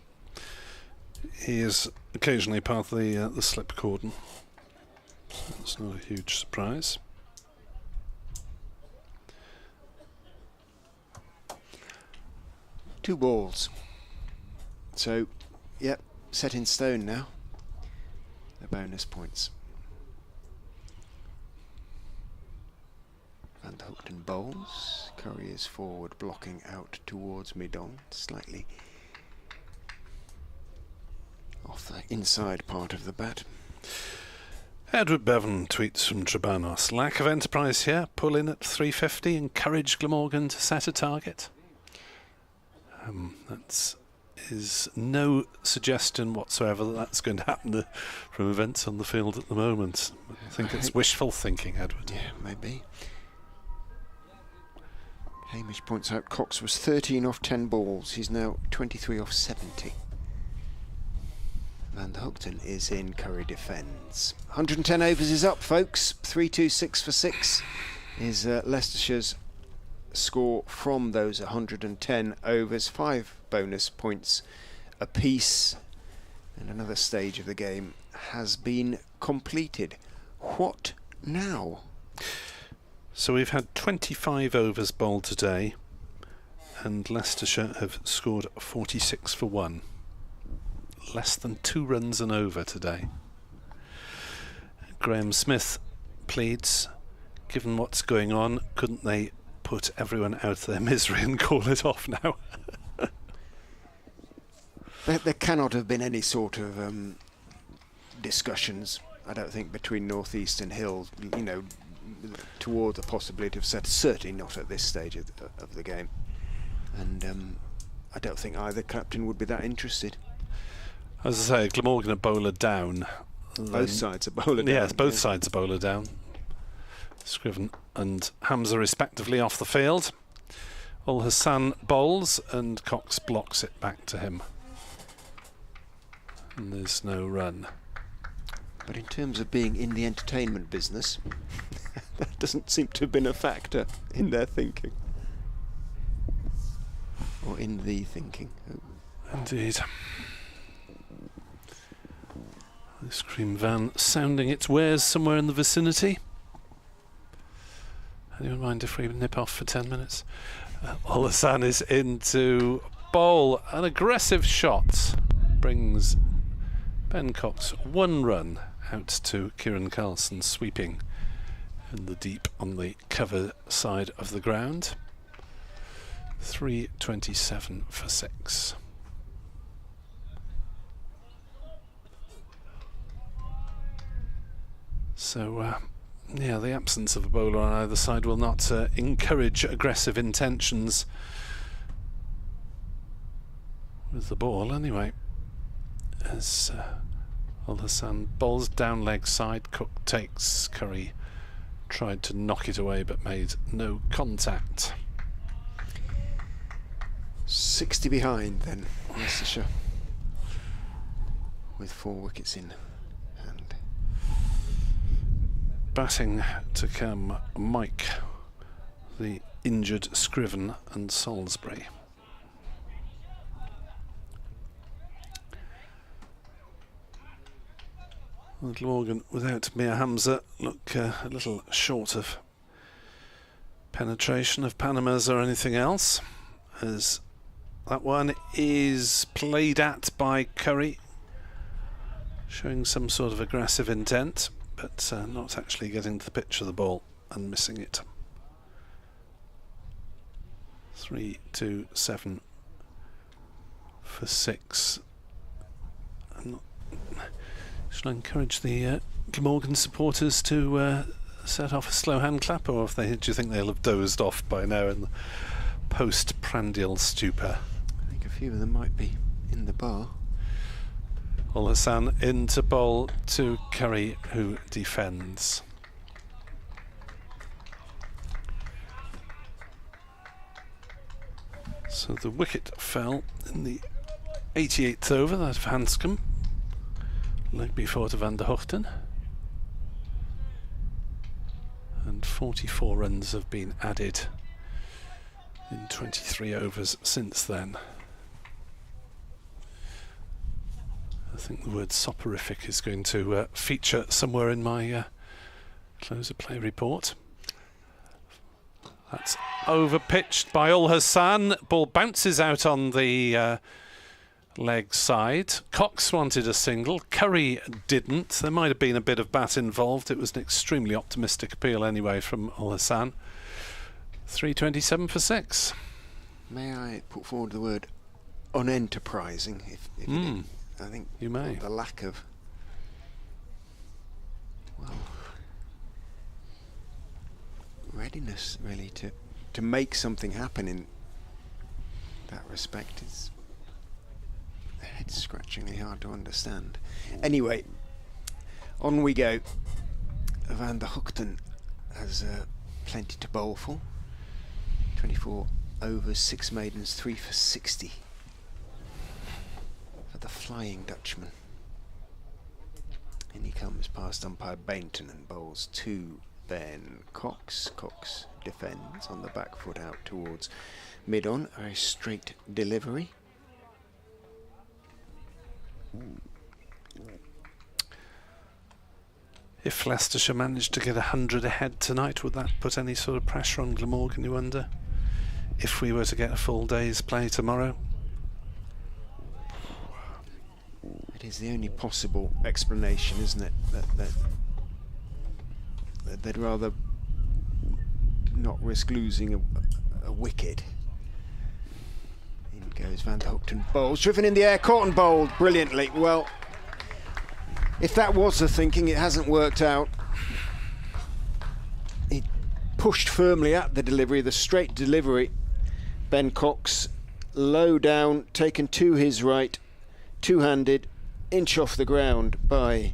He is occasionally part of the slip cordon, so it's not a huge surprise. Two balls. So, yep, set in stone now. The bonus points. Van der Hoogten bowls. Curry is forward, blocking out towards Midon, slightly off the inside part of the bat. Edward Bevan tweets from Trebanos. Lack of enterprise here. Pull in at 350. Encourage Glamorgan to set a target. That is no suggestion whatsoever that that's going to happen from events on the field at the moment. I think it's wishful thinking, Edward. Yeah, maybe. Hamish points out Cox was 13 off 10 balls. He's now 23 off 70. Van der Hoogten is in. Curry defends. 110 overs is up, folks. 3-2-6 for 6 is Leicestershire's score from those 110 overs. 5 bonus points apiece, and another stage of the game has been completed. What now? So we've had 25 overs bowled today, and Leicestershire have scored 46 for 1. Less than 2 runs an over today. Graham Smith pleads, given what's going on, couldn't they put everyone out of their misery and call it off now? There cannot have been any sort of discussions, I don't think, between North East and Hill, you know, toward the possibility of set. Certainly not at this stage of the game. And I don't think either captain would be that interested. As I say, Glamorgan a bowler down. Both sides are bowler down. Yes, both sides are bowler down. Scriven and Hamza respectively off the field. Ul Hassan bowls and Cox blocks it back to him. And there's no run. But in terms of being in the entertainment business, that doesn't seem to have been a factor in their thinking. Or in the thinking. Indeed. This cream van sounding its wares somewhere in the vicinity. Anyone mind if we nip off for 10 minutes? Ul Hassan is into bowl. An aggressive shot brings Ben Cox 1 run out to Kieran Carlson, sweeping in the deep on the cover side of the ground. 3:27 for 6. So, yeah, the absence of a bowler on either side will not encourage aggressive intentions with the ball anyway. As Ul Hassan bowls down leg side, Cook takes. Curry tried to knock it away but made no contact. 60 behind then, Leicestershire, with 4 wickets in hand. Batting to come Mike, the injured Scriven and Salisbury. Glamorgan without Mir Hamza look a little short of penetration of Panamas or anything else, as that one is played at by Curry, showing some sort of aggressive intent, but not actually getting to the pitch of the ball and missing it. 3-2-7 for 6. Should I encourage the Glamorgan supporters to set off a slow hand clap, or do you think they'll have dozed off by now in the post-prandial stupor? I think a few of them might be in the bar. Ul Hassan into bowl to Curry, who defends. So the wicket fell in the 88th over, that of Hanscom. Leg before to Van der Hoogten. And 44 runs have been added in 23 overs since then. I think the word soporific is going to feature somewhere in my close of play report. That's over pitched by Ul Hassan. Ball bounces out on the leg side. Cox wanted a single. Curry didn't. There might have been a bit of bat involved. It was an extremely optimistic appeal anyway from Ul Hassan. 327 for 6. May I put forward the word unenterprising? I think you may. The lack of, well, readiness really to make something happen in that respect is head-scratchingly hard to understand. Anyway, on we go. Van der Hoogten has plenty to bowl for. 24 overs, 6 maidens, 3 for 60 for the Flying Dutchman. In he comes past umpire Bainton and bowls to Ben Cox. Cox defends on the back foot out towards mid-on. A straight delivery. If Leicestershire managed to get 100 ahead tonight, would that put any sort of pressure on Glamorgan, you wonder? If we were to get a full day's play tomorrow? It is the only possible explanation, isn't it? That they'd rather not risk losing a wicket. In goes Van der Hoogten, bowls, driven in the air, caught and bowled brilliantly. Well, if that was the thinking, it hasn't worked out. He pushed firmly at the delivery, the straight delivery. Ben Cox, low down, taken to his right, two-handed, inch off the ground by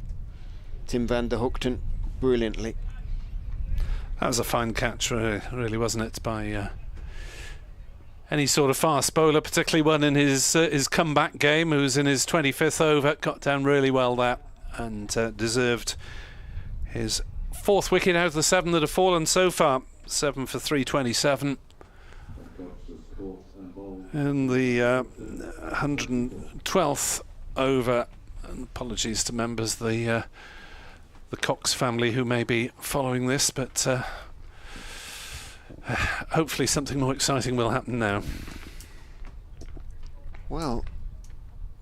Tim Van der Hoogten, brilliantly. That was a fine catch, really, wasn't it, by any sort of fast bowler, particularly one in his comeback game, who's in his 25th over. Got down really well there and deserved his 4th wicket out of the 7 that have fallen so far. 7 for 327. In the 112th over, and apologies to members of the Cox family who may be following this, but hopefully something more exciting will happen now. Well,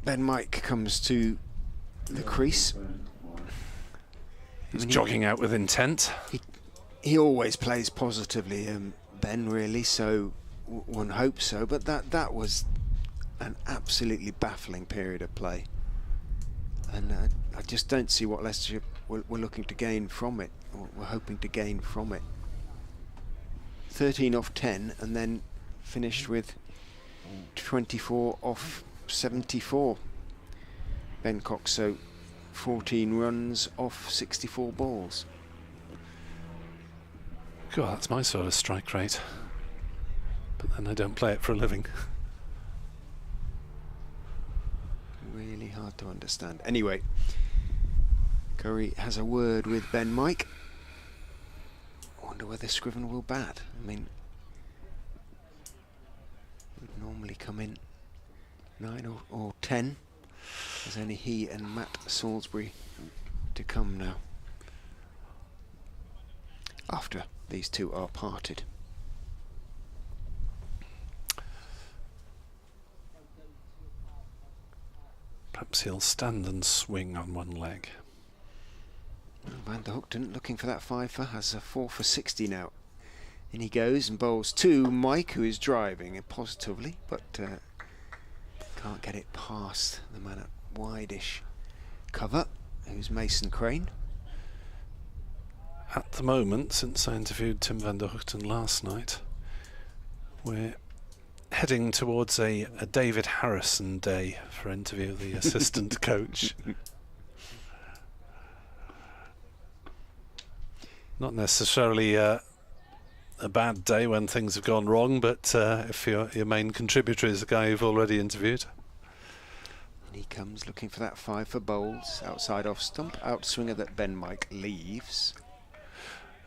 Ben Mike comes to the crease. He's jogging out with intent. He always plays positively, Ben, really, so one hopes so, but that was an absolutely baffling period of play, and I just don't see what Leicestershire were looking to gain from it, or were hoping to gain from it. 13 off 10 and then finished with 24 off 74. Ben Cox, so 14 runs off 64 balls. God, that's my sort of strike rate. But then I don't play it for a living. Really hard to understand. Anyway, Curry has a word with Ben Mike. I wonder whether Scriven will bat. I mean, would normally come in 9 or 10. There's only he and Matt Salisbury to come now, after these two are parted. Perhaps he'll stand and swing on one leg. Van der Hoogten looking for that fifer, has a 4 for 60 now. In he goes and bowls to Mike, who is driving positively, but can't get it past the man at wide-ish cover, who's Mason Crane. At the moment, since I interviewed Tim Van der Hoogten last night, we're heading towards a David Harrison day for interview of the assistant coach. Not necessarily a bad day when things have gone wrong, but if your main contributor is the guy you've already interviewed. And he comes looking for that 5 for bowls, outside off stump, outswinger that Ben Mike leaves.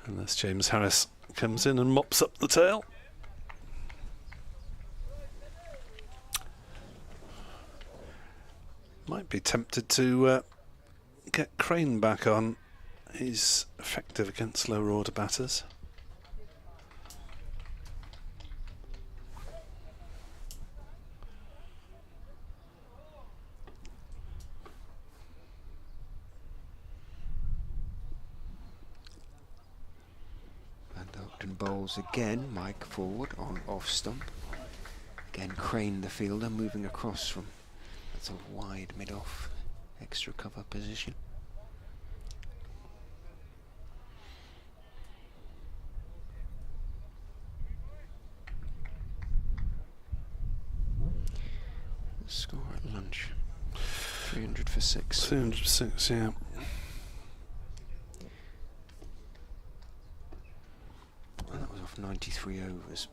Unless James Harris comes in and mops up the tail. Might be tempted to get Crane back on. He's effective against lower order batters. And bowls again, Mike forward on off stump. Again Crane the fielder moving across from that sort of wide mid-off extra cover position. The score at lunch, 300 for 6. 300 for 6, yeah. Well, that was off 93 overs.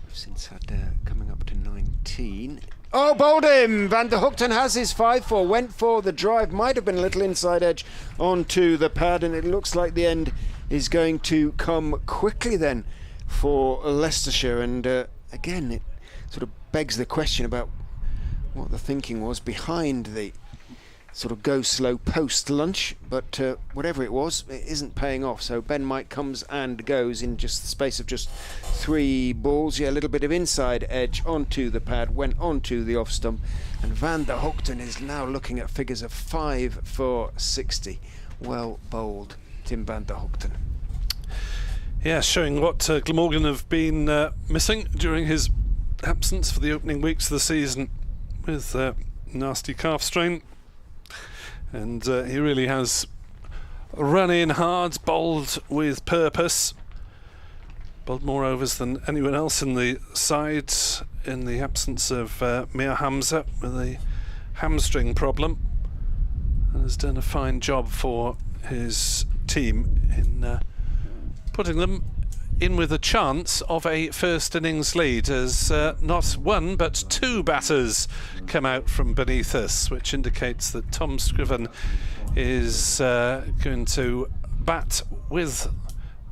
We've since had coming up to 19. Oh, bowled him! Van der Hoogten has his 5-4, went for the drive, might have been a little inside edge onto the pad, and it looks like the end is going to come quickly then for Leicestershire. And again, it sort of begs the question about what the thinking was behind the sort of go slow post lunch, but whatever it was, it isn't paying off. So Ben Mike comes and goes in just the space of just 3 balls. Yeah, a little bit of inside edge onto the pad, went onto the off stump, and Van der Hoogten is now looking at figures of 5 for 60. Well bowled, Tim Van der Hoogten. Yeah, showing what Glamorgan have been missing during his absence for the opening weeks of the season with nasty calf strain. And he really has run in hard, bowled with purpose, bowled more overs than anyone else in the side in the absence of Mir Hamza with a hamstring problem, and has done a fine job for his team in putting them in with a chance of a first innings lead, as not one but 2 batters come out from beneath us, which indicates that Tom Scriven is going to bat with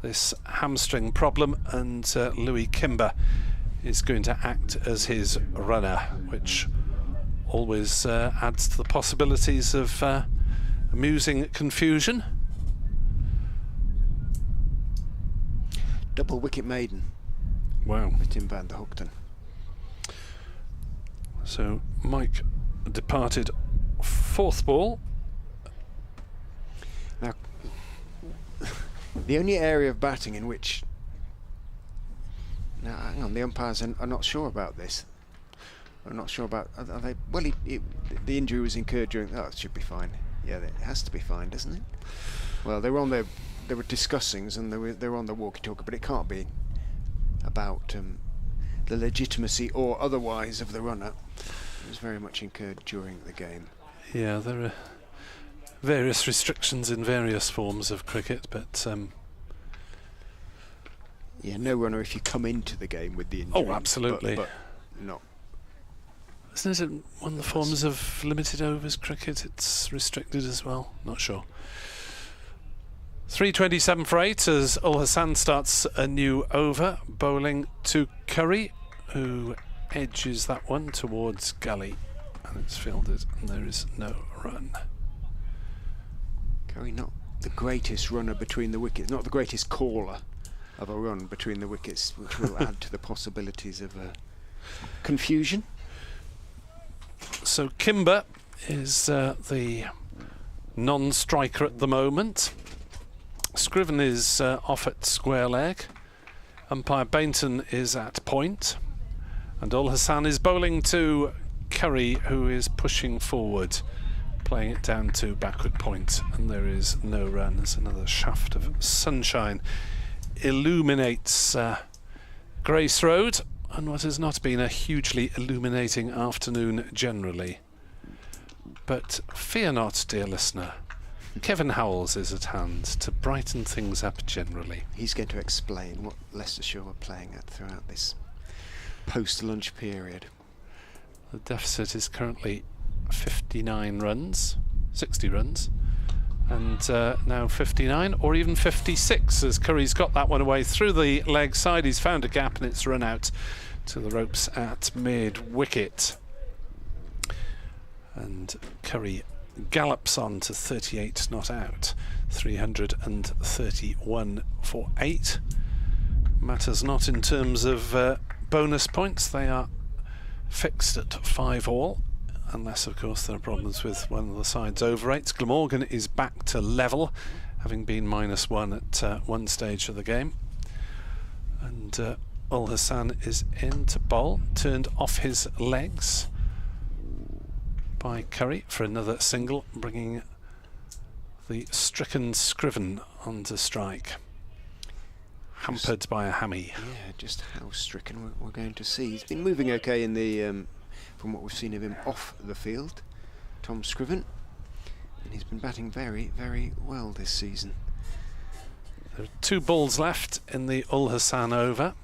this hamstring problem, and Louis Kimber is going to act as his runner, which always adds to the possibilities of amusing confusion. Double wicket maiden. Wow. With Tim Van der Hoogten. So Mike departed 4th ball. Now, the only area of batting in which... Now, hang on, the umpires are not sure about this. I'm not sure about... Are they? Well, the injury was incurred during... Oh, it should be fine. Yeah, it has to be fine, doesn't it? Well, they were on their... There were discussings and they were on the walkie-talkie, but it can't be about the legitimacy or otherwise of the runner. It was very much incurred during the game. Yeah, there are various restrictions in various forms of cricket, but yeah, no runner if you come into the game with the injury. Oh, absolutely. But not. Isn't it one of the forms of limited overs cricket? It's restricted as well. Not sure. 3:27 for 8 as Ul Hassan starts a new over, bowling to Curry, who edges that one towards Gully, and it's fielded, and there is no run. Curry not the greatest runner between the wickets, not the greatest caller of a run between the wickets, which will add to the possibilities of confusion. So Kimber is the non-striker at the moment. Scriven is off at square leg. Umpire Bainton is at point. And Ul Hassan is bowling to Curry, who is pushing forward, playing it down to backward point. And there is no run as another shaft of sunshine illuminates Grace Road, and what has not been a hugely illuminating afternoon generally. But fear not, dear listener, Kevin Howells is at hand to brighten things up generally. He's going to explain what Leicestershire were playing at throughout this post-lunch period. The deficit is currently 59 runs, 60 runs, and now 59 or even 56 as Curry's got that one away through the leg side. He's found a gap and it's run out to the ropes at mid-wicket. And Curry gallops on to 38 not out, 331 for 8. Matters not in terms of bonus points, they are fixed at 5 all, unless of course there are problems with one of the sides over 8s. Glamorgan is back to level, having been -1 at one stage of the game. And Ul Hassan is in to bowl, turned off his legs by Curry for another single, bringing the stricken Scriven onto strike. Hampered by a hammy. Yeah, just how stricken we're going to see. He's been moving okay in the from what we've seen of him off the field, Tom Scriven, and he's been batting very, very well this season. There are 2 balls left in the Ul Hassan over.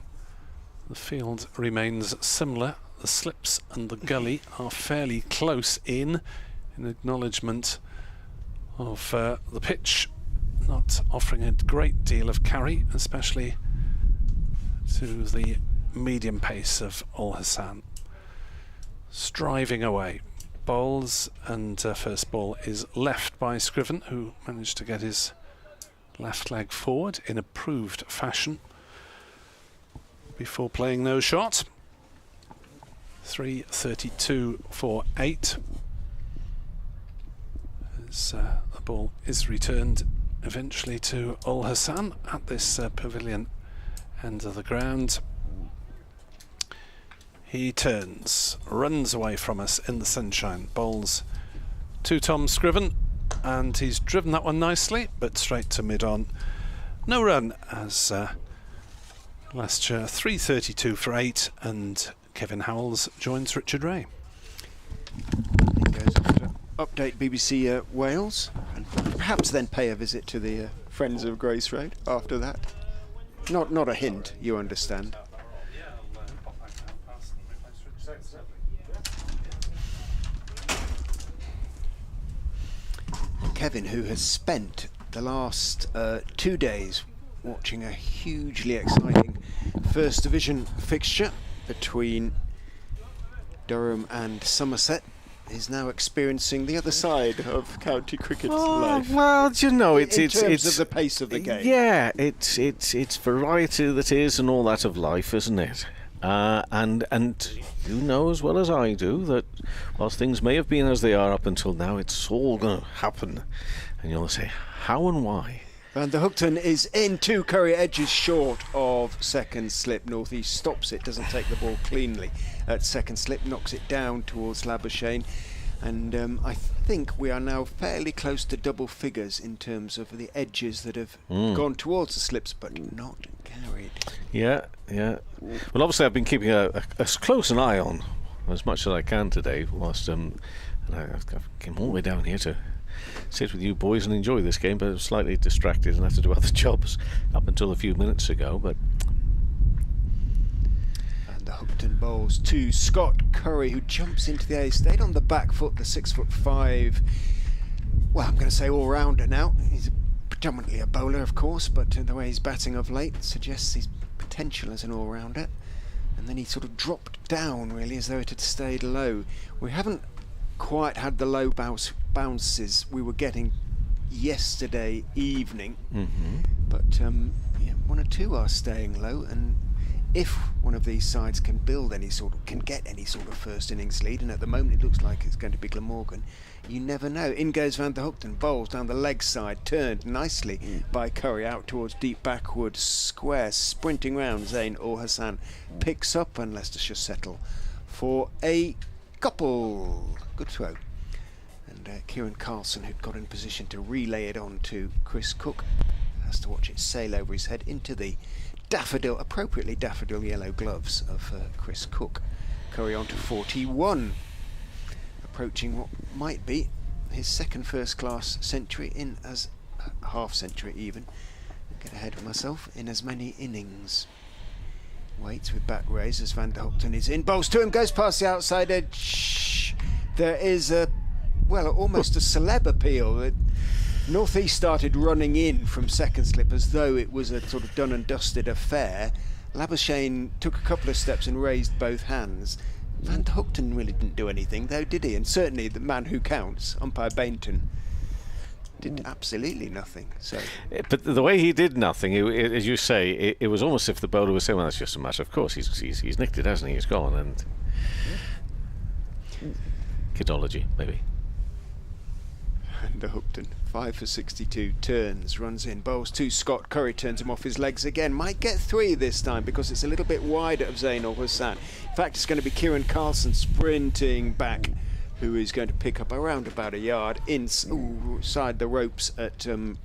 The field remains similar. The slips and the gully are fairly close in acknowledgement of the pitch not offering a great deal of carry, especially to the medium pace of Ul Hassan. Striving away, bowls, and first ball is left by Scriven, who managed to get his left leg forward in approved fashion before playing no shot. 332 for 8 as the ball is returned eventually to Ul Hassan at this pavilion end of the ground. He turns, runs away from us in the sunshine, bowls to Tom Scriven, and he's driven that one nicely, but straight to mid-on. No run as Leicestershire 332 for 8, and Kevin Howells joins Richard Ray. He goes off to update BBC Wales, and perhaps then pay a visit to the Friends of Grace Road after that. Not a hint, you understand. Kevin, who has spent the last 2 days watching a hugely exciting First Division fixture between Durham and Somerset, is now experiencing the other side of county cricket's life. Well, you know, in terms of the pace of the game. Yeah, it's variety that is, and all that of life, isn't it? And you know as well as I do that whilst things may have been as they are up until now, it's all going to happen, and you'll say how and why. Van der Hookton is in, 2 Curry edges short of second slip. North East stops it, doesn't take the ball cleanly at second slip, knocks it down towards Labuschagne, and I think we are now fairly close to double figures in terms of the edges that have gone towards the slips but not carried. Yeah. Well, obviously I've been keeping as close an eye on as much as I can today, whilst and I came all the way down here to sit with you boys and enjoy this game, but I'm slightly distracted and have to do other jobs up until a few minutes ago. But and the Hookton bowls to Scott Curry, who jumps into the A, stayed on the back foot, the 6'5", well, I'm going to say all-rounder now. He's predominantly a bowler, of course, but the way he's batting of late suggests his potential as an all-rounder. And then he sort of dropped down, really, as though it had stayed low. We haven't quite had the low bounces we were getting yesterday evening, but yeah, 1 or 2 are staying low, and if one of these sides can get any sort of first innings lead, and at the moment it looks like it's going to be Glamorgan, you never know. In goes Van der Hookton, bowls down the leg side, turned nicely by Curry out towards deep backward square, sprinting round. Zain Ul Hassan picks up, and Leicestershire settle for a couple. Good throw. And Kieran Carlson, who'd got in position to relay it on to Chris Cook, has to watch it sail over his head into the appropriately daffodil yellow gloves of Chris Cook. Curry on to 41, approaching what might be his second first-class century in as half century even. Get ahead of myself, in as many innings. Waits with back raise as Van der Hoogten is in. Bowls to him, goes past the outside edge. There is a, well, almost a celeb appeal. That North East started running in from second slip as though it was a sort of done and dusted affair. Labuschagne took a couple of steps and raised both hands. Van der Hoogten really didn't do anything though, did he? And certainly the man who counts, umpire Bainton, did absolutely nothing. So, but the way he did nothing, as you say, it was almost as if the bowler was saying, well, that's just a matter of course, he's nicked it, hasn't he? He's gone. And kidology, maybe. Van der Hoogten, 5 for 62, turns, runs in, bowls to Scott. Curry turns him off his legs again. Might get 3 this time because it's a little bit wider of Zain Ul Hassan. In fact, it's going to be Kieran Carlson sprinting back, who is going to pick up around about a yard inside the ropes at on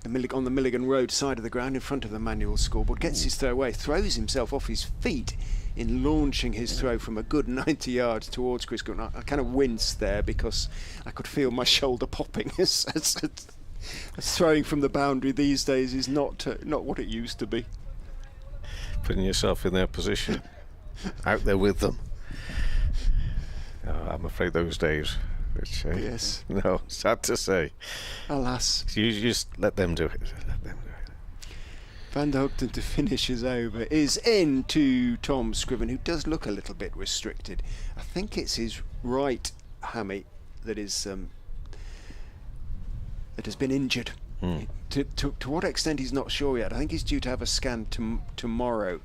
the Milligan Road side of the ground in front of the manual scoreboard. Gets his throw away, throws himself off his feet in launching his throw from a good 90 yards towards Chris Goodwin. I kind of winced there because I could feel my shoulder popping as throwing from the boundary these days is not what it used to be. Putting yourself in their position, out there with them. I'm afraid those days. Which, yes. No, sad to say. Alas. You just let them do it. Let them do it. Van der Hoogten to finish his over is in to Tom Scriven, who does look a little bit restricted. I think it's his right hammy that is that has been injured. To what extent he's not sure yet. I think he's due to have a scan tomorrow.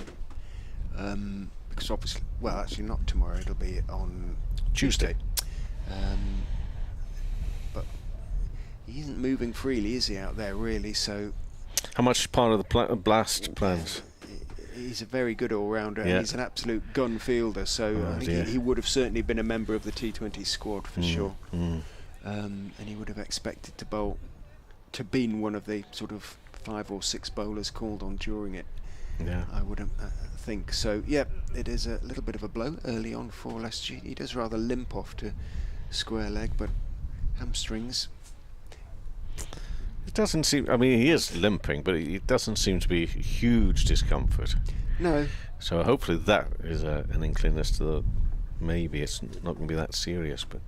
Because obviously, well, actually not tomorrow. It'll be on Tuesday. But he isn't moving freely, is he, out there, really? So, how much part of the blast plans? He's a very good all-rounder, and he's an absolute gun fielder. So I think he would have certainly been a member of the T20 squad for sure. And he would have expected to bowl, to been one of the sort of 5 or 6 bowlers called on during it. Yeah, I would think so. Yeah, it is a little bit of a blow early on for Leicestershire. He does rather limp off to square leg, but hamstrings. It doesn't seem. I mean, he is limping, but it doesn't seem to be huge discomfort. No. So hopefully that is an inkling as to maybe it's not going to be that serious. But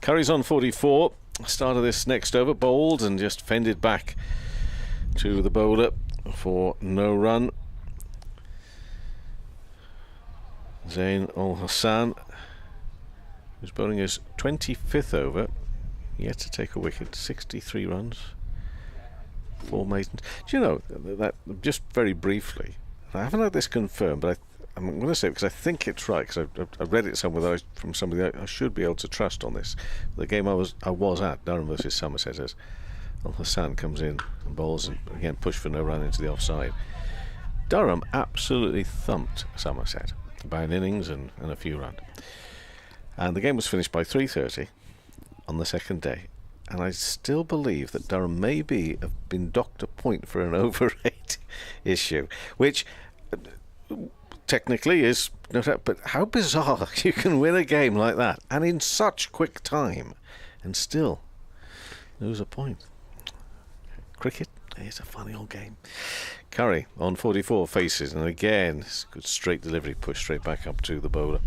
Curry's on 44. Start of this next over, bowled and just fended back to the bowler for no run. Zain Ul Hassan, who's bowling his 25th over, yet to take a wicket, 63 runs, 4 maidens. Do you know that just very briefly, I haven't had this confirmed, but I'm going to say it because I think it's right, because I read it somewhere from somebody that I should be able to trust on this. The game I was at, Durham versus Somerset, as Ul Hassan comes in and bowls and again push for no run into the offside. Durham absolutely thumped Somerset by an innings and a few runs, and the game was finished by 3:30 on the second day, and I still believe that Durham may have been docked a point for an over 8 issue, which technically is no doubt, but how bizarre you can win a game like that and in such quick time and still lose a point. Cricket is a funny old game. Curry on 44 faces, and again good straight delivery, push straight back up to the bowler,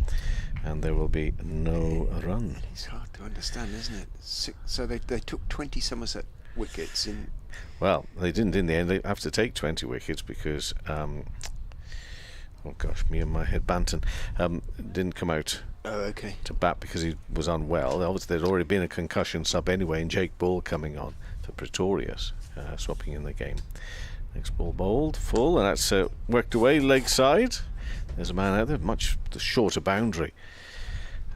and there will be no run. It's hard to understand, isn't it? So they took 20 Somerset wickets in. Well, they didn't in the end. They have to take 20 wickets because oh gosh, me and my head Banton didn't come out to bat because he was unwell. Obviously there'd already been a concussion sub anyway, and Jake Bull coming on for Pretorius, swapping in the game. Next ball bowled full, and that's worked away leg side. There's a man out there, much the shorter boundary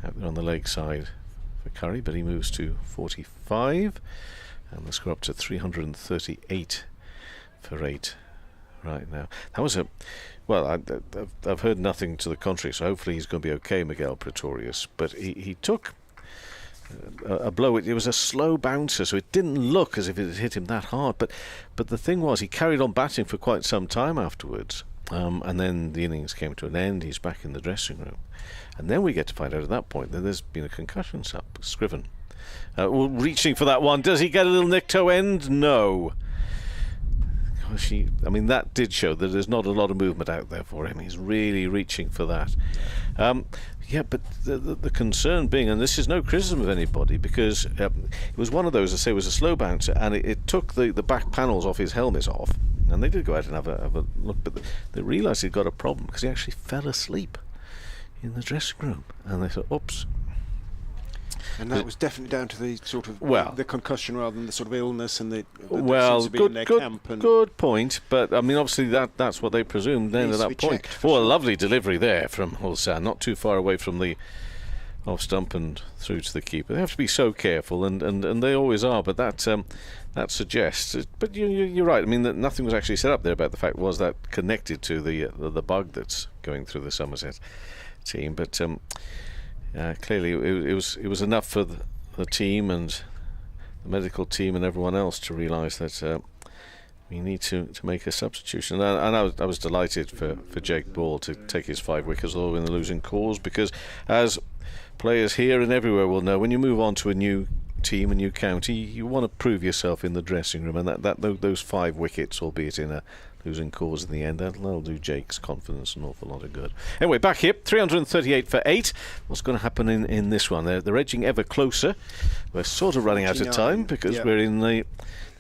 out there on the leg side for Curry, but he moves to 45, and the score up to 338 for 8 right now. That was I've heard nothing to the contrary, so hopefully he's going to be okay, Miguel Pretorius, but he took a blow. It was a slow bouncer, so it didn't look as if it had hit him that hard, but the thing was, he carried on batting for quite some time afterwards, and then the innings came to an end. He's back in the dressing room, and then we get to find out at that point that there's been a concussion scriven reaching for that one. Does he get a little nick toe end? No. I mean, that did show that there's not a lot of movement out there for him. He's really reaching for that. Yeah, but the concern being, and this is no criticism of anybody, because it was one of those, I say, it was a slow bouncer, and it took the back panels off his helmet off, and they did go out and have a look, but they realised he'd got a problem because he actually fell asleep in the dressing room, and they thought, oops. And that was definitely down to the sort of the concussion rather than the sort of illness and the good point. But I mean, obviously that's what they presumed then at that point. A lovely delivery there from Ulsan, not too far away from the off stump and through to the keeper. They have to be so careful, and they always are. But that suggests. But you're right. I mean, that nothing was actually set up there about the fact was that connected to the bug that's going through the Somerset team, but. Clearly, it was enough for the team and the medical team and everyone else to realise that we need to make a substitution. And I was delighted for Jake Ball to take his 5 wickets, although in the losing cause, because as players here and everywhere will know, when you move on to a new team, a new county, you want to prove yourself in the dressing room, and those 5 wickets, albeit in a losing cause in the end, that'll do Jake's confidence an awful lot of good. Anyway, back here, 338 for 8. What's going to happen in this one? They're edging ever closer. We're sort of running out of time because we're in the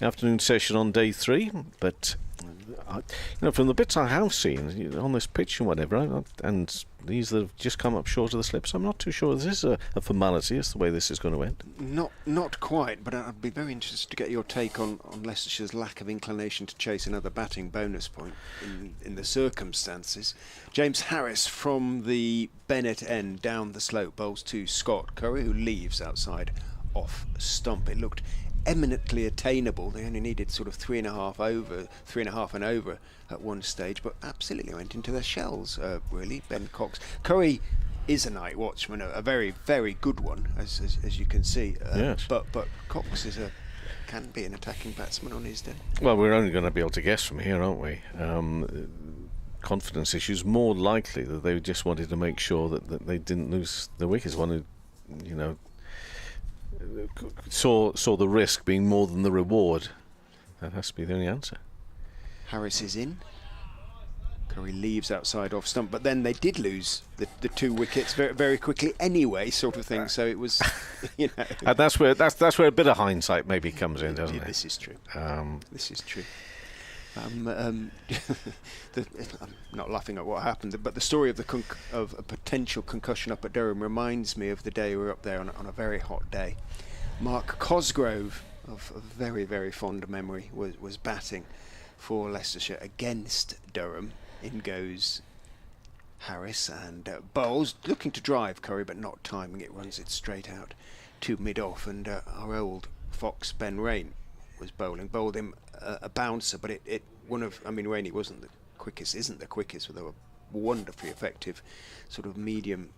afternoon session on day 3, but from the bits I have seen on this pitch and whatever, and these that have just come up short of the slips, I'm not too sure this is a formality. It's the way this is going to end. Not quite, but I'd be very interested to get your take on Leicestershire's lack of inclination to chase another batting bonus point in the circumstances. James Harris from the Bennett end down the slope bowls to Scott Curry, who leaves outside off stump. It looked eminently attainable. They only needed sort of 3.5 and over at one stage, but absolutely went into their shells, really. Ben Cox. Curry is a night watchman, a very, very good one, as you can see. Yes. But Cox can be an attacking batsman on his day. Well, we're only going to be able to guess from here, aren't we? Confidence issues, more likely that they just wanted to make sure that they didn't lose the wickets. Wanted, saw the risk being more than the reward. That has to be the only answer. Harris is in. Curry leaves outside off stump, but then they did lose the 2 wickets very, very quickly anyway, sort of thing. So it was, And that's where a bit of hindsight maybe comes in, doesn't it? This is true. This is true. I'm not laughing at what happened, but the story of of a potential concussion up at Durham reminds me of the day we were up there on a very hot day. Mark Cosgrove, of very, very fond memory, was batting for Leicestershire against Durham. In goes Harris and bowls, looking to drive Curry but not timing it, runs it straight out to mid-off, and our old fox Ben Rain was bowled him a bouncer, but Rainey isn't the quickest, with a wonderfully effective sort of medium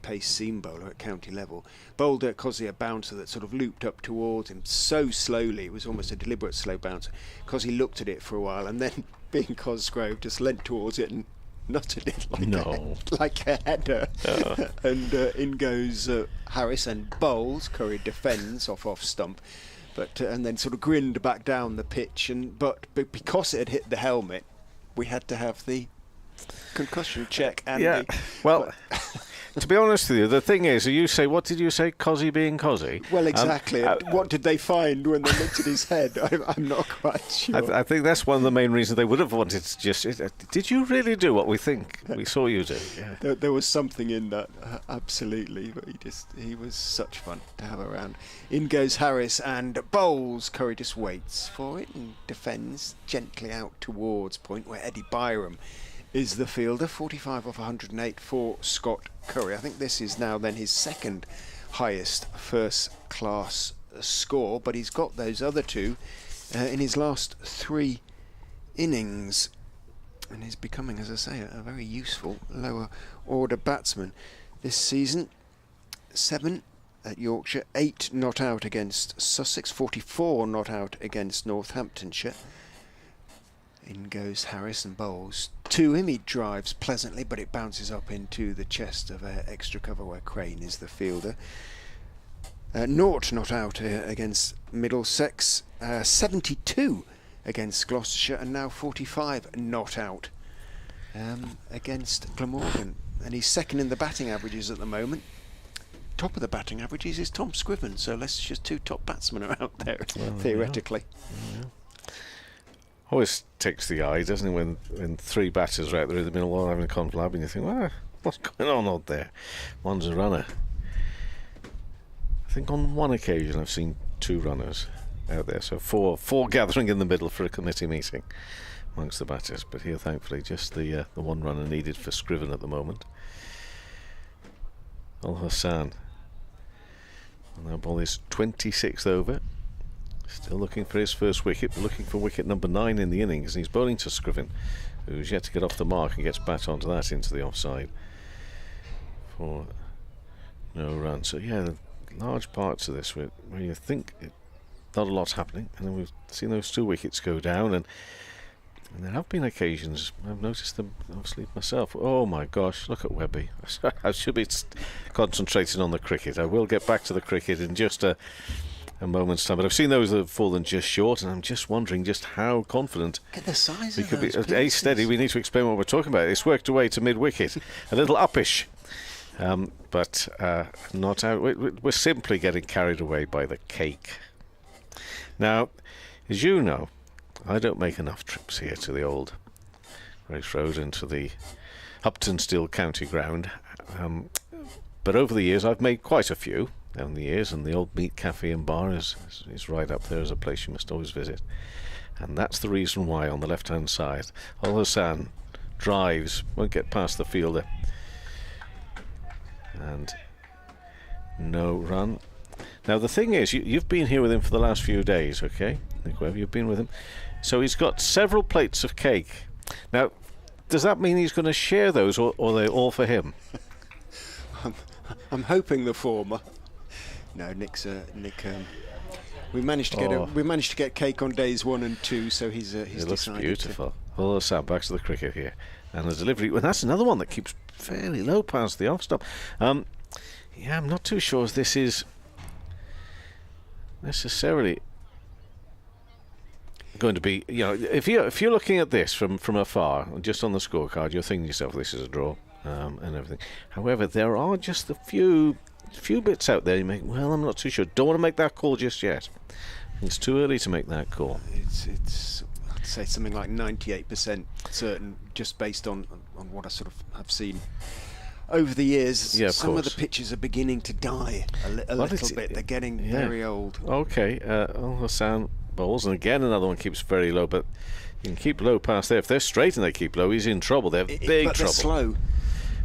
pace seam bowler at county level. Bowled Cosy a bouncer that sort of looped up towards him so slowly, it was almost a deliberate slow bouncer. Cosy looked at it for a while, and then being Cosgrove just leant towards it and nutted it like a header. And in goes Harris and bowls. Curry defends off stump, but and then sort of grinned back down the pitch, but because it had hit the helmet, we had to have the concussion check. And to be honest with you, the thing is, what did you say, Cosy being Cosy? Well, exactly. What did they find when they looked at his head? I'm not quite sure. I think that's one of the main reasons they would have wanted to just... Did you really do what we think we saw you do? Yeah. There was something in that, absolutely. But he was such fun to have around. In goes Harris and bowls. Curry just waits for it and defends gently out towards point where Eddie Byram is the fielder. 45 off 108 for Scott Curry. I think this is now then his second highest first class score, but he's got those other 2 in his last 3 innings, and he's becoming, as I say, a very useful lower order batsman this season. 7 at Yorkshire, 8 not out against Sussex, 44 not out against Northamptonshire. In goes Harris and bowls to him. He drives pleasantly, but it bounces up into the chest of extra cover where Crane is the fielder. Naught not out against Middlesex, 72 against Gloucestershire, and now 45 not out against Glamorgan. And he's second in the batting averages at the moment. Top of the batting averages is Tom Scriven, so Leicestershire's 2 top batsmen are out there, theoretically. Yeah. Always takes the eye, doesn't it, when 3 batters are out there in the middle all having a conflab, and you think, well, what's going on out there? One's a runner. I think on one occasion I've seen 2 runners out there, so four gathering in the middle for a committee meeting amongst the batters. But here, thankfully, just the 1 runner needed for Scriven at the moment. Al Hassan. And that ball is 26th over. Still looking for his first wicket, but looking for wicket number 9 in the innings. And he's bowling to Scriven, who's yet to get off the mark and gets bat onto that into the offside for no run. So yeah, large parts of this where you think not a lot's happening, and then we've seen those 2 wickets go down, and there have been occasions, I've noticed them obviously myself. Oh my gosh, look at Webby. I should be concentrating on the cricket. I will get back to the cricket in just a moment's time, but I've seen those that have fallen just short, and I'm just wondering just how confident Look at the size we of could be. those A, steady, we need to explain what we're talking about. It's worked away to mid-wicket, a little uppish. But not out. We're simply getting carried away by the cake. Now, as you know, I don't make enough trips here to the old Grace Road and to the Uptonsteel County Ground. But over the years, I've made quite a few down the years, and the old Meat Cafe and Bar is right up there as a place you must always visit. And that's the reason why on the left-hand side, Al Hassan drives, won't get past the fielder. And no run. Now the thing is, you've been here with him for the last few days, okay? Nick Webb, you've been with him. So he's got several plates of cake. Now, does that mean he's going to share those, or are they all for him? I'm hoping the former. No, Nick. We managed to get cake on days 1 and 2, so he's it looks decided beautiful. Well, Sam, back to the cricket here, and the delivery. Well, that's another one that keeps fairly low past the off stop. Yeah, I'm not too sure if this is necessarily going to be. You know, if you're looking at this from afar, just on the scorecard, you're thinking to yourself, this is a draw, and everything. However, there are just a few bits out there you make. Well, I'm not too sure. Don't want to make that call just yet. It's too early to make that call. It's I'd say something like 98% certain, just based on what I sort of have seen over the years. Yeah, some of the pitches are beginning to die a little bit. They're getting very old. Okay, Al Hassan bowls, and again another one keeps very low, but you can keep low past there. If they're straight and they keep low, he's in trouble. They're big but trouble.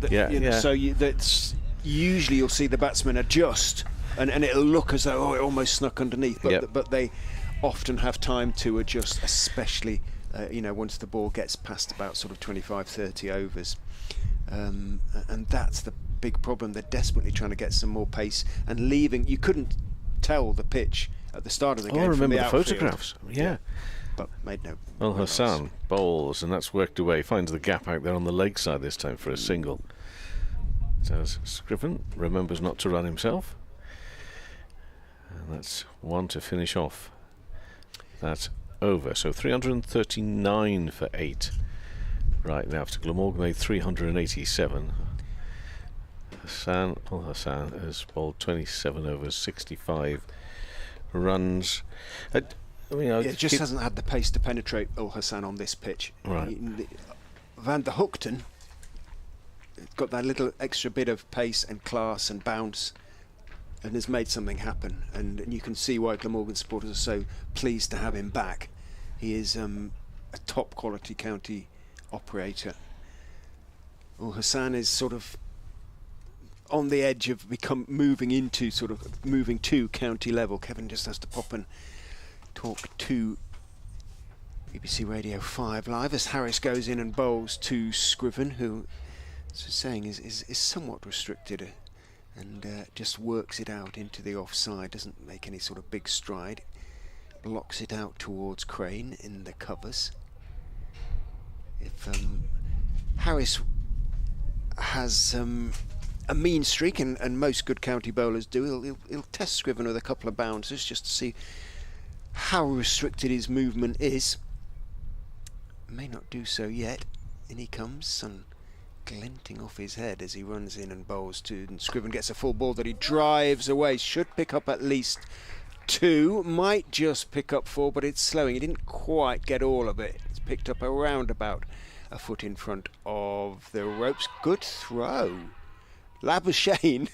They're slow. So that's usually you'll see the batsman adjust, and it'll look as though it almost snuck underneath, but they often have time to adjust, especially once the ball gets past about sort of 25-30 overs, and that's the big problem. They're desperately trying to get some more pace and leaving. You couldn't tell the pitch at the start of the game. I remember from the photographs. Yeah. But made no. Al Hassan bowls, and that's worked away. Finds the gap out there on the leg side this time for a single. As Scriven remembers not to run himself, and that's 1 to finish off that over. So 339 for 8 right now after Glamorgan made 387. Al Hassan has bowled 27 overs, 65 runs. It just hasn't had the pace to penetrate Al Hassan on this pitch. Right. Van der Hoogten got that little extra bit of pace and class and bounce, and has made something happen. And you can see why Glamorgan supporters are so pleased to have him back. He is a top quality county operator. Al Hassan is sort of on the edge of moving to county level. Kevin just has to pop and talk to BBC Radio 5 Live as Harris goes in and bowls to Scriven, who, as I was saying, is somewhat restricted and just works it out into the offside, doesn't make any sort of big stride, blocks it out towards Crane in the covers. If Harris has a mean streak, and most good county bowlers do. He'll test Scriven with a couple of bouncers just to see how restricted his movement is. May not do so yet. In he comes, sun glinting off his head as he runs in and bowls 2, and Scriven gets a full ball that he drives away. Should pick up at least 2, might just pick up 4, but it's slowing. He didn't quite get all of it. It's picked up around about a foot in front of the ropes. Good throw. Labuschagne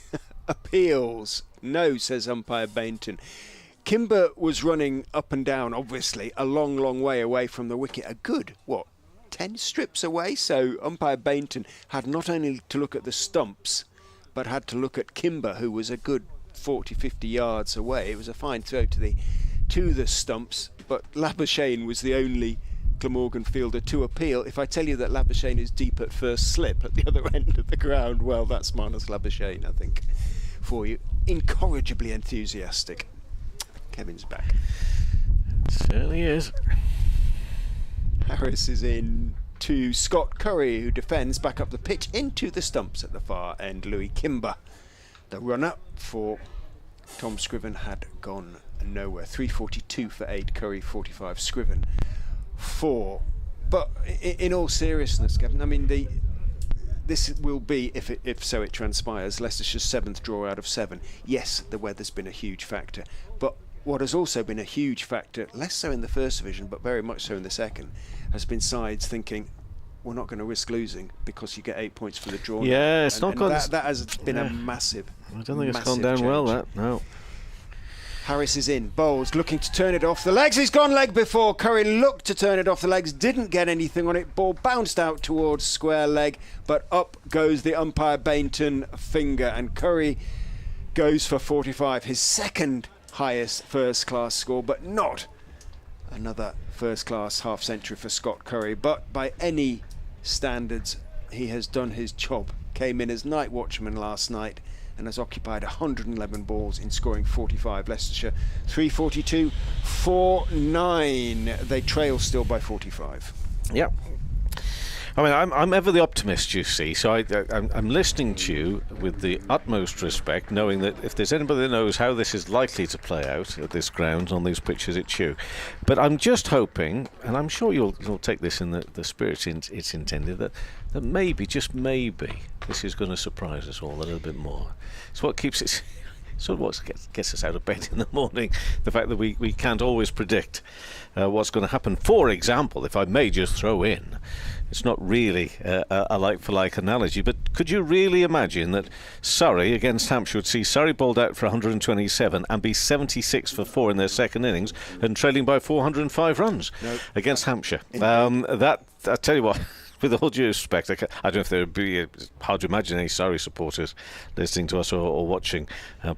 appeals. No, says umpire Bainton. Kimber was running up and down, obviously, a long, long way away from the wicket. A good, 10 strips away? So umpire Bainton had not only to look at the stumps, but had to look at Kimber, who was a good 40, 50 yards away. It was a fine throw to the stumps, but Labuschagne was the only Glamorgan fielder to appeal. If I tell you that Labuschagne is deep at first slip at the other end of the ground, well, that's Marnus Labuschagne, I think, for you. Incorrigibly enthusiastic. Kevin's back. Certainly is. Harris is in to Scott Curry, who defends back up the pitch into the stumps at the far end. Louis Kimber, the runner for Tom Scriven, had gone nowhere. 342 for 8, Curry 45, Scriven 4. But in all seriousness, Kevin, I mean, this will be, if so it transpires, Leicestershire's 7th draw out of 7. Yes, the weather's been a huge factor, but what has also been a huge factor, less so in the first division, but very much so in the second, has been sides thinking, we're not going to risk losing because you get 8 points for the draw. Yeah, it's not gone. That has been a massive. I don't think it's gone down well. That no. Harris is in, bowls, looking to turn it off the legs. He's gone leg before. Curry looked to turn it off the legs, didn't get anything on it. Ball bounced out towards square leg, but up goes the umpire Bainton finger, and Curry goes for 45, his second highest first class score, but not another first class half century for Scott Curry. But by any standards, he has done his job. Came in as night watchman last night and has occupied 111 balls in scoring 45. Leicestershire 342 4-9. They trail still by 45. Yep. I mean, I'm ever the optimist, you see, so I'm listening to you with the utmost respect, knowing that if there's anybody that knows how this is likely to play out at this ground, on these pitches, it's you. But I'm just hoping, and I'm sure you'll take this in the spirit it's intended, that maybe, just maybe, this is going to surprise us all a little bit more. It's what keeps it... So what gets us out of bed in the morning, the fact that we can't always predict what's going to happen. For example, if I may just throw in, it's not really a like-for-like analogy, but could you really imagine that Surrey against Hampshire would see Surrey bowled out for 127 and be 76 for 4 in their second innings and trailing by 405 runs against Hampshire? That, I tell you what... With all due respect, I don't know if there would be hard to imagine any Surrey supporters listening to us or watching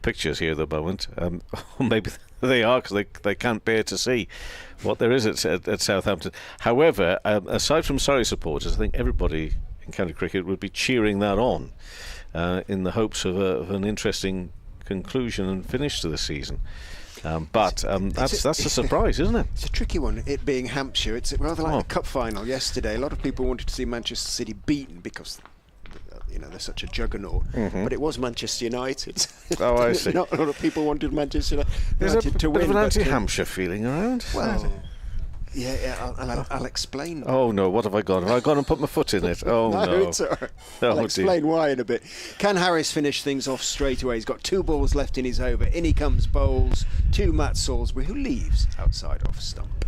pictures here at the moment. Or maybe they are because they can't bear to see what there is at Southampton. However, aside from Surrey supporters, I think everybody in county cricket would be cheering that on in the hopes of an interesting conclusion and finish to the season. But that's a surprise, isn't it? It's a tricky one, it being Hampshire. It's rather like the cup final yesterday. A lot of people wanted to see Manchester City beaten because they're such a juggernaut. But it was Manchester United. Oh, I see. Not a lot of people wanted Manchester United to win. There's a bit of an anti-Hampshire feeling around. Well, I'll explain. Oh no, what have I got? Have I gone and put my foot in it? Oh no. It's all right. I'll explain why in a bit. Can Harris finish things off straight away? He's got 2 balls left in his over. In he comes, bowls to Matt Salisbury, who leaves outside off stump.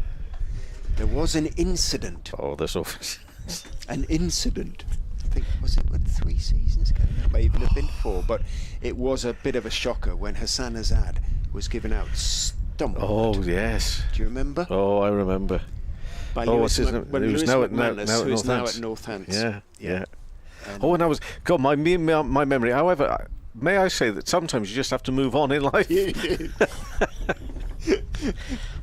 There was an incident. Oh, there's always an incident. I think, was it 3 seasons ago? It may even have been 4, but it was a bit of a shocker when Hassan Azad was given out stumped. Oh yes. Do you remember? Oh, I remember. By what's his name? Who's now at Northants. Yeah. And I was... God, my memory... However, may I say that sometimes you just have to move on in life?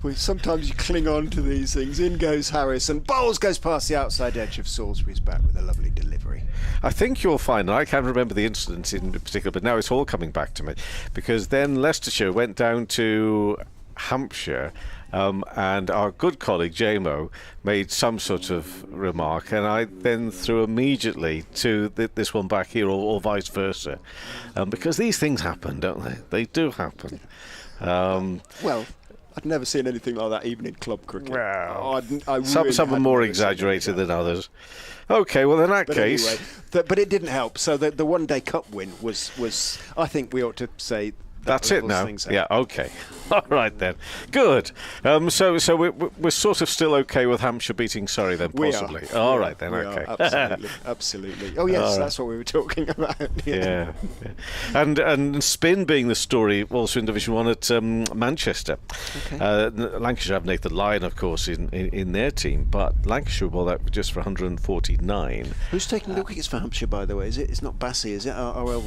Well, sometimes you cling on to these things. In goes Harris, and bowls goes past the outside edge of Salisbury's bat with a lovely delivery. I think you'll find, and I can't remember the incident in particular, but now it's all coming back to me, because then Leicestershire went down to Hampshire, and our good colleague JMO made some sort of remark, and I then threw immediately to this one back here, or vice versa, because these things happen, don't they? They do happen. Well, I'd never seen anything like that even in club cricket. Well, I really some are more exaggerated than others. Okay, well in that case, anyway, but it didn't help. So the one-day cup win was I think we ought to say. That's it now. Yeah, okay. All right then. Good. So we're sort of still okay with Hampshire beating Surrey then, possibly. All right then. Okay. Absolutely. Oh yes, that's what we were talking about. Yeah. And spin being the story also in Division 1 at Manchester. Okay. Lancashire have Nathan Lyon, of course, in their team, but Lancashire bowled out just for 149. Who's taking the wickets for Hampshire, by the way? It's not Bassey, is it? RL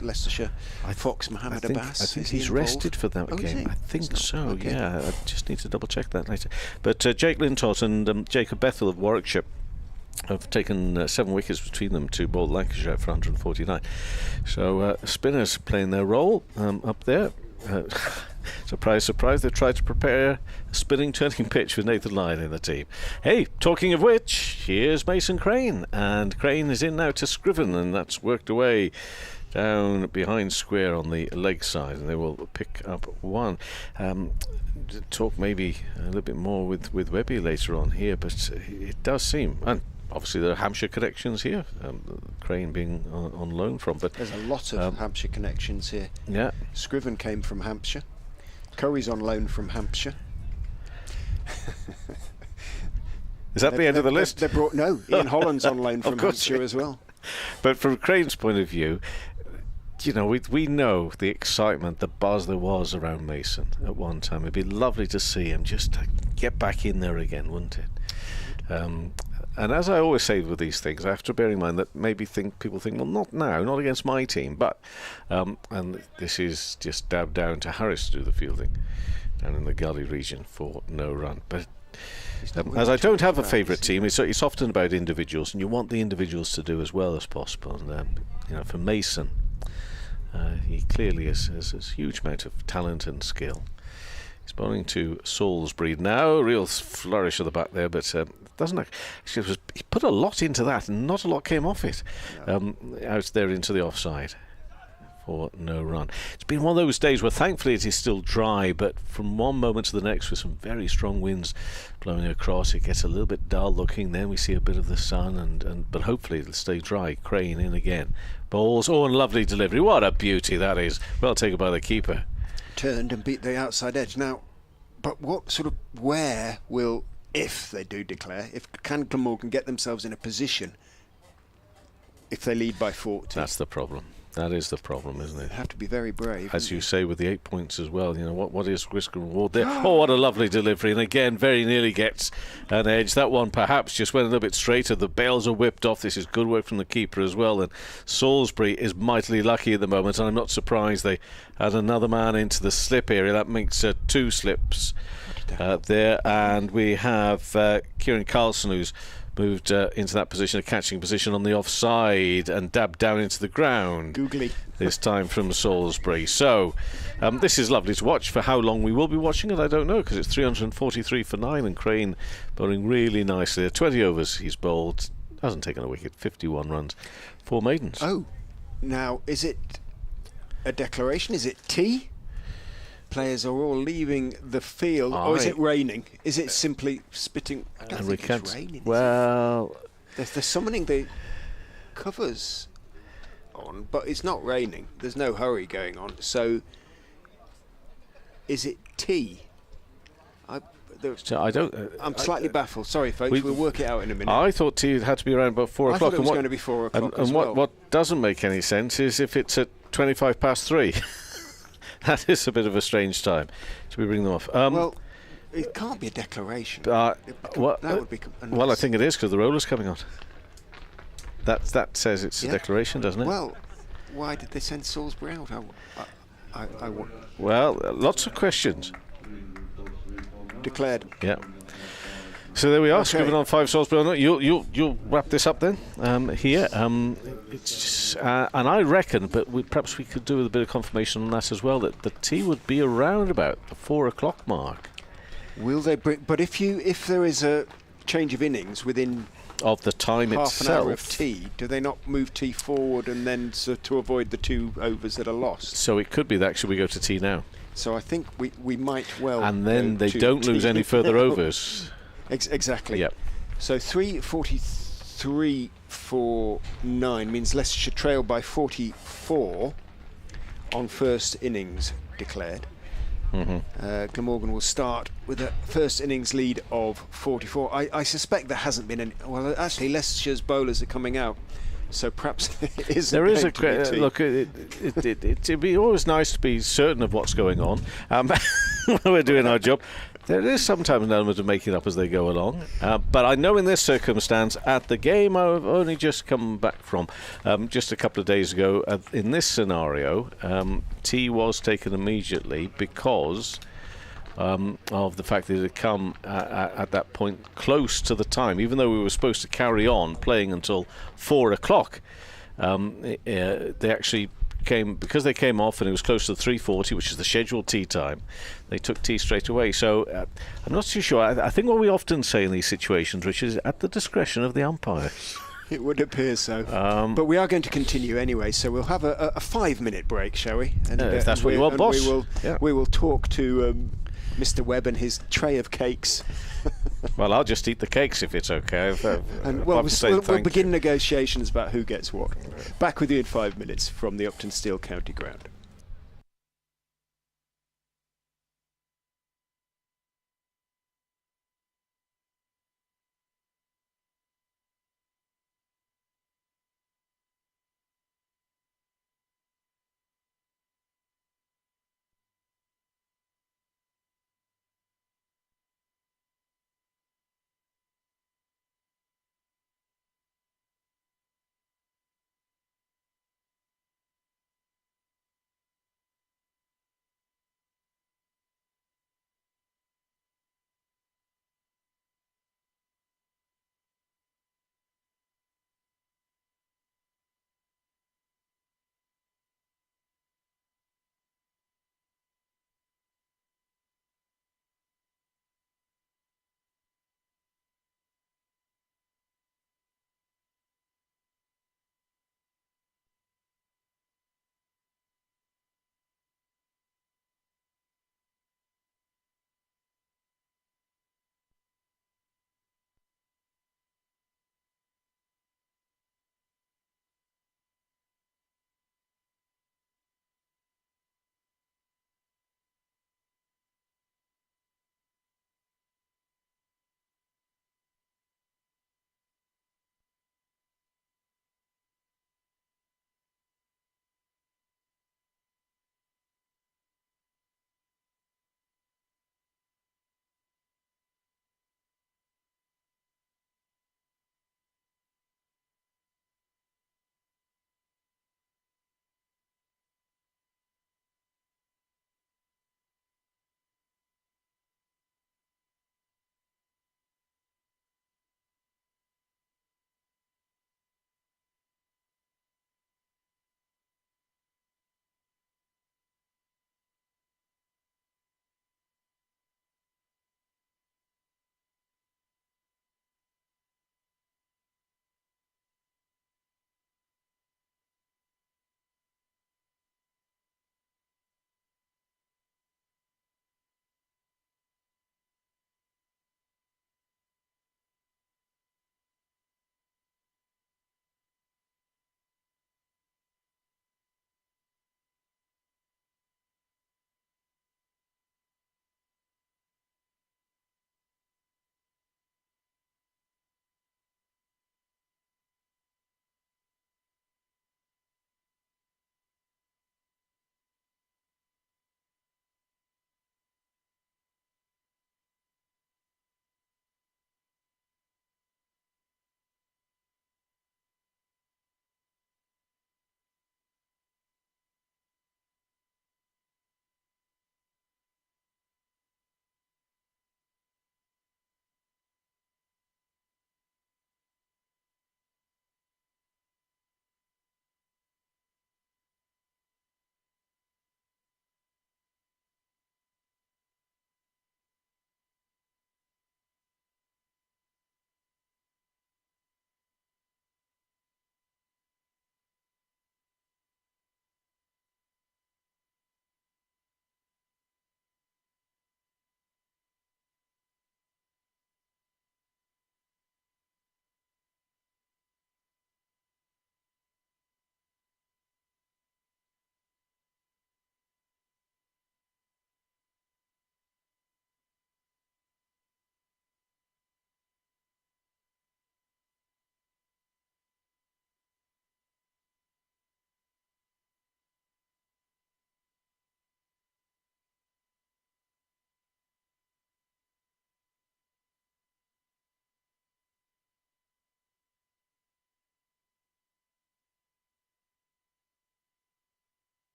Leicestershire. Fox Mohammed Abbas. I think he's rested for that game. I think so. Okay. Yeah, I just need to double check that later. But Jake Lintott and Jacob Bethel of Warwickshire have taken 7 wickets between them to bowl Lancashire for 149. So spinners playing their role up there. Surprise, surprise, they tried to prepare a spinning turning pitch with Nathan Lyon in the team. Hey, talking of which, here's Mason Crane, and Crane is in now to Scriven, and that's worked away down behind square on the leg side, and they will pick up one. Talk maybe a little bit more with Webby later on here, but it does seem, and obviously there are Hampshire connections here, Crane being on loan from, but there's a lot of Hampshire connections here. Yeah, Scriven came from Hampshire, Curry's on loan from Hampshire. Is that the end of the list? They brought Ian Holland's on loan from Hampshire as well. But from Crane's point of view, you know, we know the excitement, the buzz there was around Mason at one time. It'd be lovely to see him just get back in there again, wouldn't it? And as I always say with these things, I have to bear in mind that maybe people think, well, not now, not against my team, but and this is just dabbed down to Harris to do the fielding down in the Gully region for no run. But as I don't have a favourite team, it's often about individuals, and you want the individuals to do as well as possible. And you know, for Mason, he clearly has a huge amount of talent and skill. He's bowling to Salisbury now, real flourish at the back there, but doesn't actually, he put a lot into that, and not a lot came off it. Out there into the offside for no run. It's been one of those days where thankfully it is still dry, but from one moment to the next with some very strong winds blowing across, it gets a little bit dull looking, then we see a bit of the sun, but hopefully it'll stay dry. Crane in again, bowls, and lovely delivery, what a beauty that is, well taken by the keeper. Turned and beat the outside edge. Now, but where will, if they do declare, can Glamorgan get themselves in a position if they lead by 40? That's the problem. That is the problem, isn't it? They have to be very brave. As you say, with the 8 points as well, you know, what is risk and reward there? Oh, what a lovely delivery. And again, very nearly gets an edge. That one perhaps just went a little bit straighter. The bails are whipped off. This is good work from the keeper as well. And Salisbury is mightily lucky at the moment. And I'm not surprised they had another man into the slip area. That makes 2 slips there. And we have Kieran Carlson, who's moved into that position, a catching position on the offside, and dabbed down into the ground. Googly. This time from Salisbury. So this is lovely to watch. For how long we will be watching it, I don't know, because it's 343 for 9, and Crane bowling really nicely. 20 overs he's bowled, hasn't taken a wicket, 51 runs, 4 maidens. Oh, now is it a declaration? Is it tea? Players are all leaving the field, or is it raining? Is it simply spitting? I don't think it's raining. Well, they're summoning the covers on, but it's not raining. There's no hurry going on. So, is it tea? I don't. I'm slightly baffled. Sorry, folks. We'll work it out in a minute. I thought tea had to be around about 4 o'clock. I thought it was going to be 4 o'clock. And what doesn't make any sense is if it's at 25 past 3. That is a bit of a strange time to be bringing them off. Well, it can't be a declaration. That would be. Well, I think it is because the roller's coming on. That says it's a declaration, doesn't it? Well, why did they send Salisbury out? Well, lots of questions. Declared. Yeah. So there we are, Okay. Scriven on 5 Salisbury. You'll wrap this up then here. It's just, and I reckon, but perhaps we could do with a bit of confirmation on that as well, that the tea would be around about the 4 o'clock mark. Will they bring? But if there is a change of innings within Of the time half itself. an hour of tea, do they not move tea forward and then to avoid the 2 overs that are lost? So it could be that actually we go to tea now. So I think we might well. And then go they to don't lose tea any further now. overs. Exactly. Yep. So 3:43 for 9 means Leicestershire trail by 44 on first innings declared. Glamorgan will start with a first innings lead of 44. I suspect there hasn't been any. Well, actually, Leicestershire's bowlers are coming out, so perhaps it isn't. There is going to be tea. look. It'd be always nice to be certain of what's going on when we're doing our job. There is sometimes an element of making up as they go along, but I know in this circumstance, at the game I've only just come back from, just a couple of days ago, in this scenario, tea was taken immediately because of the fact that it had come at that point close to the time, even though we were supposed to carry on playing until 4 o'clock. They actually came, because they came off and it was close to 3:40, which is the scheduled tea time. They took tea straight away. So I'm not too sure. I think what we often say in these situations, which is at the discretion of the umpires. It would appear so. But we are going to continue anyway, so we'll have a 5-minute break, shall we? And, if that's what you want, boss. We will talk to Mr. Webb and his tray of cakes. Well, I'll just eat the cakes if it's okay. And we'll begin negotiations about who gets what. Back with you in 5 minutes from the Uptonsteel County Ground.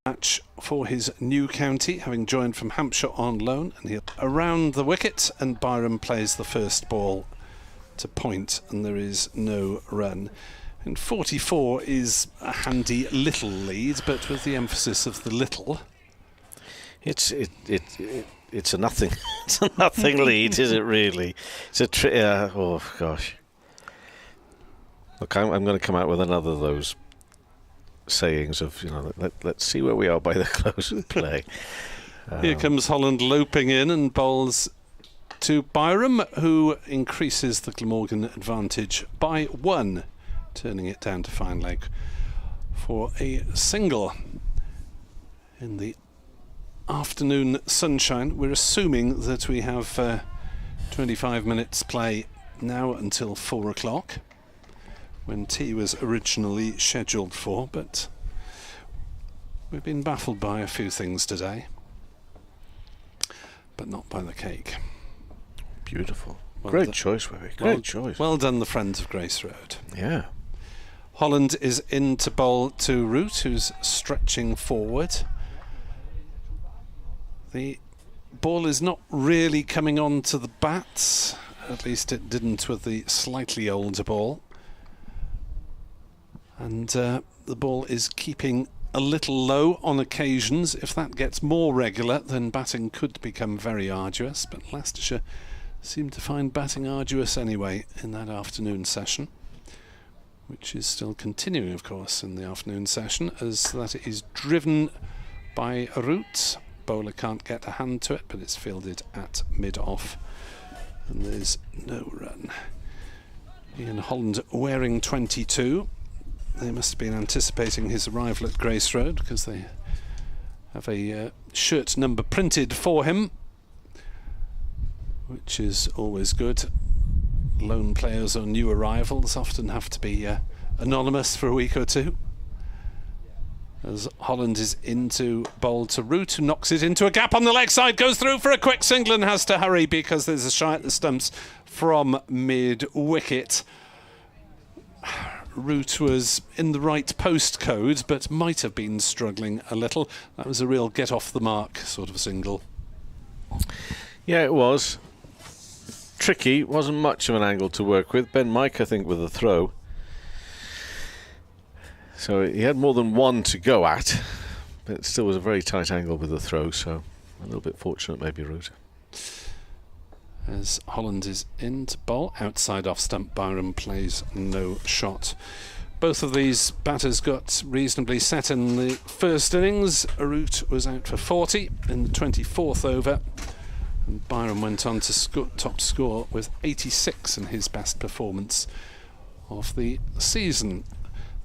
match for his new county, having joined from Hampshire on loan, and he'll around the wicket, and Byram plays the first ball to point, and there is no run. And 44 is a handy little lead, but with the emphasis of the little. It's a nothing. It's a nothing lead, is it really? It's a oh gosh. Look, I'm going to come out with another of those sayings of, let's see where we are by the close of play. Here comes Holland loping in and bowls to Byram, who increases the Glamorgan advantage by 1, turning it down to fine leg for a single. In the afternoon sunshine, we're assuming that we have 25 minutes play now until 4 o'clock, when tea was originally scheduled for, but we've been baffled by a few things today, but not by the cake. Beautiful. Great choice, Webby. Great choice. Well done, the Friends of Grace Road. Yeah. Holland is in to bowl to Root, who's stretching forward. The ball is not really coming on to the bats, at least it didn't with the slightly older ball. And the ball is keeping a little low on occasions. If that gets more regular, then batting could become very arduous, but Leicestershire seemed to find batting arduous anyway in that afternoon session, which is still continuing, of course, in the afternoon session, as that is driven by Root. Bowler can't get a hand to it, but it's fielded at mid-off, and there's no run. Ian Holland wearing 22. They must have been anticipating his arrival at Grace Road, because they have a shirt number printed for him, which is always good. Lone players or new arrivals often have to be anonymous for a week or two. As Holland is into bowl to Root, who knocks it into a gap on the leg side, goes through for a quick single and has to hurry because there's a shy at the stumps from mid-wicket. Root was in the right postcode, but might have been struggling a little. That was a real get-off-the-mark sort of single. Yeah, it was. Tricky, wasn't much of an angle to work with. Ben Mike, I think, with a throw. So he had more than one to go at, but it still was a very tight angle with the throw, so a little bit fortunate maybe, Root. As Holland is in to bowl, outside off stump, Byram plays no shot. Both of these batters got reasonably set in the first innings. Root was out for 40 in the 24th over, and Byram went on to top score with 86 in his best performance of the season.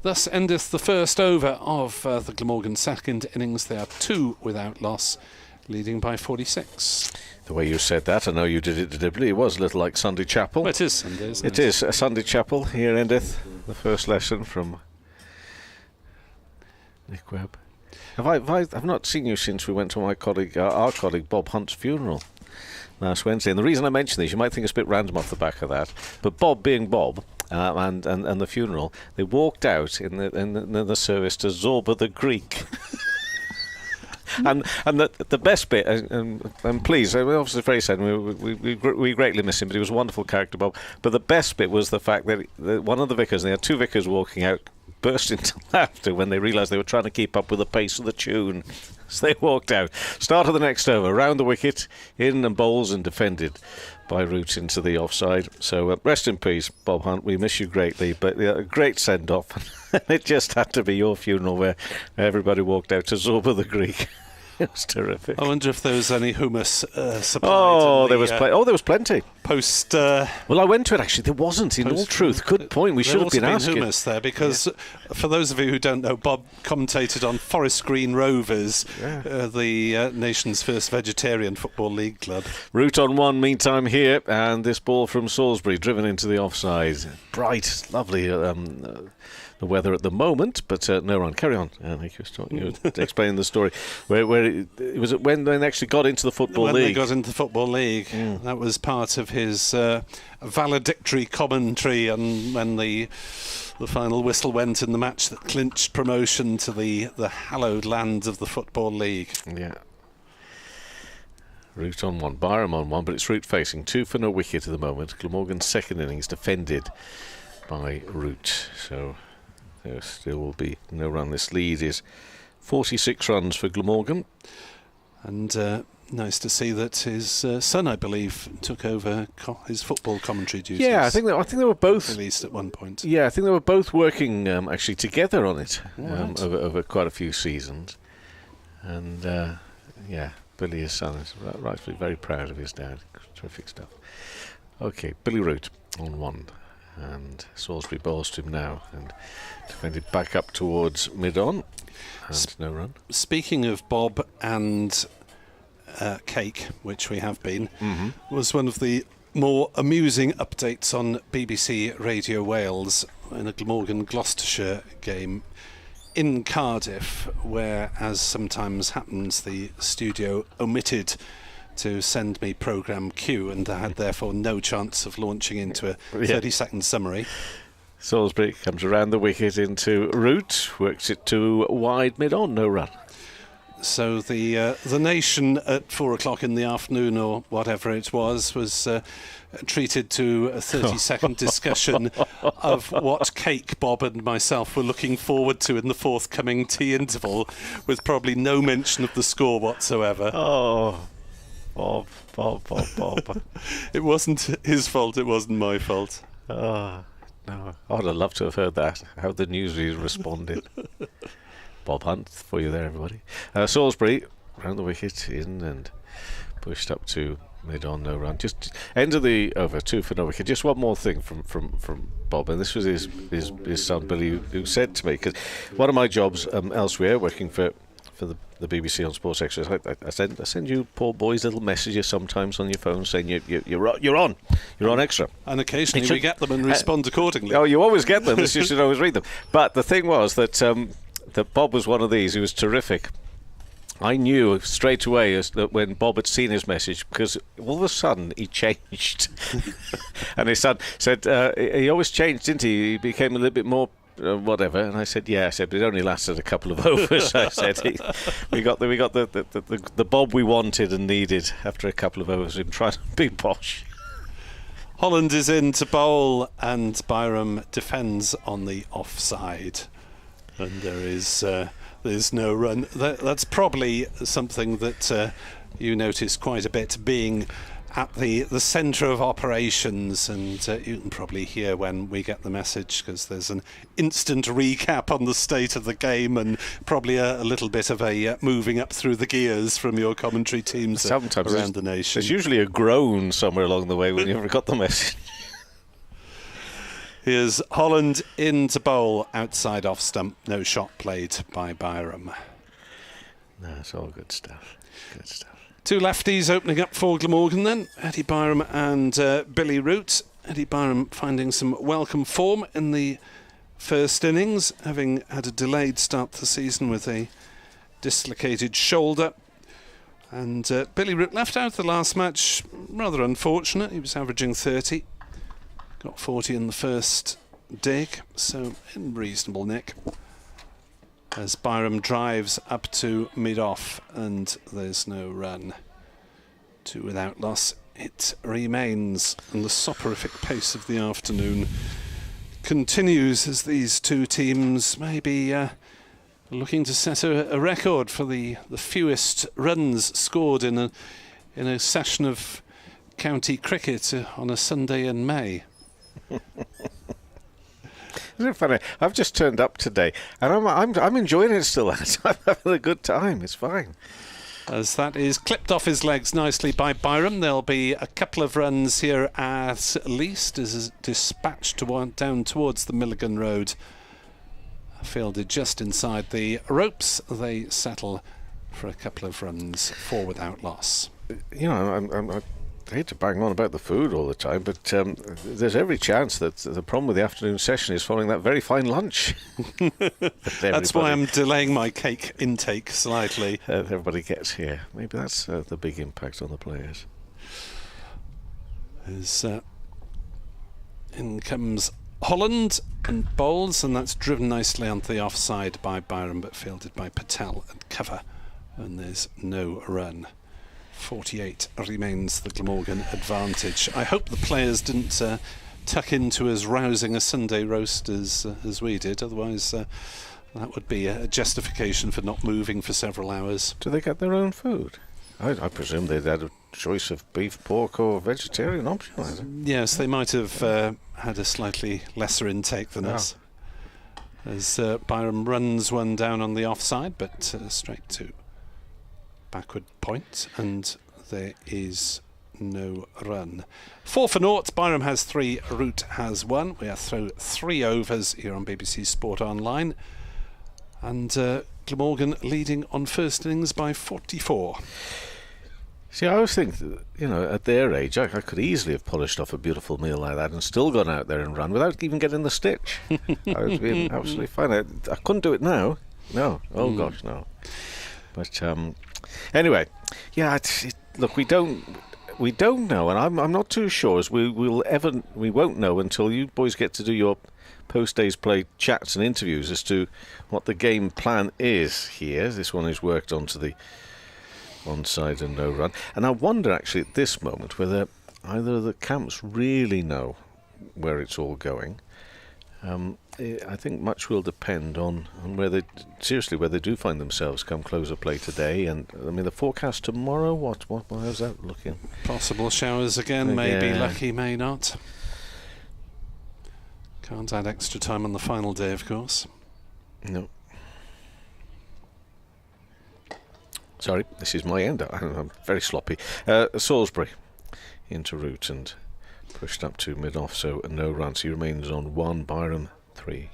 Thus endeth the first over of the Glamorgan second innings. They are 2 without loss, leading by 46. The way you said that, I know you did it deliberately. It was a little like Sunday Chapel. Well, it is Sunday, isn't it? It is a Sunday Chapel. Here endeth the first lesson from Nick Webb. I've not seen you since we went to our colleague Bob Hunt's funeral last Wednesday. And the reason I mention this, you might think it's a bit random off the back of that, but Bob being Bob, and the funeral, they walked out in the service to Zorba the Greek. and the best bit, and please, we're obviously very sad, we greatly miss him, but he was a wonderful character, Bob. But the best bit was the fact that one of the vicars, and they had 2 vicars walking out, burst into laughter when they realised they were trying to keep up with the pace of the tune. So they walked out. Start of the next over, round the wicket, in and bowls and defended by Root into the offside. So rest in peace, Bob Hunt. We miss you greatly, but a great send-off. It just had to be your funeral where everybody walked out to Zorba the Greek. It was terrific. I wonder if there was any hummus supplied. Oh, there was plenty. Post. Well, I went to it actually. There wasn't. In all truth, good point. We should have been asking. Hummus there because, for those of you who don't know, Bob commentated on Forest Green Rovers, the nation's first vegetarian football league club. Root on 1, meantime here, and this ball from Salisbury driven into the offside. Bright, lovely. The weather at the moment, but no run. Carry on. He was talking, you were explaining the story. Where it was when they actually got into the football league. When they got into the football league, that was part of his valedictory commentary. And when the The final whistle went in the match that clinched promotion to the hallowed land of the Football League. Yeah. Root on one, Byram on one, but it's Root facing 2 for no wicket at the moment. Glamorgan's second innings defended by Root, so there still will be no run. This lead is 46 runs for Glamorgan. And nice to see that his son, I believe, took over his football commentary duties. Yeah, I think they were both, at least at one point. Yeah, I think they were both working actually together on it Right. over quite a few seasons. And yeah, Billy, his son, is rightfully very proud of his dad. Terrific stuff. Okay, Billy Root on one, and Salisbury bowls to him now, and defended back up towards mid-on, and no run. Speaking of Bob and cake, which we have been, was one of the more amusing updates on BBC Radio Wales in a Glamorgan Gloucestershire game in Cardiff, where, as sometimes happens, the studio omitted to send me programme Q, and I had therefore no chance of launching into a 30-second summary. Salisbury comes around the wicket into Root, works it to wide mid-on, no run. So the nation at 4 o'clock in the afternoon, or whatever it was treated to a 30-second discussion of what cake Bob and myself were looking forward to in the forthcoming tea interval, with probably no mention of the score whatsoever. Oh, Bob. It wasn't his fault, it wasn't my fault. Oh, no. I'd have loved to have heard that, how the newsreader responded. Bob Hunt for you there, everybody. Salisbury round the wicket, in and pushed up to mid-on, no run. Just end of the over, 2 for no wicket. Just one more thing from Bob, and this was his son Billy, who said to me, because one of my jobs elsewhere, working for the BBC on Sports Extra, I send you poor boys little messages sometimes on your phone saying you're on extra, and occasionally we get them and respond accordingly. Oh, you always get them. You should always read them. But the thing was that Bob was one of these who was terrific. I knew straight away that when Bob had seen his message, because all of a sudden he changed. And his son said, he always changed, didn't he? He became a little bit more whatever. And I said, yeah. I said, but it only lasted a couple of overs. I said, we got the Bob we wanted and needed after a couple of overs, him trying to be posh. Holland is in to bowl, and Byram defends on the offside. And there's no run. That's probably something that you notice quite a bit, being at the centre of operations, and you can probably hear when we get the message, because there's an instant recap on the state of the game, and probably a little bit of a moving up through the gears from your commentary teams sometimes around the nation. There's usually a groan somewhere along the way when you've got the message. Here's Holland in to bowl, outside off stump, no shot played by Byram. No, it's all good stuff. Good stuff. 2 lefties opening up for Glamorgan then, Eddie Byram and Billy Root. Eddie Byram finding some welcome form in the first innings, having had a delayed start to the season with a dislocated shoulder. And Billy Root left out the last match, rather unfortunate. He was averaging 30. Got 40 in the first dig, so in reasonable nick. As Byram drives up to mid-off, and there's no run. 2 without loss. It remains, and the soporific pace of the afternoon continues as these two teams may be looking to set a record for the fewest runs scored in a session of county cricket on a Sunday in May. Isn't it funny? I've just turned up today, and I'm enjoying it still. I'm having a good time. It's fine. As that is clipped off his legs nicely by Byram, there'll be a couple of runs here at least, as dispatched down towards the Milligan Road. Fielded just inside the ropes, they settle for a couple of runs, 4 without loss. You know, I hate to bang on about the food all the time, but there's every chance that the problem with the afternoon session is following that very fine lunch. That's why I'm delaying my cake intake slightly. Everybody gets here. Maybe that's the big impact on the players. In comes Holland and bowls, and that's driven nicely onto the offside by Byram, but fielded by Patel at cover, and there's no run. 48 remains the Glamorgan advantage. I hope the players didn't tuck into as rousing a Sunday roast as we did, otherwise that would be a justification for not moving for several hours. Do they get their own food? I presume they'd had a choice of beef, pork or vegetarian option. Yes, they might have had a slightly lesser intake than us. As Byram runs one down on the offside, but straight to backward point, and there is no run. 4 for naught. Byram has 3, Root has 1. We are through 3 overs here on BBC Sport Online, and Glamorgan leading on first innings by 44. See, I always think that, at their age, I could easily have polished off a beautiful meal like that and still gone out there and run without even getting the stitch. I would be absolutely fine. I couldn't do it now. No. Oh gosh, no. But anyway, yeah. Look, we don't know, and I'm not too sure as we won't know until you boys get to do your post-days play chats and interviews as to what the game plan is here. This one is worked onto the onside and no run, and I wonder actually at this moment whether either of the camps really know where it's all going. I think much will depend on where they do find themselves come close of play today. And I mean, the forecast tomorrow, how's that looking? Possible showers again, may be lucky, may not. Can't add extra time on the final day, of course. No. Sorry, this is my end. I'm very sloppy. Salisbury into Root and pushed up to mid-off, so no runs. He remains on 1, Byram 3.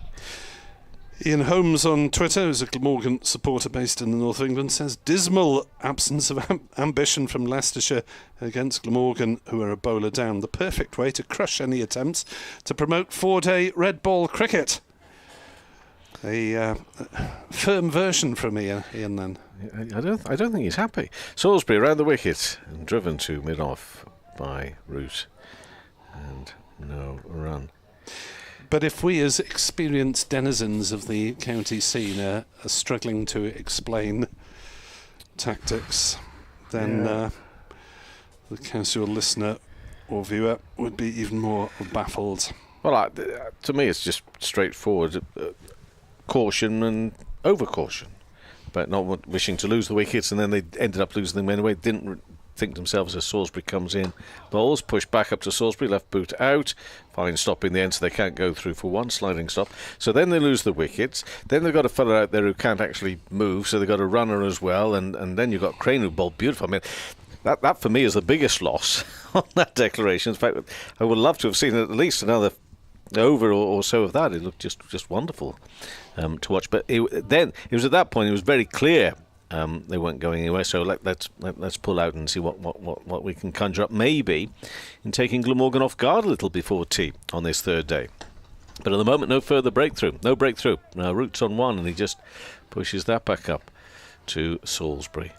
Ian Holmes on Twitter, who's a Glamorgan supporter based in the north of England, says dismal absence of ambition from Leicestershire against Glamorgan, who are a bowler down. The perfect way to crush any attempts to promote 4-day red ball cricket. A firm version from Ian then. I don't think he's happy. Salisbury around the wicket and driven to mid-off by Root and no run. But if we as experienced denizens of the county scene are struggling to explain tactics, then the casual listener or viewer would be even more baffled. Well, to me it's just straightforward. Caution and over-caution, but not wishing to lose the wickets, and then they ended up losing them anyway. Didn't think themselves as Salisbury comes in. Bowls push back up to Salisbury, left boot out, fine stop in the end, so they can't go through for 1 sliding stop. So then they lose the wickets. Then they've got a fella out there who can't actually move, so they've got a runner as well, and then you've got Crane who bowled beautiful. I mean, that for me is the biggest loss on that declaration. In fact, I would love to have seen at least another over or so of that. It looked just wonderful to watch. But it was at that point it was very clear they weren't going anywhere. So let's pull out and see what we can conjure up, maybe in taking Glamorgan off guard a little before tea on this 3rd day. But at the moment, no further breakthrough. No breakthrough. Now Root's on 1, and he just pushes that back up to Salisbury.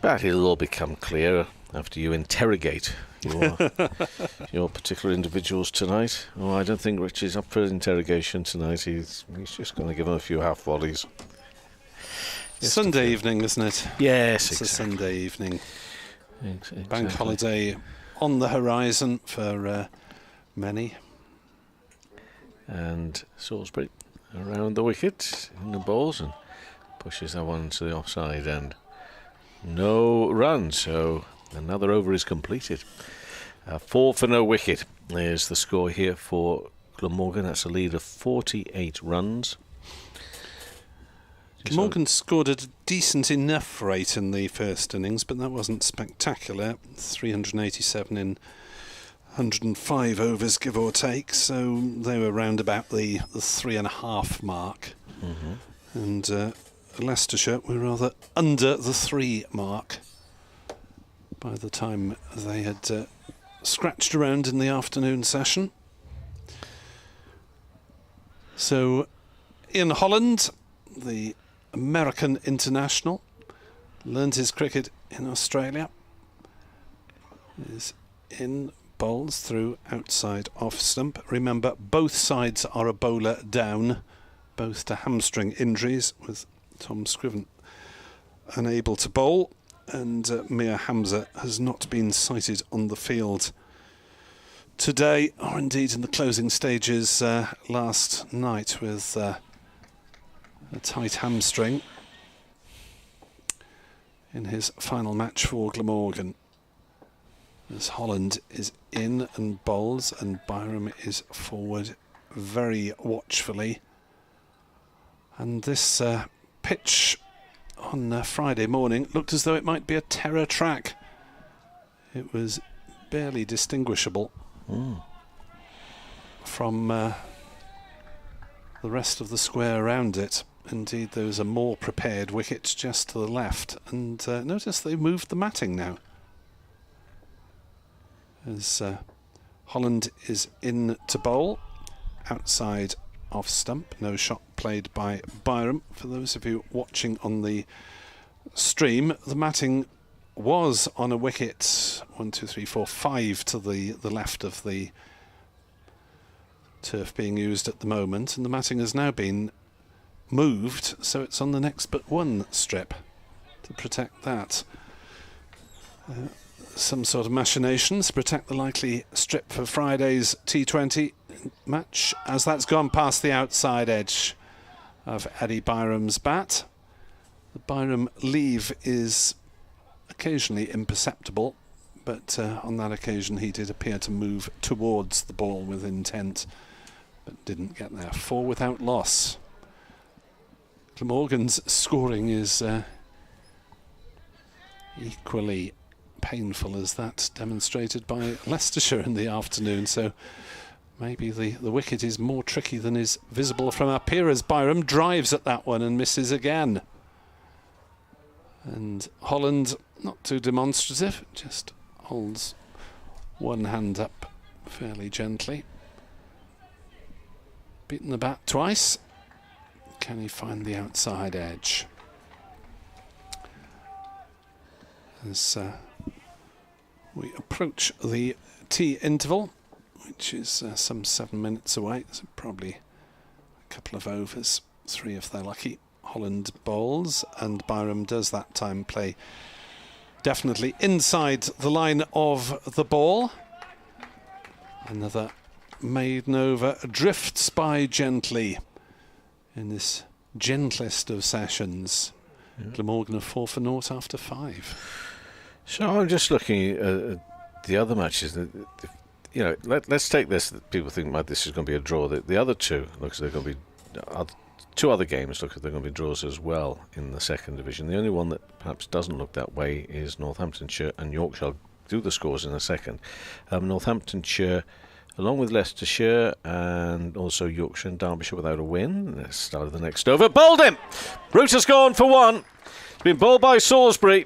But it'll all become clearer after you interrogate your particular individuals tonight. Oh, I don't think Rich is up for interrogation tonight. He's just going to give them a few half volleys. Sunday evening, isn't it? Yes, it's exactly. A Sunday evening. Exactly. Bank holiday on the horizon for many. And Salisbury around the wicket in the balls and pushes that one to the offside, and no run. So another over is completed. 4 for no wicket is the score here for Glamorgan. That's a lead of 48 runs. Glamorgan scored at a decent enough rate in the first innings, but that wasn't spectacular. 387 in 105 overs, give or take. So they were round about the 3.5 mark. Mm-hmm. And Leicestershire were rather under the 3 mark by the time they had scratched around in the afternoon session. So in Holland, the American international learned his cricket in Australia, is in bowls through outside off stump. Remember, both sides are a bowler down, both to hamstring injuries, with Tom Scriven unable to bowl, and Mir Hamza has not been sighted on the field today, or indeed in the closing stages last night, with a tight hamstring in his final match for Glamorgan. As Holland is in and bowls, and Byram is forward very watchfully. And this pitch on Friday morning looked as though it might be a terror track. It was barely distinguishable from the rest of the square around it. Indeed, there was a more prepared wicket just to the left, and notice they moved the matting now. As Holland is in to bowl, outside off stump, no shot played by Byram. For those of you watching on the stream, the matting was on a wicket 1, 2, 3, 4, 5 to the left of the turf being used at the moment, and the matting has now been moved, so it's on the next but one strip to protect that. Some sort of machinations to protect the likely strip for Friday's T20 match, as that's gone past the outside edge of Eddie Byram's bat. The Byram leave is occasionally imperceptible, but on that occasion he did appear to move towards the ball with intent, but didn't get there. 4 without loss. Glamorgan's scoring is equally painful as that demonstrated by Leicestershire in the afternoon, so maybe the wicket is more tricky than is visible from up here, as Byram drives at that one and misses again. And Holland, not too demonstrative, just holds one hand up fairly gently. Beaten the bat twice. Can he find the outside edge? As we approach the tea interval, which is some 7 minutes away, so probably a couple of overs, 3 if they're lucky. Holland bowls, and Byram does that time play definitely inside the line of the ball. Another maiden over, drifts by gently in this gentlest of sessions. Glamorgan are 4 for 0 after 5. So I'm just looking at the other matches. You know, let's take this. People think this is going to be a draw. The other two looks like they're going to be 2 other games. Look like they're going to be draws as well in the second division. The only one that perhaps doesn't look that way is Northamptonshire and Yorkshire. I'll do the scores in a second. Northamptonshire, along with Leicestershire and also Yorkshire and Derbyshire, without a win. Let's start the next over. Bowled him! Root has gone for 1. It's been bowled by Salisbury.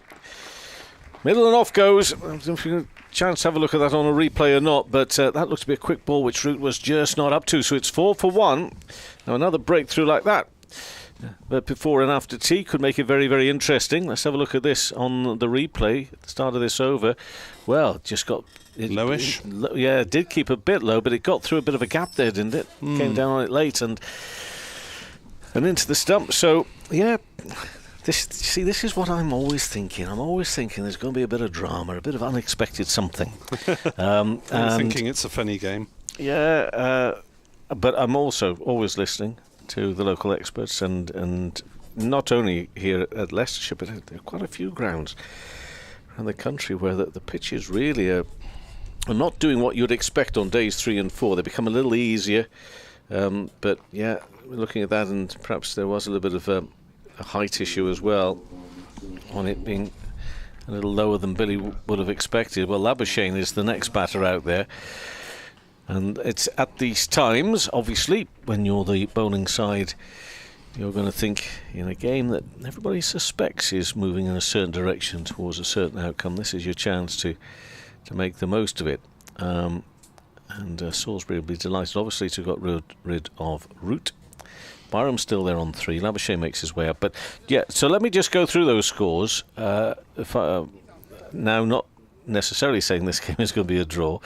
Middle and off goes. I don't know if you get a chance to have a look at that on a replay or not, but that looks to be a quick ball, which Root was just not up to. So it's 4 for 1. Now another breakthrough like that, but before and after tea, could make it very, very interesting. Let's have a look at this on the replay at the start of this over. Well, just got lowish. It did keep a bit low, but it got through a bit of a gap there, didn't it? Came down on it late and into the stump. So yeah, this is what I'm always thinking. I'm always thinking there's going to be a bit of drama, a bit of unexpected something. I'm thinking it's a funny game. Yeah, but I'm also always listening to the local experts, and not only here at Leicestershire, but there are quite a few grounds around the country where the pitches really are not doing what you'd expect on days 3 and 4. They become a little easier, but yeah, we're looking at that, and perhaps there was a little bit of a height issue as well on it being a little lower than Billy would have expected. Well, Labuschagne is the next batter out there. And it's at these times, obviously, when you're the bowling side, you're going to think in a game that everybody suspects is moving in a certain direction towards a certain outcome. This is your chance to make the most of it. And Salisbury will be delighted, obviously, to have got rid of Root. Byram's still there on 3. Labuschagne makes his way up. But yeah, so let me just go through those scores. Now, not necessarily saying this game is going to be a draw.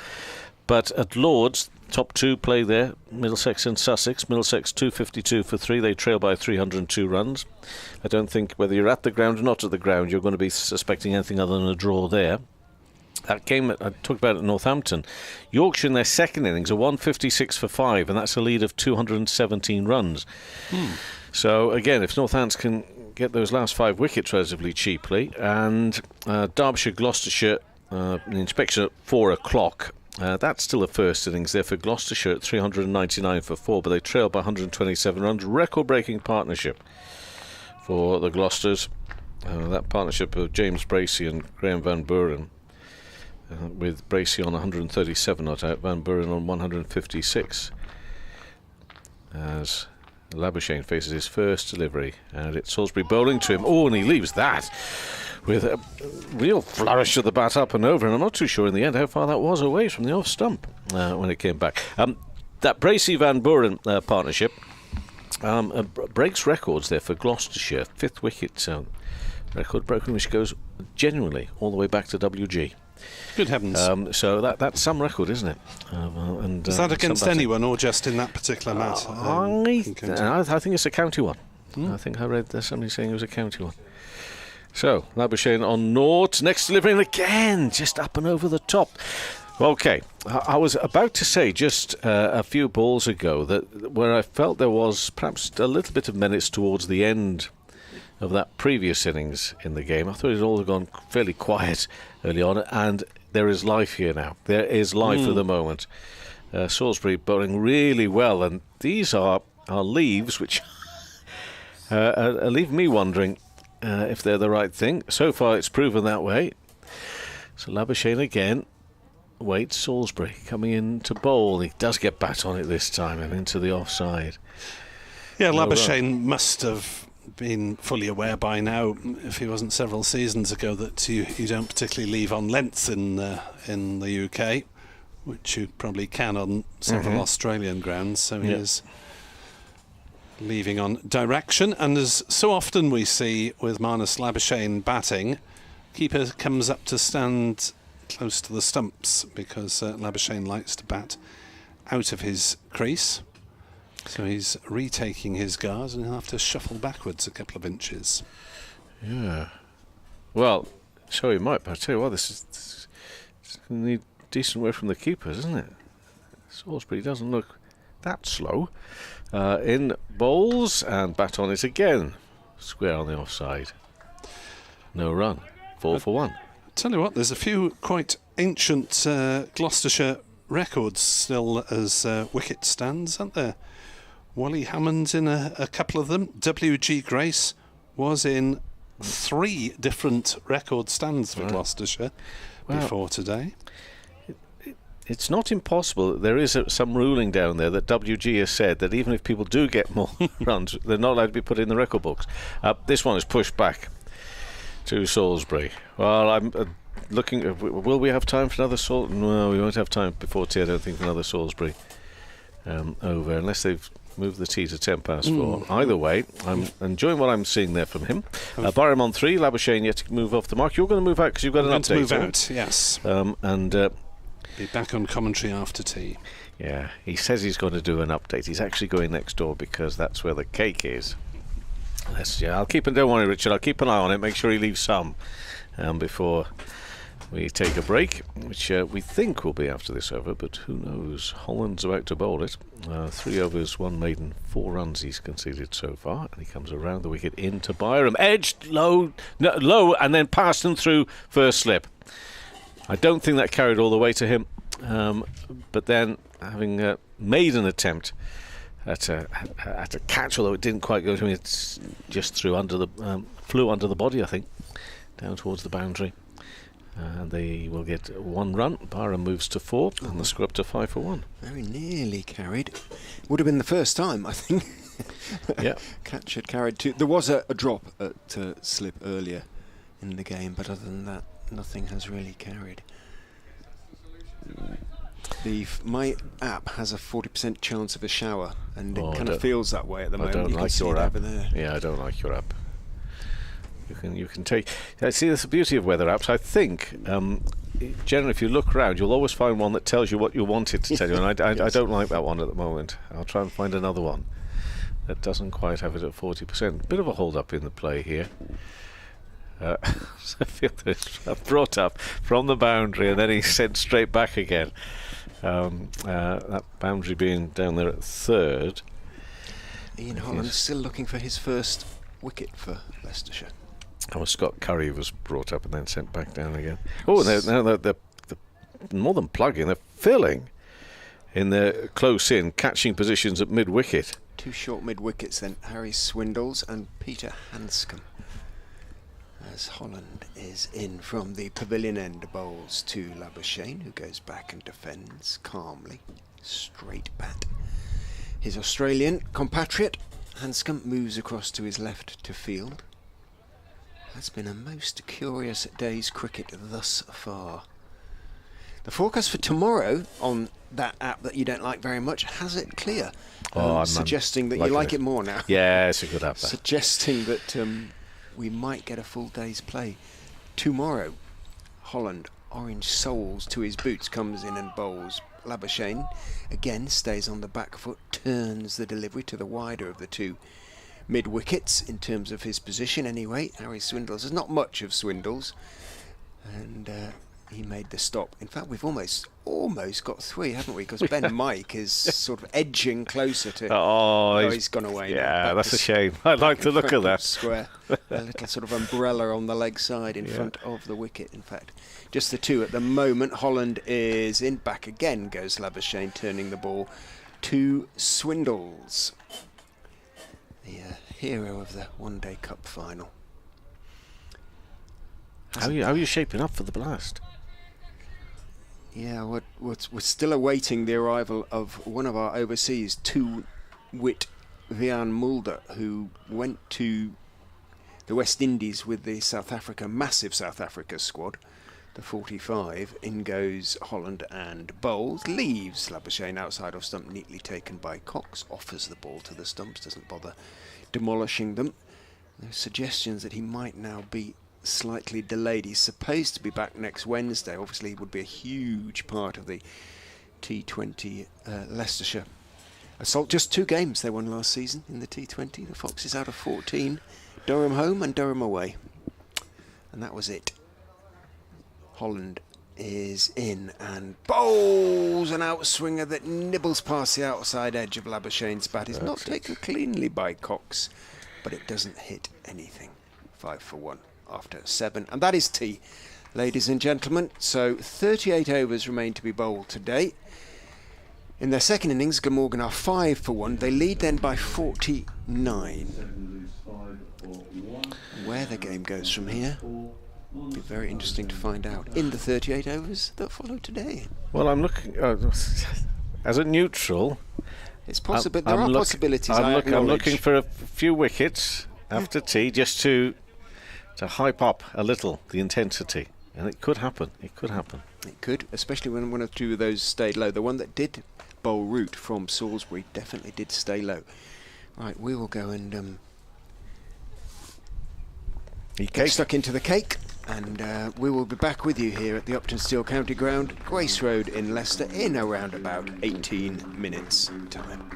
But at Lords, top two play there, Middlesex and Sussex. Middlesex 252 for 3. They trail by 302 runs. I don't think whether you're at the ground or not at the ground, you're going to be suspecting anything other than a draw there. That game I talked about at Northampton, Yorkshire in their second innings are 156 for 5, and that's a lead of 217 runs. So again, if Northants can get those last 5 wickets relatively cheaply, and Derbyshire, Gloucestershire, an inspection at 4 o'clock. That's still a first innings there for Gloucestershire at 399 for 4, but they trail by 127 runs. Record-breaking partnership for the Gloucesters. That partnership of James Bracey and Graham Van Buren, with Bracey on 137 not out, Van Buren on 156. As Labuschagne faces his first delivery, and it's Salisbury bowling to him. Oh, and he leaves that with a real flourish of the bat up and over, and I'm not too sure in the end how far that was away from the off stump when it came back. That Bracey-Van Buren partnership breaks records there for Gloucestershire. 5th wicket record broken, which goes genuinely all the way back to WG. Good heavens. So that's some record, isn't it? Is that against anyone or just in that particular match? I think it's a county one. I think I read somebody saying it was a county one. So, Labuschagne on naught. Next delivery, and again, just up and over the top. Okay, I was about to say just a few balls ago that where I felt there was perhaps a little bit of menace towards the end of that previous innings in the game. I thought it had all gone fairly quiet early on, and there is life here now. There is life at the moment. Salisbury bowling really well, and these are leaves which leave me wondering if they're the right thing. So far it's proven that way. So Labuschagne again waits. Salisbury coming in to bowl. He does get bat on it this time and into the offside. Yeah, Labuschagne must have been fully aware by now, if he wasn't several seasons ago, that you don't particularly leave on length in the UK, which you probably can on several Australian grounds. So he is leaving on direction, and as so often we see with Marnus Labuschagne batting, keeper comes up to stand close to the stumps because Labuschagne likes to bat out of his crease. So he's retaking his guards and he'll have to shuffle backwards a couple of inches. Yeah. Well, so he might, but I tell you what, this is going to need decent work from the keepers, isn't it? Salisbury doesn't look that slow. In bowls, and bat on it again. Square on the offside. No run. 4 for 1. Tell you what, there's a few quite ancient Gloucestershire records still as wicket stands, aren't there? Wally Hammond's in a couple of them. W.G. Grace was in 3 different record stands for Gloucestershire before today. It's not impossible. There is some ruling down there that WG has said that even if people do get more runs, they're not allowed to be put in the record books. This one is pushed back to Salisbury. Well, I'm looking. Will we have time for another Salisbury? No, we won't have time before tea, I don't think, for another Salisbury over, unless they've moved the tea to 10 past 4. Either way, I'm enjoying what I'm seeing there from him. Barham on 3, Labuschagne yet to move off the mark. You're going to move out because you've got an update. To move out, yes. And be back on commentary after tea. Yeah, he says he's going to do an update. He's actually going next door because that's where the cake is. I'll keep an. Don't worry, Richard. I'll keep an eye on it. Make sure he leaves some before we take a break, which we think will be after this over, but who knows? Holland's about to bowl it. 3 overs, 1 maiden, 4 runs he's conceded so far, and he comes around the wicket into Byram, edged low, and then passed him through first slip. I don't think that carried all the way to him, but then having made an attempt at a catch, although it didn't quite go to him, it's just flew under the body, I think, down towards the boundary. And they will get 1 run. Byram moves to 4, and the score up to 5 for 1. Very nearly carried. Would have been the first time, I think. Yeah. Catch had carried 2. There was a drop at slip earlier in the game, but other than that, nothing has really carried. My app has a 40% chance of a shower, and it kind of feels that way at the moment. I don't you like can your see app. Over there. Yeah, I don't like your app. You can take. See, that's the beauty of weather apps. I think generally, if you look around, you'll always find one that tells you what you want it to tell you, and I Yes. don't like that one at the moment. I'll try and find another one that doesn't quite have it at 40%. Bit of a hold-up in the play here. So I feel that it's brought up from the boundary and then he's sent straight back again. That boundary being down there at third. Ian Holland still looking for his first wicket for Leicestershire. Scott Curry was brought up and then sent back down again. Oh, now they're more than plugging, they're filling in their close in, catching positions at mid-wicket. Two short mid-wickets then, Harry Swindles and Peter Hanscom. As Holland is in from the pavilion end, bowls to Labuschagne, who goes back and defends calmly, straight bat. His Australian compatriot, Hanscom, moves across to his left to field. Has been a most curious day's cricket thus far. The forecast for tomorrow on that app that you don't like very much has it clear, suggesting that you like it more now. Yeah, it's a good app. Suggesting that we might get a full day's play tomorrow. Holland, orange soles to his boots, comes in and bowls. Labuschagne again stays on the back foot, turns the delivery to the wider of the two mid-wickets in terms of his position anyway. Harry Swindles, there's not much of Swindles, and he made the stop. In fact, we've almost got three, haven't we? Because Ben Mike is sort of edging closer to... Oh, he's gone away. Yeah, that's a shame. I like the look of that. Square. A little sort of umbrella on the leg side in front of the wicket, in fact. Just the two at the moment. Holland is in. Back again goes Labuschagne, turning the ball to Swindles, the hero of the One Day Cup final. How are you shaping up for the blast? Yeah, we're still awaiting the arrival of one of our overseas, two-wit Vian Mulder, who went to the West Indies with the massive South Africa squad, the 45. In goes Holland and bowls, leaves Labuschagne outside of stump, neatly taken by Cox, offers the ball to the stumps, doesn't bother demolishing them. There's suggestions that he might now be slightly delayed. He's supposed to be back next Wednesday. Obviously, he would be a huge part of the T20 Leicestershire assault. Just 2 games they won last season in the T20. The Foxes out of 14. Durham home and Durham away. And that was it. Holland is in and bowls an outswinger that nibbles past the outside edge of Labuschagne's bat. Is not taken cleanly by Cox, but it doesn't hit anything. 5 for 1 after 7, and that is tea, ladies and gentlemen. So 38 overs remain to be bowled today. In their second innings, Glamorgan are 5 for 1. They lead then by 49. Where the game goes from here will be very interesting to find out in the 38 overs that follow today. Well, I'm looking as a neutral. It's possible. There are possibilities. I'm looking for a few wickets after tea, just to hype up a little the intensity, and it could happen. It could, especially when one or two of those stayed low. The one that did bowl root from Salisbury definitely did stay low. Right, we will go and get stuck into the cake, and we will be back with you here at the Uptonsteel County Ground, Grace Road in Leicester, in around about 18 minutes time.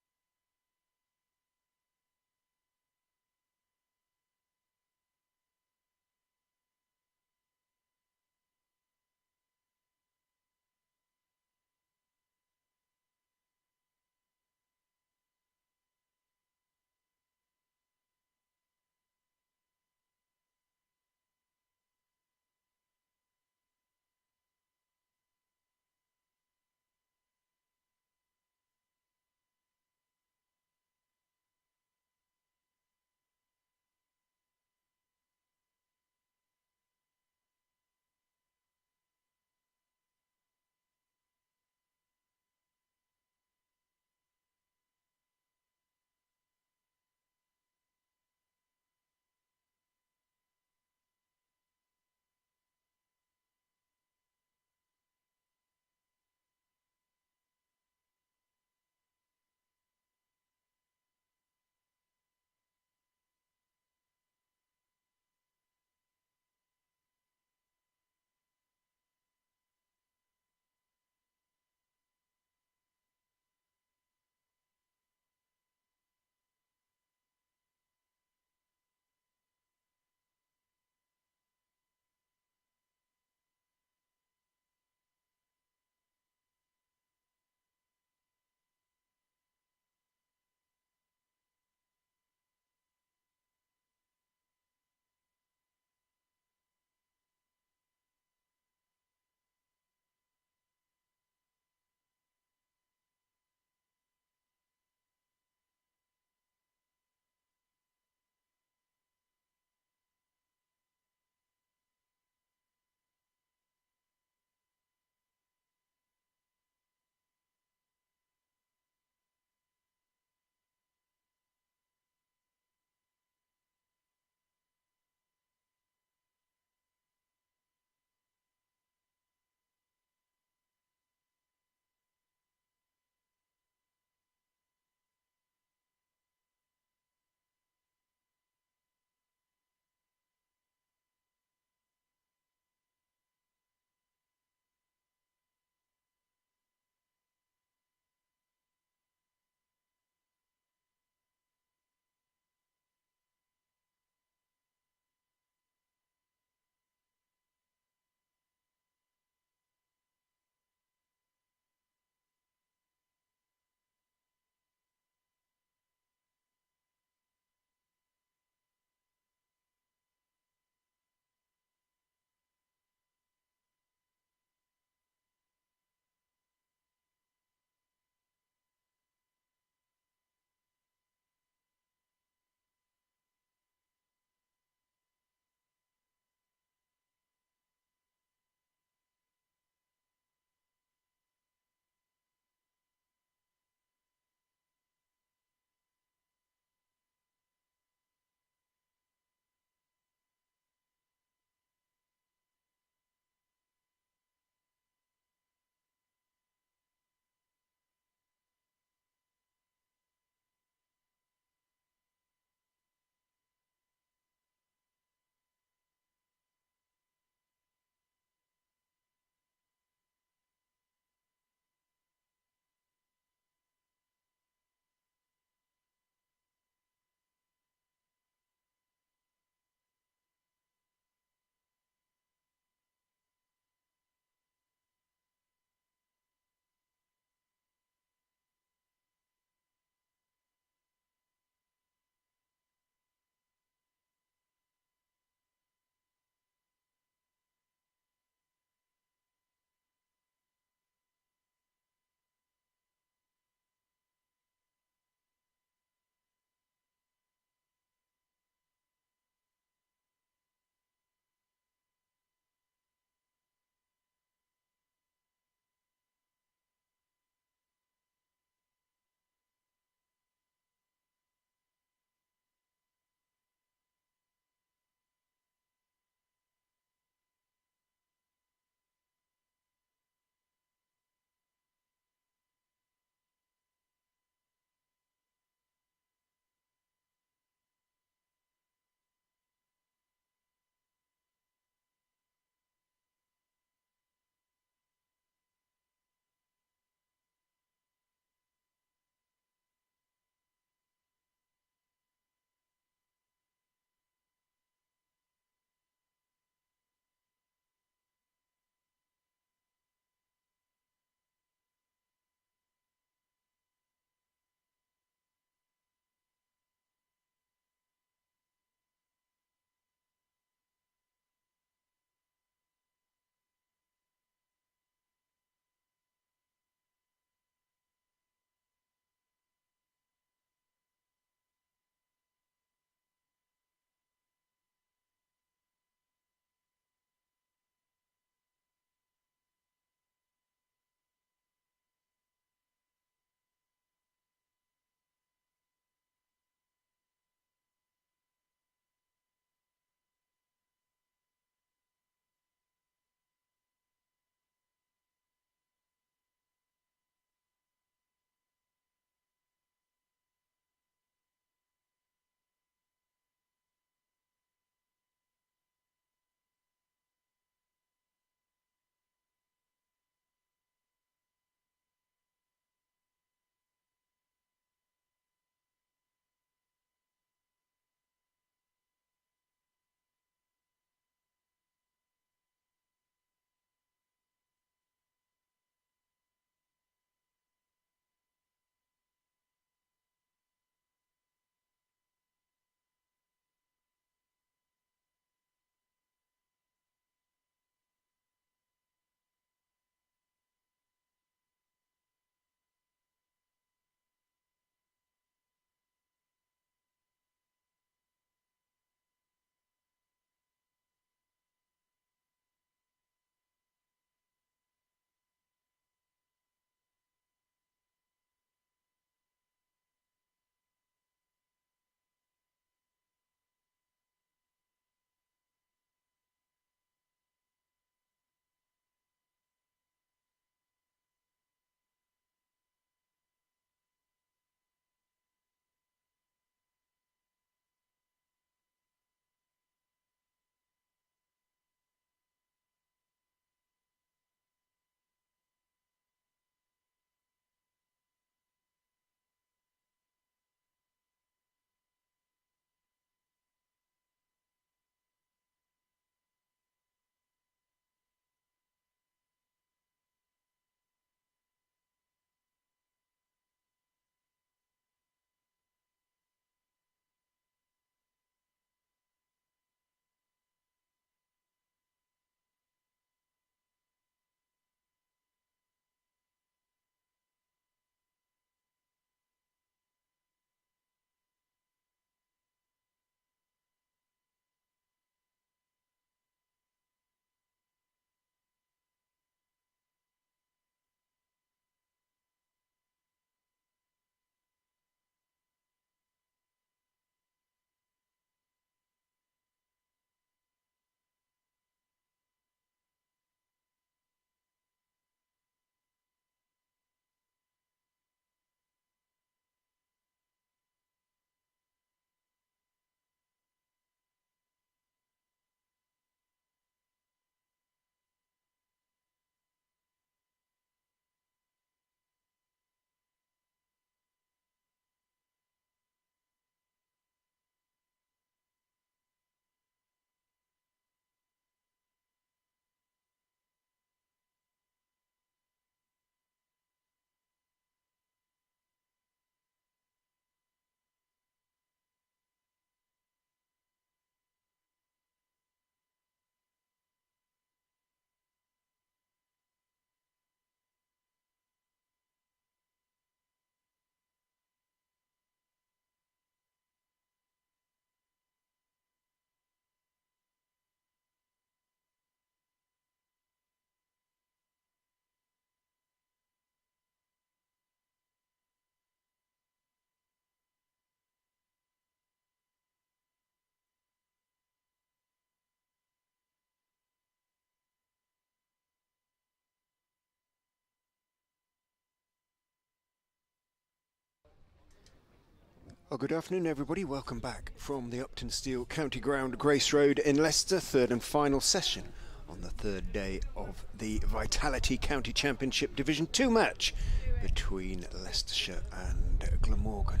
Well, good afternoon, everybody. Welcome back from the Uptonsteel County Ground, Grace Road in Leicester. Third and final session on the third day of the Vitality County Championship Division 2 match between Leicestershire and Glamorgan.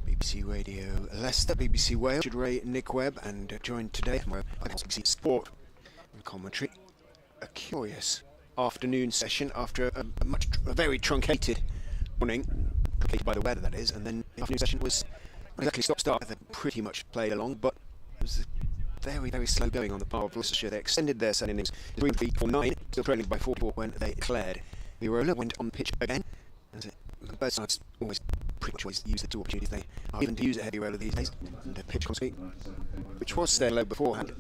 BBC Radio Leicester, BBC Wales, Richard Ray, Nick Webb, and joined today by BBC Sport and commentary. A curious afternoon session after a very truncated morning, truncated by the weather that is, and then the afternoon session was not exactly stop-start. They pretty much played along, but it was very, very slow going on the part of Leicestershire. They extended their set innings 3-4-9, still trailing by 44 when they declared. Viola went on the pitch again, and both sides pretty much always use the two opportunities they are given to use a heavy roller these days. And the pitch constantly, which was staying low beforehand,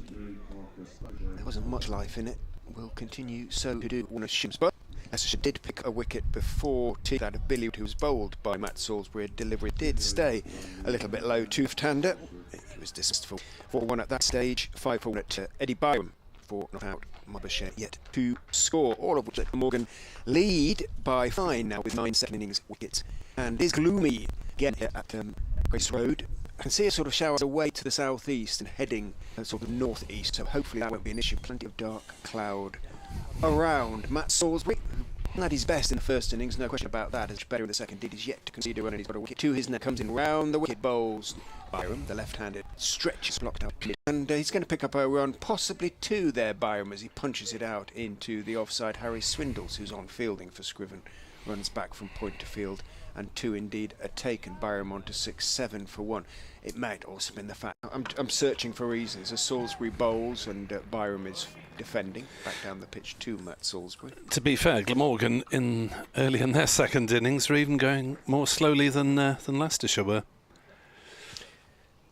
there wasn't much life in it. Will continue so to do one of Shims, but Leicestershire did pick a wicket before T. That of Billy, who was bowled by Matt Salisbury. Delivery did stay a little bit low to Tander. He was dismissed for 4-1 at that stage. 5-4 at Eddie Byram for not out. Mothershire yet to score, all of which let Morgan lead by 5 now with 9 second innings wickets. And it is gloomy again here at Grace Road. I can see a sort of shower away to the southeast and heading sort of northeast, so hopefully that won't be an issue. Plenty of dark cloud around. Matt Salisbury, who had his best in the first innings, no question about that. Is better in the second. Did he's yet to concede a run, and he's got a wicket to his net. Comes in round the wicket, bowls Byram, the left-handed stretches blocked out, and he's going to pick up a run, possibly 2 there. Byram, as he punches it out into the offside. Harry Swindles, who's on fielding for Scriven, runs back from point to field, and 2 indeed are taken. Byram on to 6-7 for 1. It might also have been the fact I'm searching for reasons as Salisbury bowls and Byram is defending back down the pitch to Matt Salisbury. To be fair, Glamorgan early in their second innings were even going more slowly than Leicestershire were,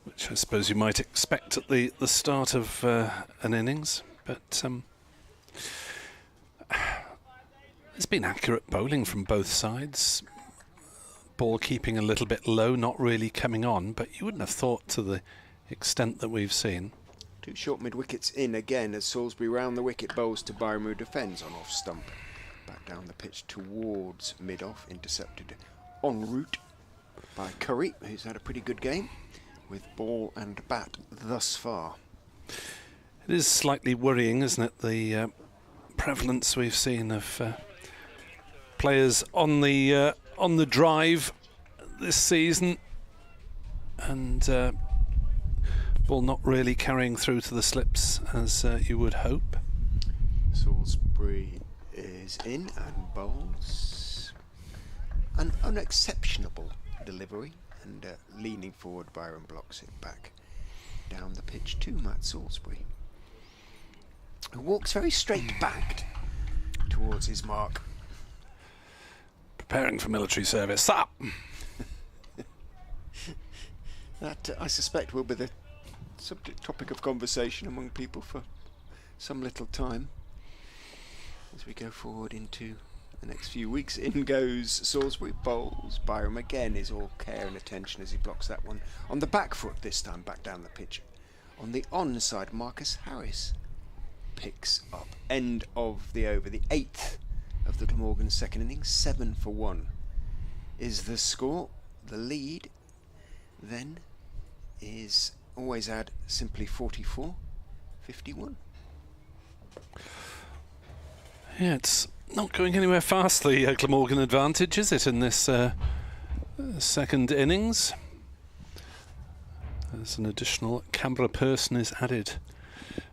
which I suppose you might expect at the start of an innings. But it's been accurate bowling from both sides. Ball keeping a little bit low, not really coming on, but you wouldn't have thought to the extent that we've seen. 2 short mid-wickets in again as Salisbury round the wicket bowls to Byram, who defends on off stump. Back down the pitch towards mid-off, intercepted en route by Curry, who's had a pretty good game with ball and bat thus far. It is slightly worrying, isn't it, the prevalence we've seen of players on the drive this season, and ball not really carrying through to the slips as you would hope. Salisbury is in and bowls an unexceptionable delivery, and leaning forward, Byram blocks it back down the pitch to Matt Salisbury, who walks very straight backed towards his mark. Preparing for military service. Up. That I suspect will be the subject topic of conversation among people for some little time as we go forward into the next few weeks. In goes Salisbury, bowls. Byram again is all care and attention as he blocks that one on the back foot this time, back down the pitch. On the onside, Marcus Harris picks up. End of the over, the 8th of the Glamorgan second innings. 7 for 1 is the score. The lead then is always add simply 44-51. Yeah, it's not going anywhere fast, the Glamorgan advantage, is it, in this second innings? As an additional Canberra person is added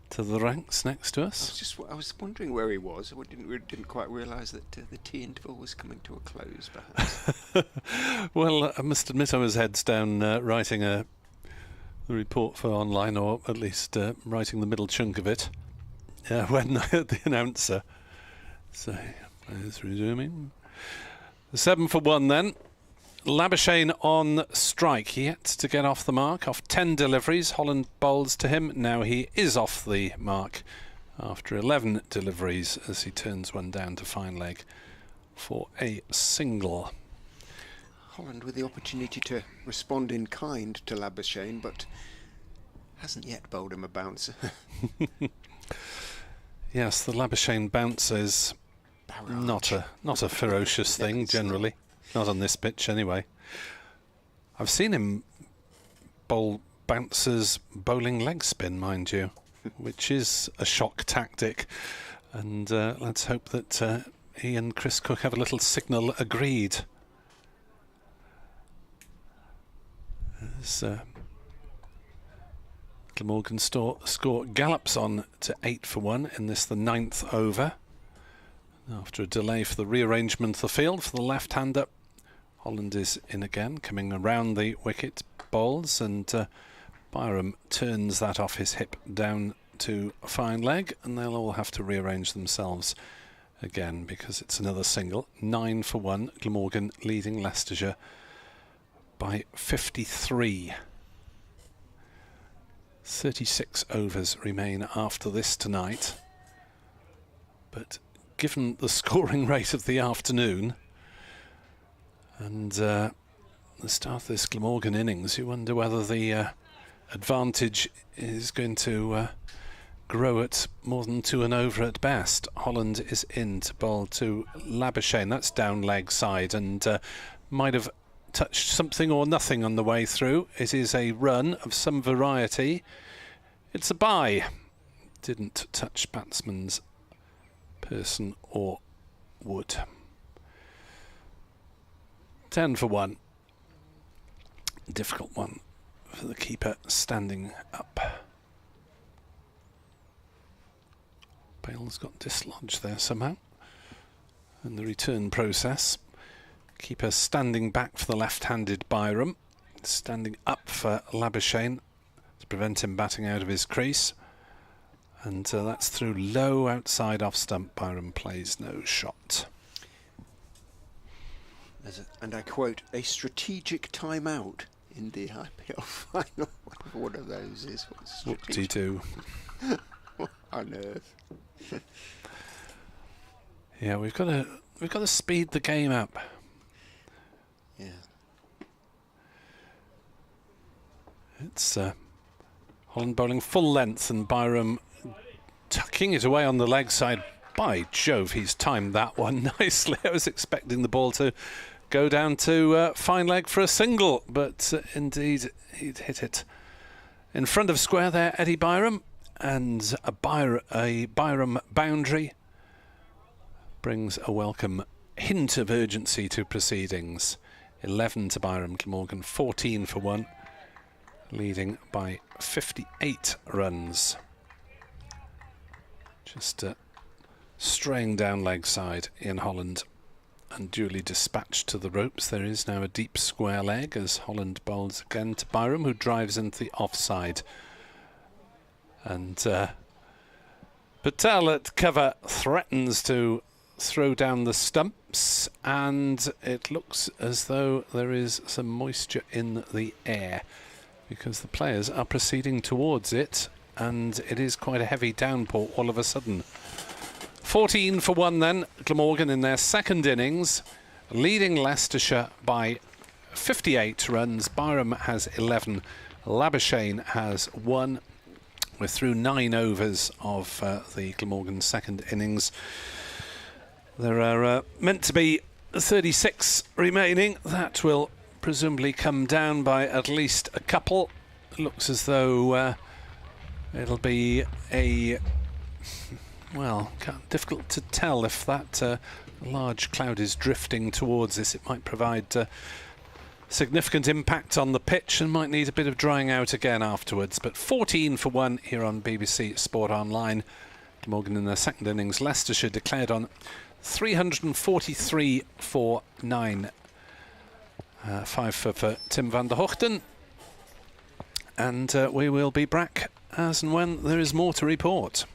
to the ranks next to us. I was wondering where he was. We didn't quite realise that the tea interval was coming to a close, perhaps. Well, I must admit I was heads down writing the report for online, or at least writing the middle chunk of it, when I heard the announcer say, players resuming. 7 for 1 then. Labuschagne on strike, yet to get off the mark, off 10 deliveries. Holland bowls to him. Now he is off the mark after 11 deliveries as he turns one down to fine leg for a single. Holland with the opportunity to respond in kind to Labuschagne, but hasn't yet bowled him a bouncer. Yes, the Labuschagne bouncer is not a ferocious thing generally. Not on this pitch, anyway. I've seen him bowl bouncers bowling leg spin, mind you, which is a shock tactic. And let's hope that he and Chris Cook have a little signal agreed. As Glamorgan score gallops on to 8 for 1 in this, the 9th over. After a delay for the rearrangement of the field for the left-hander, Holland is in again, coming around the wicket, bowls, and Byram turns that off his hip down to fine leg, and they'll all have to rearrange themselves again because it's another single. 9 for 1, Glamorgan leading Leicestershire by 53. 36 overs remain after this tonight, but given the scoring rate of the afternoon and the start of this Glamorgan innings, you wonder whether the advantage is going to grow at more than 2 and over at best. Holland is in to bowl to Labuschagne. That's down leg side and might have touched something or nothing on the way through. It is a run of some variety. It's a bye. Didn't touch batsman's person or wood. 10 for 1. Difficult one for the keeper standing up. Bale's got dislodged there somehow in the return process. Keeper standing back for the left-handed Byram, standing up for Labuschagne to prevent him batting out of his crease, and that's through low outside off stump. Byram plays no shot. And I quote, a strategic timeout in the IPL final. Whatever one of those is. Whoop-de-doo. What on earth? Yeah, we've got to speed the game up. Yeah. It's Holland bowling full length and Byram tucking it away on the leg side. By Jove, he's timed that one nicely. I was expecting the ball to go down to fine leg for a single, but indeed he'd hit it in front of square there, Eddie Byram, and a Byram boundary brings a welcome hint of urgency to proceedings. 11 to Byram, Glamorgan 14 for 1, leading by 58 runs. Just straying down leg side in Holland and duly dispatched to the ropes. There is now a deep square leg as Holland bowls again to Byram, who drives into the offside. And Patel at cover threatens to throw down the stumps, and it looks as though there is some moisture in the air because the players are proceeding towards it, and it is quite a heavy downpour all of a sudden. 14 for 1 then, Glamorgan in their second innings, leading Leicestershire by 58 runs. Byram has 11, Labuschagne has 1. We're through 9 overs of the Glamorgan second innings. There are meant to be 36 remaining. That will presumably come down by at least a couple. It looks as though it'll be a... well, difficult to tell if that large cloud is drifting towards this. It might provide significant impact on the pitch and might need a bit of drying out again afterwards. But 14 for 1 here on BBC Sport Online. Glamorgan in their second innings. Leicestershire declared on 343 for 9. 5 for Tim van der Hoogten. And we will be back as and when there is more to report.